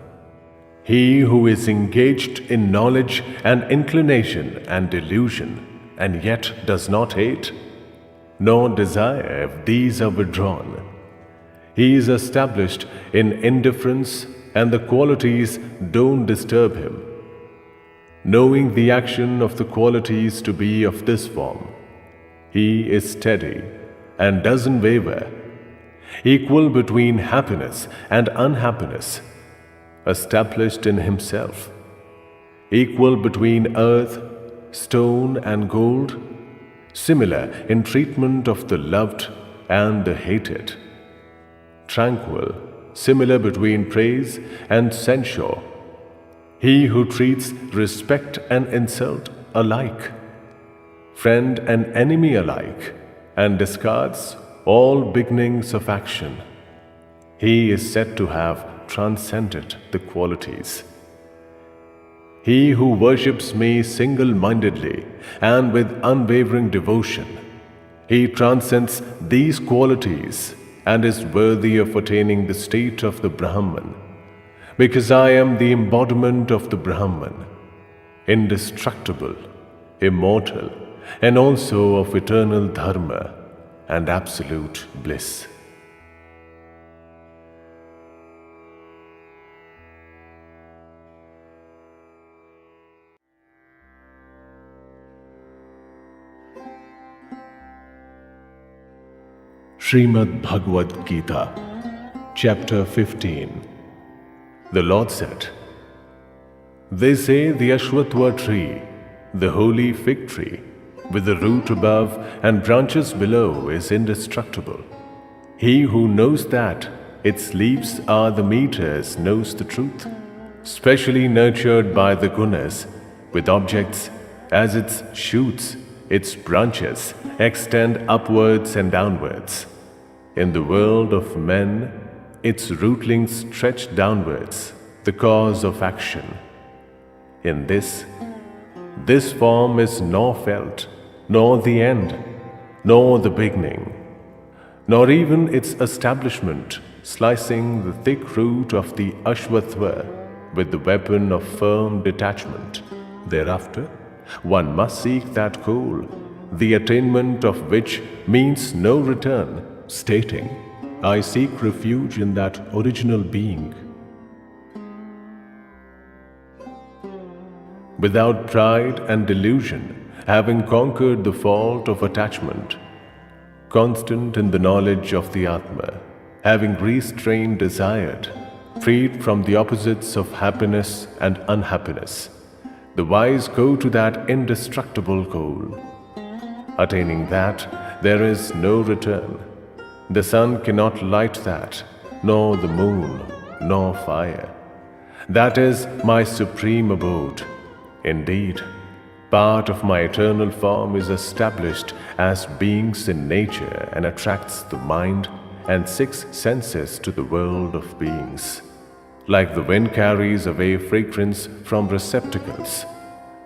he who is engaged in knowledge and inclination and delusion, and yet does not hate, nor desire if these are withdrawn, he is established in indifference, and the qualities don't disturb him. Knowing the action of the qualities to be of this form, he is steady and doesn't waver, equal between happiness and unhappiness, established in himself, equal between earth, stone, and gold, similar in treatment of the loved and the hated, tranquil, similar between praise and censure, he who treats respect and insult alike, friend and enemy alike, and discards all beginnings of action, he is said to have transcended the qualities. He who worships me single-mindedly and with unwavering devotion, he transcends these qualities and is worthy of attaining the state of the Brahman, because I am the embodiment of the Brahman, indestructible, immortal, and also of eternal dharma and absolute bliss." Sreemad Bhagwat Geeta, Chapter 15. The Lord said, "They say the Ashwatthva tree, the holy fig tree, with the root above and branches below, is indestructible. He who knows that its leaves are the meters knows the truth, specially nurtured by the gunas, with objects as its shoots, its branches extend upwards and downwards. In the world of men, its rootlings stretch downwards, the cause of action. In this form is nor felt, nor the end, nor the beginning, nor even its establishment, slicing the thick root of the Ashwatthva with the weapon of firm detachment. Thereafter, one must seek that goal, the attainment of which means no return, stating, 'I seek refuge in that original being.' Without pride and delusion, having conquered the fault of attachment, constant in the knowledge of the Atma, having restrained desired, freed from the opposites of happiness and unhappiness, the wise go to that indestructible goal. Attaining that, there is no return. The sun cannot light that, nor the moon, nor fire. That is my supreme abode. Indeed, part of my eternal form is established as beings in nature and attracts the mind and six senses to the world of beings. Like the wind carries away fragrance from receptacles,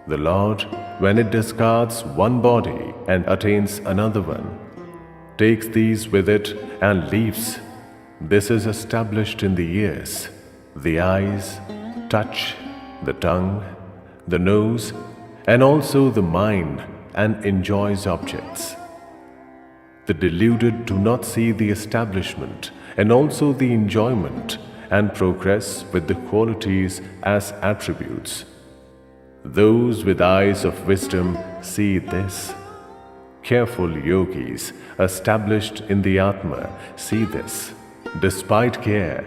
the Lord, when it discards one body and attains another one, takes these with it and leaves. This is established in the ears, the eyes, touch, the tongue, the nose, and also the mind, and enjoys objects. The deluded do not see the establishment and also the enjoyment and progress with the qualities as attributes. Those with eyes of wisdom see this. Careful yogis, established in the Atma, see this. Despite care,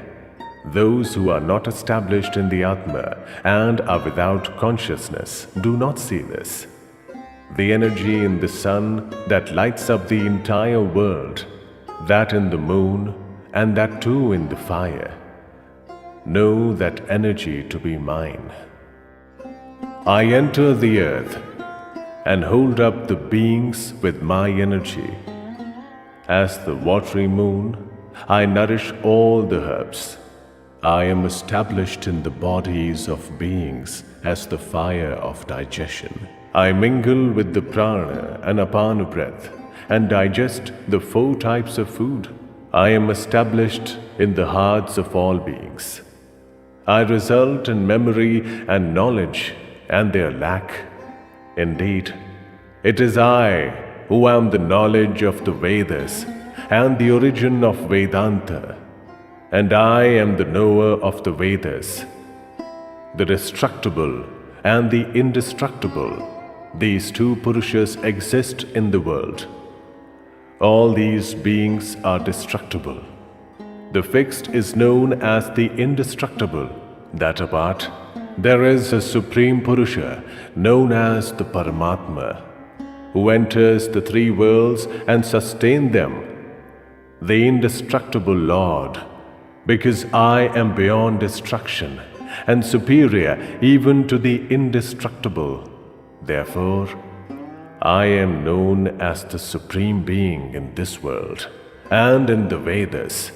those who are not established in the Atma and are without consciousness do not see this. The energy in the sun that lights up the entire world, that in the moon, and that too in the fire. Know that energy to be mine. I enter the earth and hold up the beings with my energy. As the watery moon, I nourish all the herbs. I am established in the bodies of beings as the fire of digestion. I mingle with the prana and apana breath and digest the 4 types of food. I am established in the hearts of all beings. I result in memory and knowledge and their lack. Indeed, it is I who am the knowledge of the Vedas and the origin of Vedanta, and I am the knower of the Vedas. The destructible and the indestructible, these 2 Purushas exist in the world. All these beings are destructible. The fixed is known as the indestructible. That apart, there is a Supreme Purusha known as the Paramatma, who enters the 3 worlds and sustains them. The indestructible Lord, because I am beyond destruction and superior even to the indestructible. Therefore, I am known as the Supreme Being in this world and in the Vedas.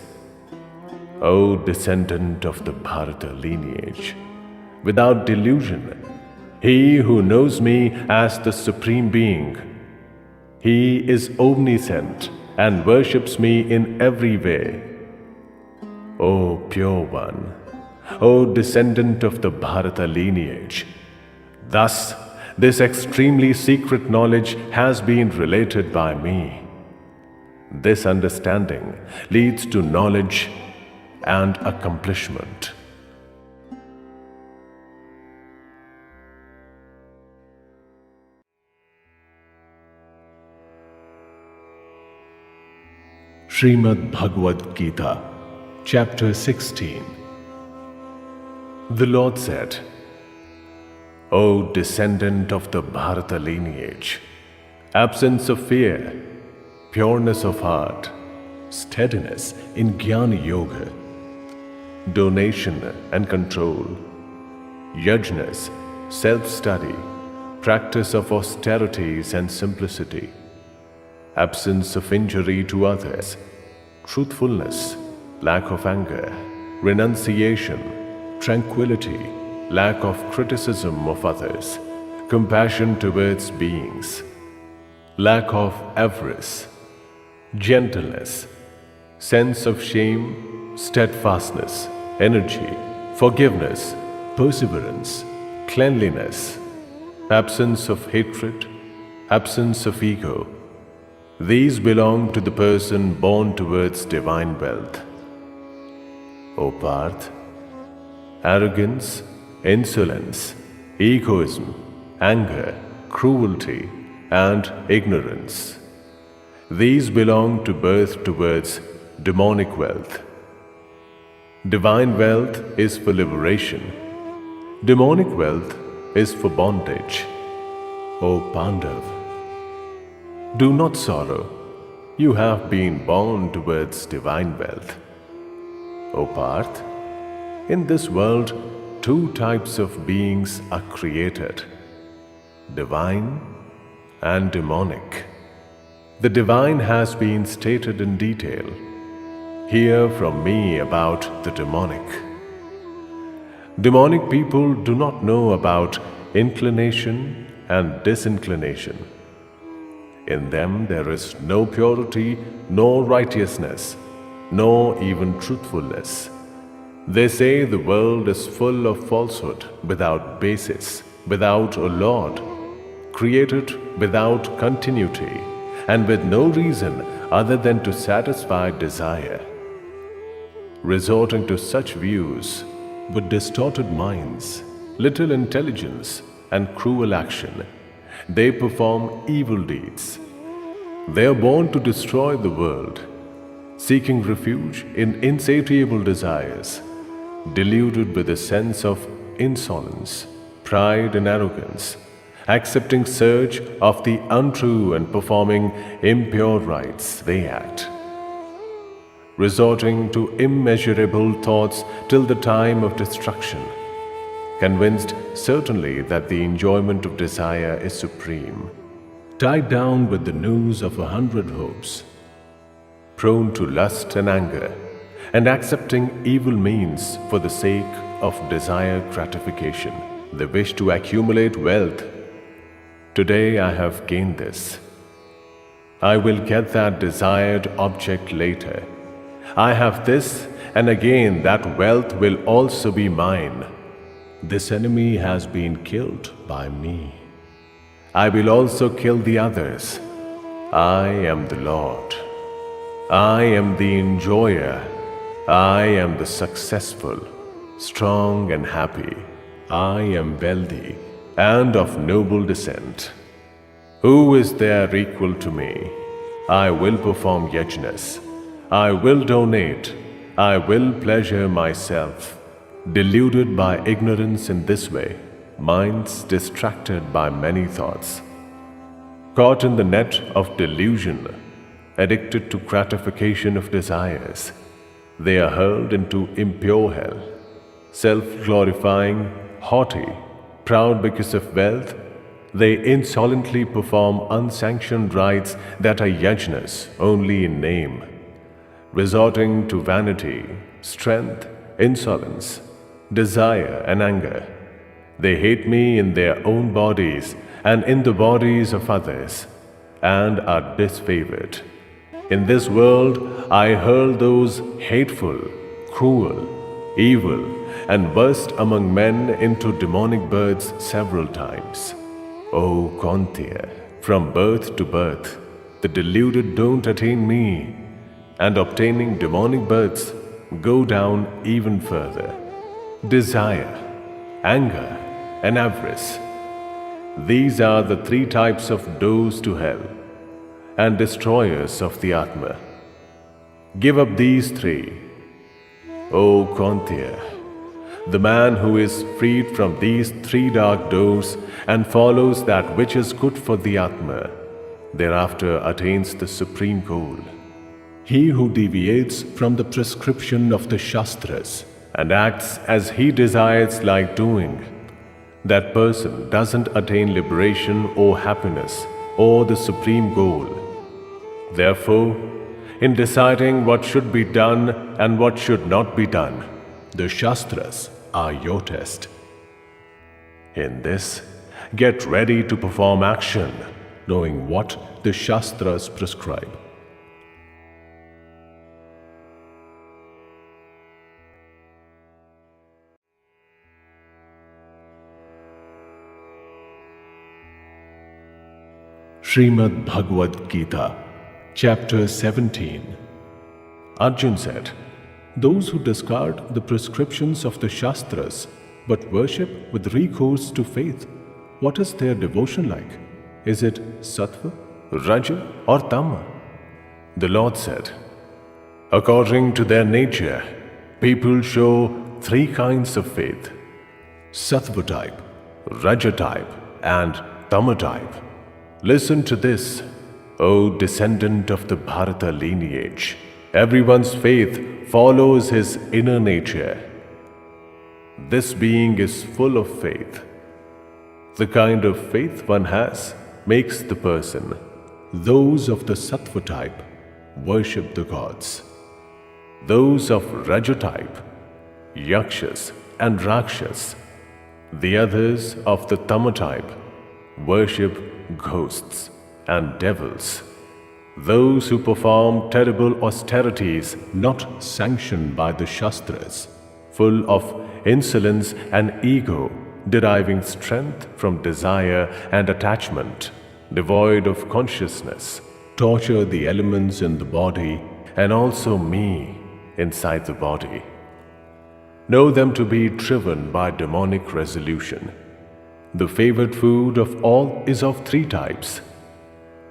O descendant of the Bharata lineage, without delusion, he who knows me as the Supreme Being, he is omniscient and worships me in every way. O pure one, O descendant of the Bharata lineage, thus this extremely secret knowledge has been related by me. This understanding leads to knowledge and accomplishment. Sreemad Bhagwat Geeta, Chapter 16. The Lord said, O descendant of the Bharata lineage, absence of fear, pureness of heart, steadiness in Jnana Yoga, donation and control, yajnas, self-study, practice of austerities and simplicity, absence of injury to others, truthfulness, lack of anger, renunciation, tranquility, lack of criticism of others, compassion towards beings, lack of avarice, gentleness, sense of shame, steadfastness, energy, forgiveness, perseverance, cleanliness, absence of hatred, absence of ego. These belong to the person born towards divine wealth. O Parth, arrogance, insolence, egoism, anger, cruelty, and ignorance. These belong to birth towards demonic wealth. Divine wealth is for liberation. Demonic wealth is for bondage. O Pandav, do not sorrow. You have been born towards divine wealth. O Parth, in this world, 2 types of beings are created, divine and demonic. The divine has been stated in detail. Hear from me about the demonic. Demonic people do not know about inclination and disinclination. In them there is no purity, nor righteousness, nor even truthfulness. They say the world is full of falsehood, without basis, without a Lord, created without continuity, and with no reason other than to satisfy desire. Resorting to such views, with distorted minds, little intelligence, and cruel action. They perform evil deeds. They are born to destroy the world, seeking refuge in insatiable desires, deluded with a sense of insolence, pride, and arrogance, accepting surge of the untrue and performing impure rites. They act, resorting to immeasurable thoughts till the time of destruction, convinced certainly that the enjoyment of desire is supreme, Tied down with the noose of 100 hopes, prone to lust and anger, and accepting evil means for the sake of desired gratification. They wish to accumulate wealth. Today I have gained this. I will get that desired object later. I have this, and again that wealth will also be mine. this enemy has been killed by me. I will also kill the others. I am the Lord. I am the enjoyer. I am the successful, strong and happy. I am wealthy and of noble descent. Who is there equal to me? I will perform yajnas. I will donate. I will pleasure myself. Deluded by ignorance in this way, minds distracted by many thoughts, caught in the net of delusion, addicted to gratification of desires, they are hurled into impure hell. Self-glorifying, haughty, proud because of wealth, they insolently perform unsanctioned rites that are yajnas only in name, resorting to vanity, strength, insolence, desire and anger. They hate me in their own bodies and in the bodies of others, and are disfavored. In this world I hurl those hateful, cruel, evil, and burst among men into demonic births several times. O Kaunteya, from birth to birth, the deluded don't attain me, and obtaining demonic births go down even further. Desire, anger, and avarice. These are the three types of doors to hell and destroyers of the Atma. Give up these three. O Kaunteya, the man who is freed from these three dark doors and follows that which is good for the Atma, thereafter attains the supreme goal. He who deviates from the prescription of the Shastras and acts as he desires like doing, that person doesn't attain liberation or happiness or the supreme goal. Therefore, in deciding what should be done and what should not be done, the Shastras are your test. In this, get ready to perform action, knowing what the Shastras prescribe. Sreemad Bhagwat Geeta, Chapter 17. Arjun said, Those who discard the prescriptions of the Shastras but worship with recourse to faith, what is their devotion like? Is it Sattva, Raja, or Tama? The Lord said, according to their nature, people show three kinds of faith: Sattva type, Raja type, and Tama type. Listen to this, O descendant of the Bharata lineage. Everyone's faith follows his inner nature. This being is full of faith. The kind of faith one has makes the person. Those of the Sattva type worship the gods. Those of Raja type, Yakshas and Rakshas. The others of the Tama type worship ghosts and devils. Those who perform terrible austerities not sanctioned by the Shastras, full of insolence and ego, deriving strength from desire and attachment, devoid of consciousness, torture the elements in the body and also me inside the body. Know them to be driven by demonic resolution. The favored food of all is of three types,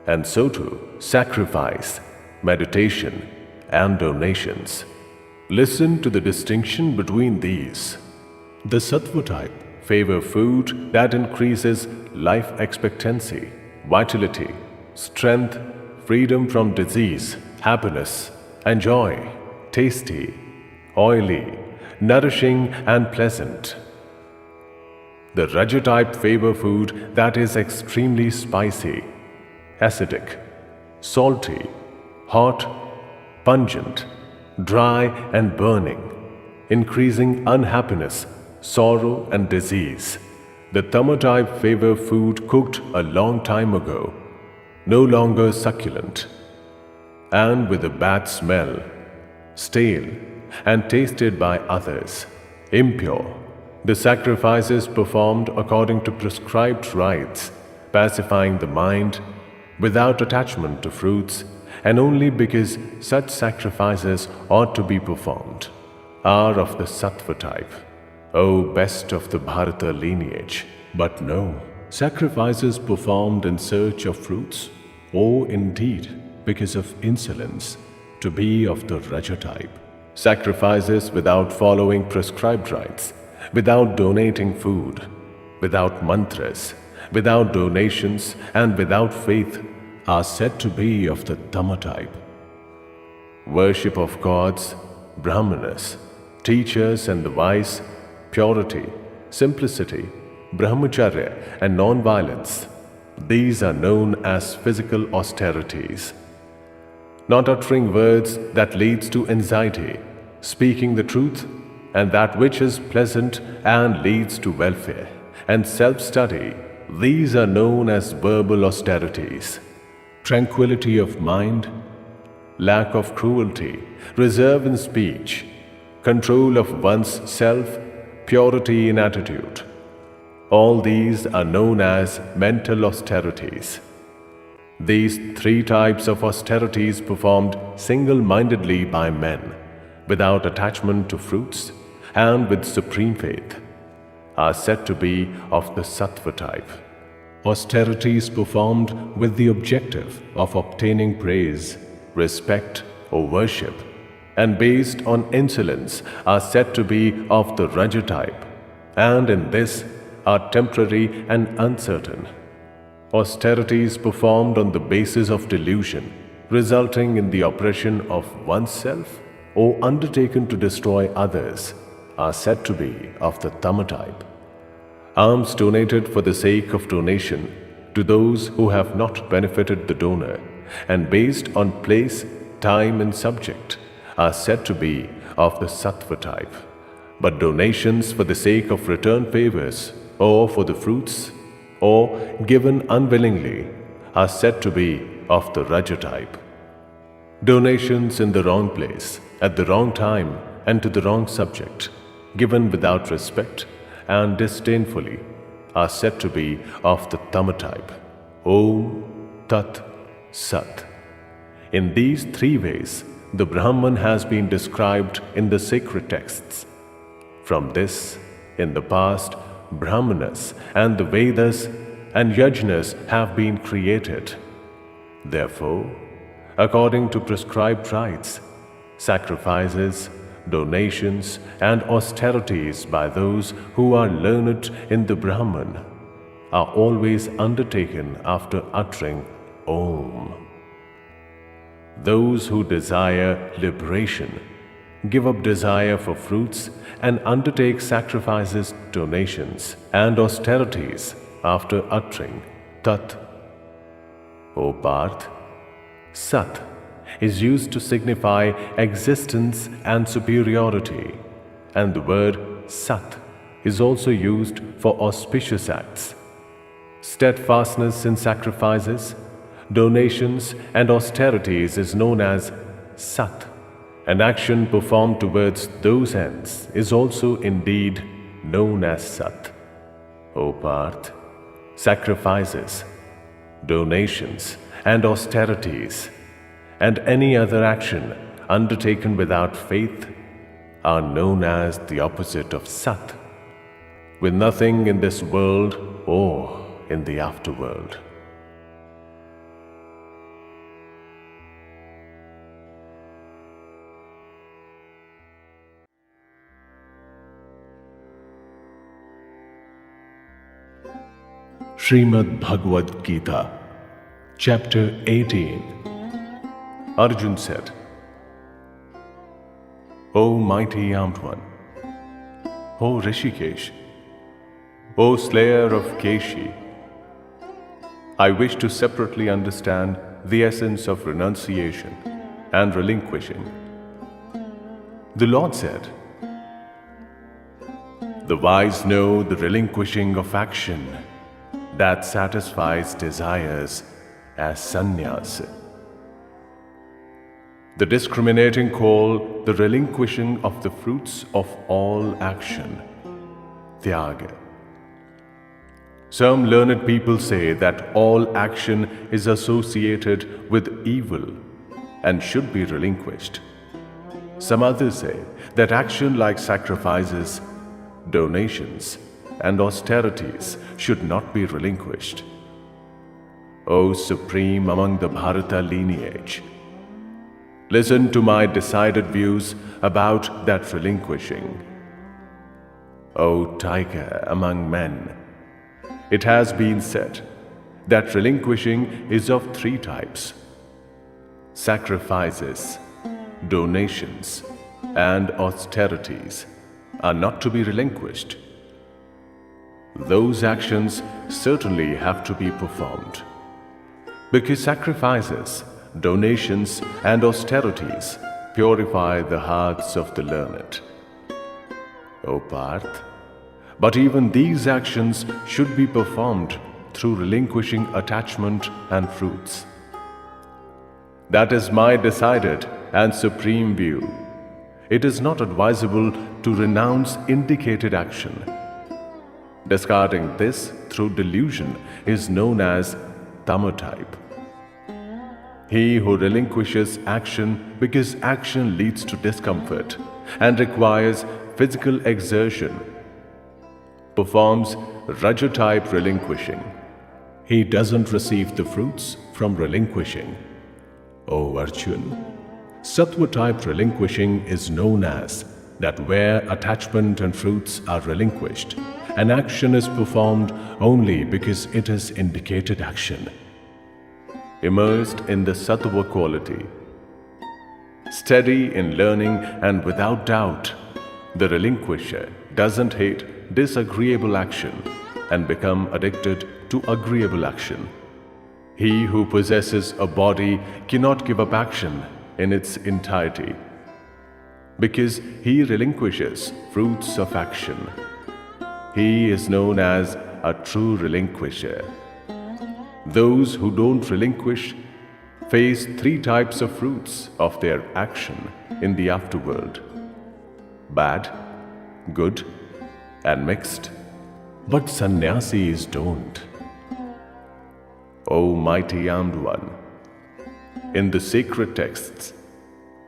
and so too sacrifice, meditation, and donations. Listen to the distinction between these. The sattva type favor food that increases life expectancy, vitality, strength, freedom from disease, happiness, and joy, tasty, oily, nourishing, and pleasant. The Raja type favor food that is extremely spicy, acidic, salty, hot, pungent, dry, and burning, increasing unhappiness, sorrow, and disease. The Tama type favor food cooked a long time ago, no longer succulent, and with a bad smell, stale, and tasted by others, impure. The sacrifices performed according to prescribed rites, pacifying the mind, without attachment to fruits, and only because such sacrifices ought to be performed, are of the sattva type, O best of the Bharata lineage. But no, sacrifices performed in search of fruits, or indeed because of insolence, to be of the Raja type. Sacrifices without following prescribed rites, without donating food, without mantras, without donations, and without faith, are said to be of the Tama type. Worship of gods, brahmanas, teachers and the wise, purity, simplicity, brahmacharya, and non-violence, these are known as physical austerities. Not uttering words that leads to anxiety, speaking the truth, and that which is pleasant and leads to welfare, and self-study, these are known as verbal austerities. Tranquility of mind, lack of cruelty, reserve in speech, control of one's self, purity in attitude. All these are known as mental austerities. These three types of austerities performed single-mindedly by men, without attachment to fruits, and with supreme faith, are said to be of the sattva type. Austerities performed with the objective of obtaining praise, respect, or worship, and based on insolence, are said to be of the Raja type, and in this are temporary and uncertain. Austerities performed on the basis of delusion, resulting in the oppression of oneself or undertaken to destroy others, are said to be of the Tama type. Alms donated for the sake of donation to those who have not benefited the donor and based on place, time, and subject are said to be of the sattva type. But donations for the sake of return favors or for the fruits or given unwillingly are said to be of the Raja type. Donations in the wrong place, at the wrong time, and to the wrong subject, given without respect and disdainfully, are said to be of the Tama type. Om Tat Sat. In these three ways, the Brahman has been described in the sacred texts. From this, in the past, Brahmanas and the Vedas and Yajnas have been created. Therefore, according to prescribed rites, sacrifices, donations, and austerities by those who are learned in the Brahman are always undertaken after uttering Om. Those who desire liberation give up desire for fruits and undertake sacrifices, donations, and austerities after uttering Tat. O Parth, Sat is used to signify existence and superiority, and the word Sat is also used for auspicious acts. Steadfastness in sacrifices, donations, and austerities is known as Sat. An action performed towards those ends is also indeed known as Sat. O Parth, sacrifices, donations, and austerities, and any other action undertaken without faith are known as the opposite of Sat. With nothing in this world awe in the afterworld. Sreemad Bhagwat Geeta, Chapter 18. Arjun said, O mighty armed one, O Rishikesh, O slayer of Keshi, I wish to separately understand the essence of renunciation and relinquishing. The Lord said, the wise know the relinquishing of action that satisfies desires as sannyas. The discriminating call the relinquishing of the fruits of all action, tyaga. Some learned people say that all action is associated with evil and should be relinquished. Some others say that action like sacrifices, donations, and austerities should not be relinquished. O Supreme among the Bharata lineage, listen to my decided views about that relinquishing. O Tiger among men, it has been said that relinquishing is of three types: sacrifices, donations, and austerities are not to be relinquished. Those actions certainly have to be performed, because sacrifices, donations, and austerities purify the hearts of the learned. O Parth, but even these actions should be performed through relinquishing attachment and fruits. That is my decided and supreme view. It is not advisable to renounce indicated action. Discarding this through delusion is known as tamatype. He who relinquishes action because action leads to discomfort and requires physical exertion performs rajatype relinquishing. He doesn't receive the fruits from relinquishing. O Arjun, sattva-type relinquishing is known as that where attachment and fruits are relinquished, an action is performed only because it is indicated action. Immersed in the sattva quality, steady in learning and without doubt, the relinquisher doesn't hate disagreeable action and become addicted to agreeable action. He who possesses a body cannot give up action in its entirety, because he relinquishes fruits of action. He is known as a true relinquisher. Those who don't relinquish face three types of fruits of their action in the afterworld: bad, good, and mixed. But sannyasis don't. O mighty armed one, in the sacred texts,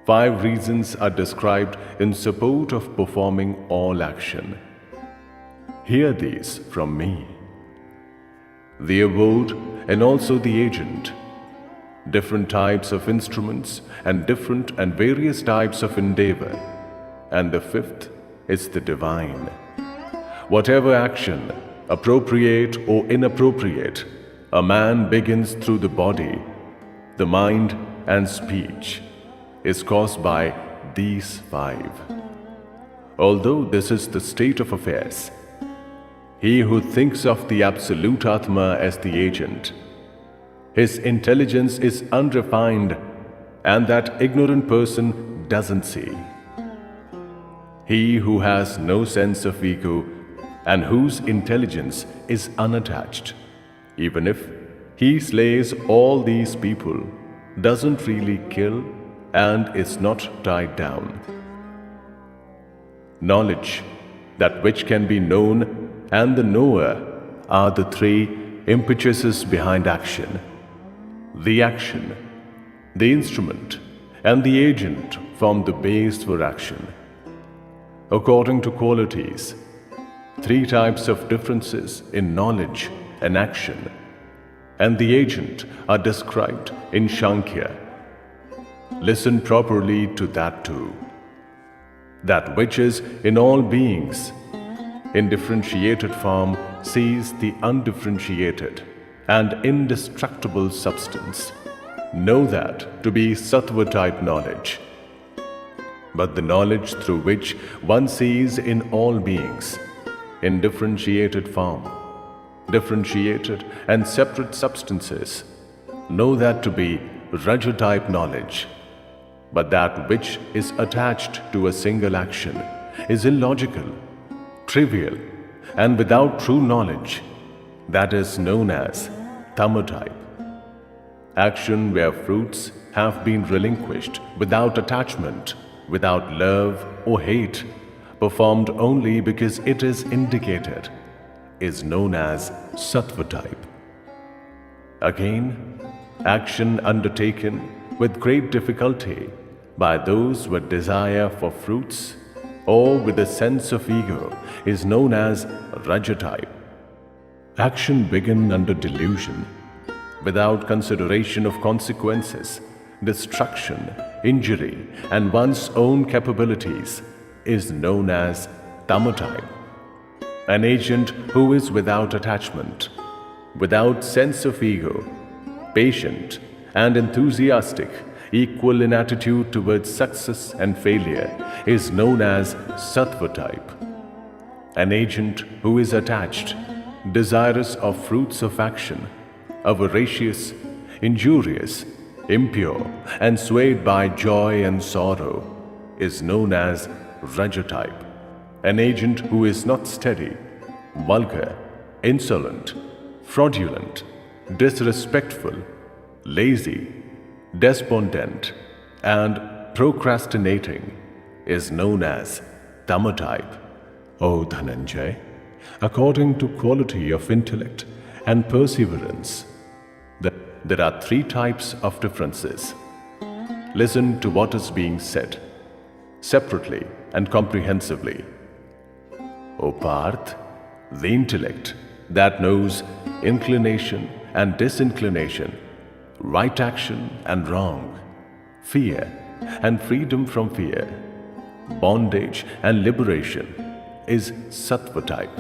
5 reasons are described in support of performing all action. Hear these from me. The abode and also the agent, different types of instruments and different and various types of endeavor, and the 5th is the divine. Whatever action, appropriate or inappropriate, a man begins through the body, the mind, and speech, is caused by these 5. Although this is the state of affairs, he who thinks of the Absolute Atma as the agent, his intelligence is unrefined, and that ignorant person doesn't see. He who has no sense of ego and whose intelligence is unattached, even if he slays all these people, doesn't really kill and is not tied down. Knowledge, that which can be known, and the knower are the 3 impetuses behind action. The action, the instrument, and the agent form the base for action. According to qualities, Three types of differences in knowledge and action, and the agent are described in Shankhya. Listen properly to that too. That which is in all beings, in differentiated form, sees the undifferentiated and indestructible substance. Know that to be sattva type knowledge. But the knowledge through which one sees in all beings, in differentiated form, differentiated and separate substances, know that to be raja type knowledge. But that which is attached to a single action is illogical, trivial, and without true knowledge. That is known as tama type. Action where fruits have been relinquished without attachment, without love or hate, performed only because it is indicated, is known as sattva type. Again, action undertaken with great difficulty by those with desire for fruits or with a sense of ego is known as raja type. Action begun under delusion, without consideration of consequences, destruction, injury, and one's own capabilities, is known as tama type. An agent who is without attachment, without sense of ego, patient and enthusiastic, equal in attitude towards success and failure, is known as sattva type. An agent who is attached, desirous of fruits of action, avaricious, injurious, impure, and swayed by joy and sorrow, is known as raja type. An agent who is not steady, vulgar, insolent, fraudulent, disrespectful, lazy, despondent, and procrastinating is known as tama type. O Dhananjay, according to quality of intellect and perseverance, there are three types of differences. Listen to what is being said, separately and comprehensively. O Parth, the intellect that knows inclination and disinclination, right action and wrong, fear and freedom from fear, bondage and liberation, is sattva type.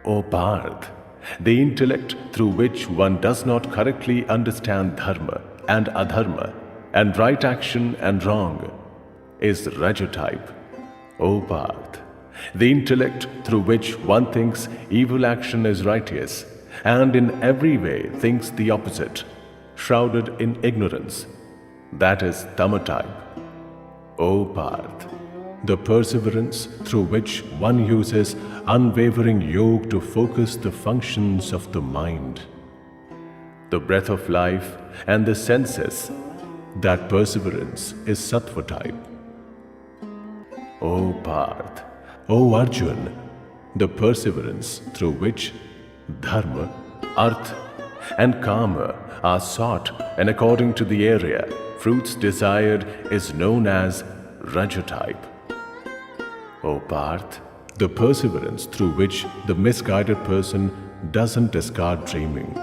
O Parth, the intellect through which one does not correctly understand dharma and adharma and right action and wrong, is raja type. O Parth, the intellect through which one thinks evil action is righteous and in every way thinks the opposite, shrouded in ignorance, that is tama type. O Parth, the perseverance through which one uses unwavering yoga to focus the functions of the mind, the breath of life and the senses, that perseverance is sattva type. O Parth, O Arjun, the perseverance through which dharma, artha and kama are sought and according to the area fruits desired is known as raja type. O Parth, the perseverance through which the misguided person doesn't discard dreaming,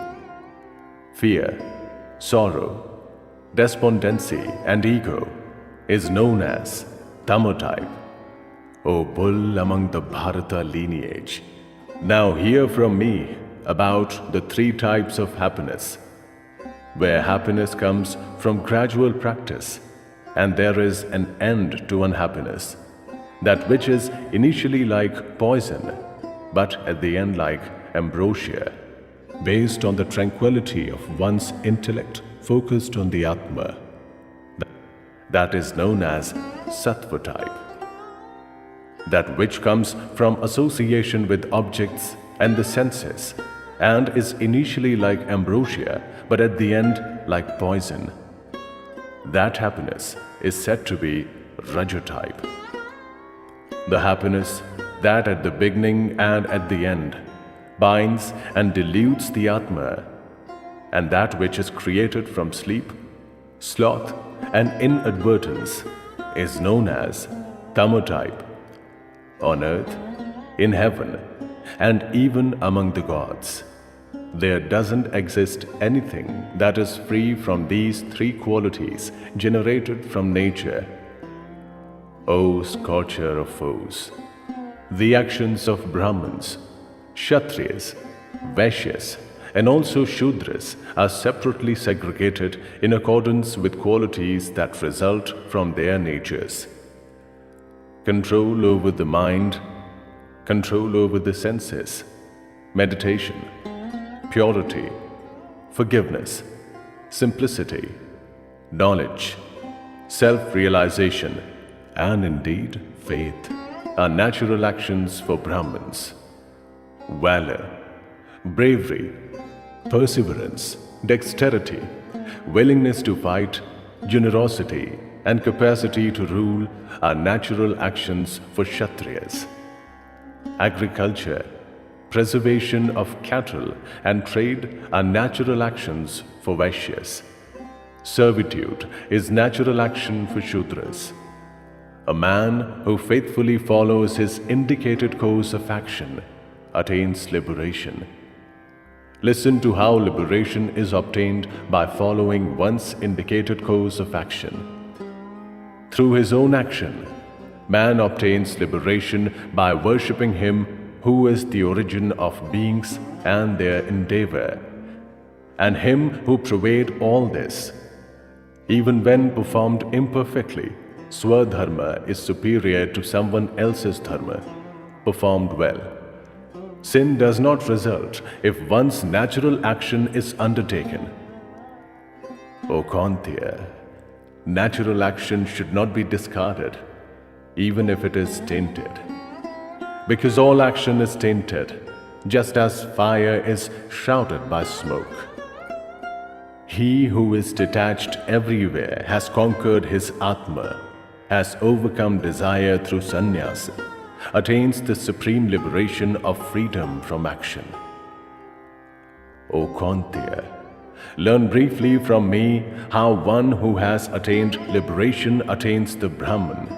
fear, sorrow, despondency and ego is known as tama type. O bull among the Bharata lineage, now hear from me about the three types of happiness, where happiness comes from gradual practice and there is an end to unhappiness, that which is initially like poison but at the end like ambrosia, based on the tranquility of one's intellect focused on the Atma. That is known as sattva type. That which comes from association with objects and the senses and is initially like ambrosia but at the end like poison, that happiness is said to be raja type. The happiness that at the beginning and at the end binds and deludes the Atma, and that which is created from sleep, sloth and inadvertence is known as tama type. On earth, in heaven, and even among the gods. There doesn't exist anything that is free from these three qualities generated from nature. O scorcher of foes! The actions of Brahmins, Kshatriyas, Vaishyas, and also Shudras are separately segregated in accordance with qualities that result from their natures. Control over the mind, control over the senses, meditation, purity, forgiveness, simplicity, knowledge, self-realization, and indeed faith are natural actions for Brahmins. Valor, bravery, perseverance, dexterity, willingness to fight, generosity, and capacity to rule are natural actions for Kshatriyas. Agriculture, preservation of cattle, and trade are natural actions for Vaishyas. Servitude is natural action for Shudras. A man who faithfully follows his indicated course of action attains liberation. Listen to how liberation is obtained by following one's indicated course of action. Through his own action, man obtains liberation by worshipping him who is the origin of beings and their endeavor, and him who pervades all this. Even when performed imperfectly, Swadharma is superior to someone else's dharma, performed well. Sin does not result if one's natural action is undertaken. O Kantya, natural action should not be discarded, even if it is tainted. Because all action is tainted, just as fire is shrouded by smoke. He who is detached everywhere has conquered his Atma, has overcome desire through sannyasa, attains the supreme liberation of freedom from action. O Kantya, learn briefly from me how one who has attained liberation attains the Brahman.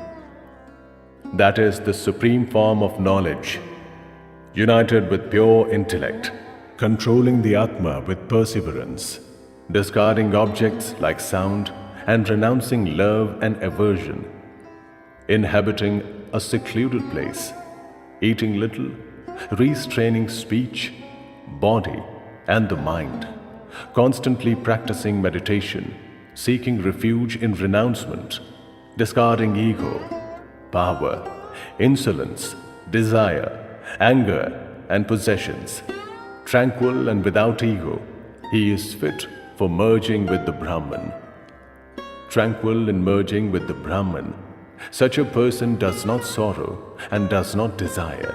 That is the supreme form of knowledge, united with pure intellect, controlling the Atma with perseverance, discarding objects like sound and renouncing love and aversion, inhabiting a secluded place, eating little, restraining speech, body, and the mind, constantly practicing meditation, seeking refuge in renouncement, discarding ego, power, insolence, desire, anger, and possessions. Tranquil and without ego, he is fit for merging with the Brahman. Tranquil in merging with the Brahman, such a person does not sorrow and does not desire.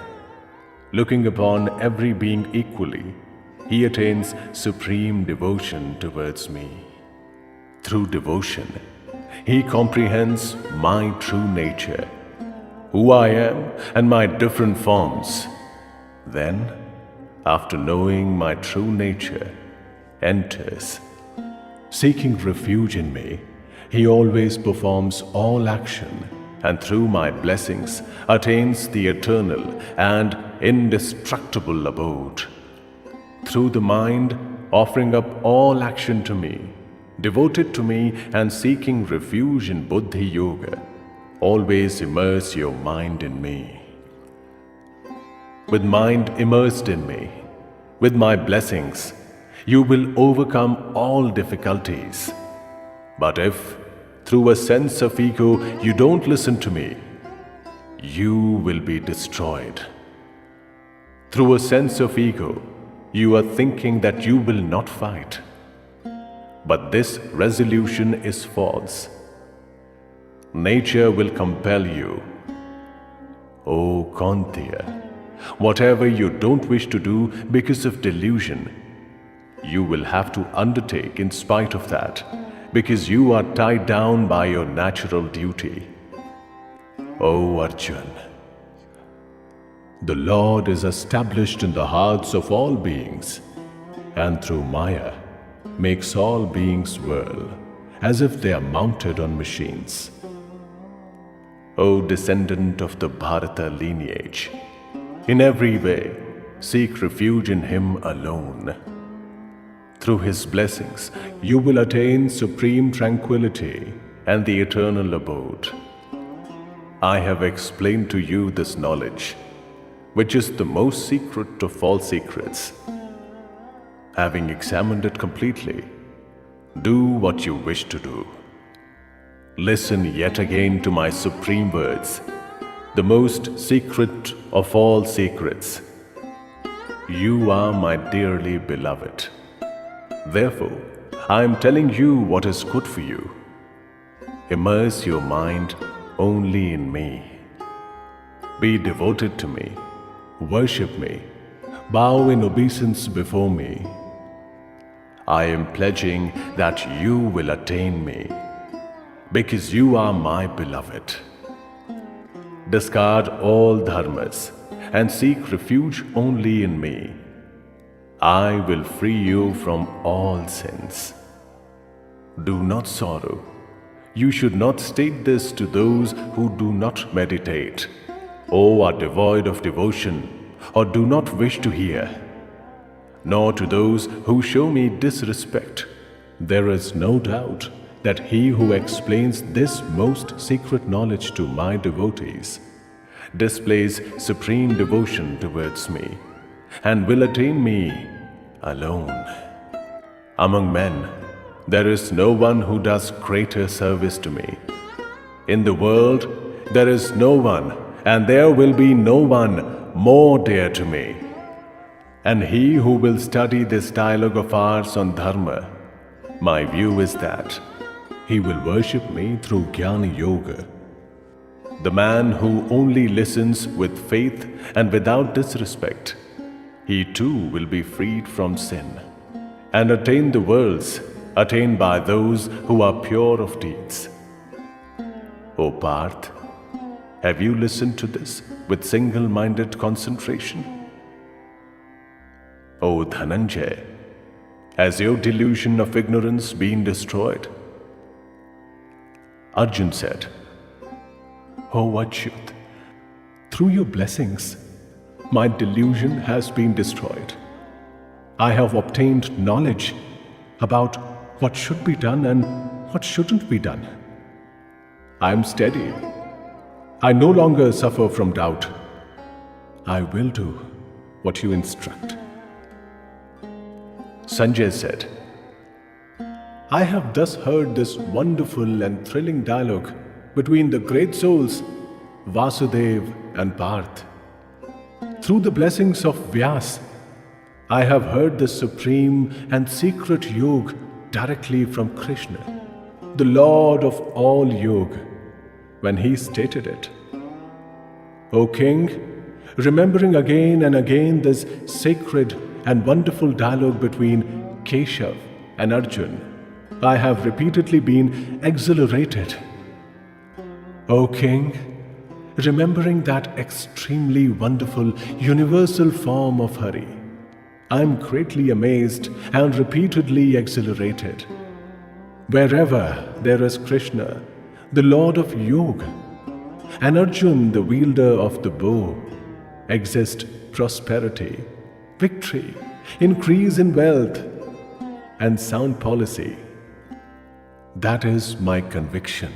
Looking upon every being equally, he attains supreme devotion towards me. Through devotion, he comprehends my true nature, who I am and my different forms. Then, after knowing my true nature, enters. Seeking refuge in me, he always performs all action, and through my blessings attains the eternal and indestructible abode. Through the mind, offering up all action to me, devoted to me and seeking refuge in Buddhi Yoga, always immerse your mind in me. With mind immersed in me, with my blessings, you will overcome all difficulties. But if, through a sense of ego, you don't listen to me, you will be destroyed. Through a sense of ego, you are thinking that you will not fight. But this resolution is false. Nature will compel you. O Kantya, whatever you don't wish to do because of delusion, you will have to undertake in spite of that, because you are tied down by your natural duty. O Arjun, the Lord is established in the hearts of all beings, and through Maya makes all beings whirl, as if they are mounted on machines. O descendant of the Bharata lineage, In every way, seek refuge in Him alone. Through His blessings, you will attain supreme tranquility and the eternal abode. I have explained to you this knowledge, which is the most secret of all secrets. Having examined it completely, do what you wish to do. Listen yet again to my supreme words, the most secret of all secrets. You are my dearly beloved. Therefore, I am telling you what is good for you. Immerse your mind only in me. Be devoted to me, worship me, bow in obeisance before me. I am pledging that you will attain me, because you are my beloved. Discard all dharmas and seek refuge only in me. I will free you from all sins. Do not sorrow. You should not state this to those who do not meditate, or are devoid of devotion, or do not wish to hear, nor to those who show me disrespect. There is no doubt that he who explains this most secret knowledge to my devotees displays supreme devotion towards me and will attain me alone. Among men, there is no one who does greater service to me. In the world, there is no one, and there will be no one more dear to me. And he who will study this dialogue of ours on Dharma, my view is that he will worship me through Jnana Yoga. The man who only listens with faith and without disrespect, he too will be freed from sin and attain the worlds attained by those who are pure of deeds. O Parth, have you listened to this with single-minded concentration? O Dhananjay, has your delusion of ignorance been destroyed? Arjun said, O Achyut, through your blessings, my delusion has been destroyed. I have obtained knowledge about what should be done and what shouldn't be done. I am steady. I no longer suffer from doubt. I will do what you instruct. Sanjay said, I have thus heard this wonderful and thrilling dialogue between the great souls Vasudev and Parth. Through the blessings of Vyas, I have heard the supreme and secret yoga directly from Krishna, the Lord of all yoga, when he stated it. O King, remembering again and again this sacred and wonderful dialogue between Keshav and Arjun, I have repeatedly been exhilarated. O King, remembering that extremely wonderful universal form of Hari, I am greatly amazed and repeatedly exhilarated. Wherever there is Krishna, the Lord of Yoga, and Arjun, the wielder of the bow, exist prosperity, victory, increase in wealth, and sound policy. That is my conviction.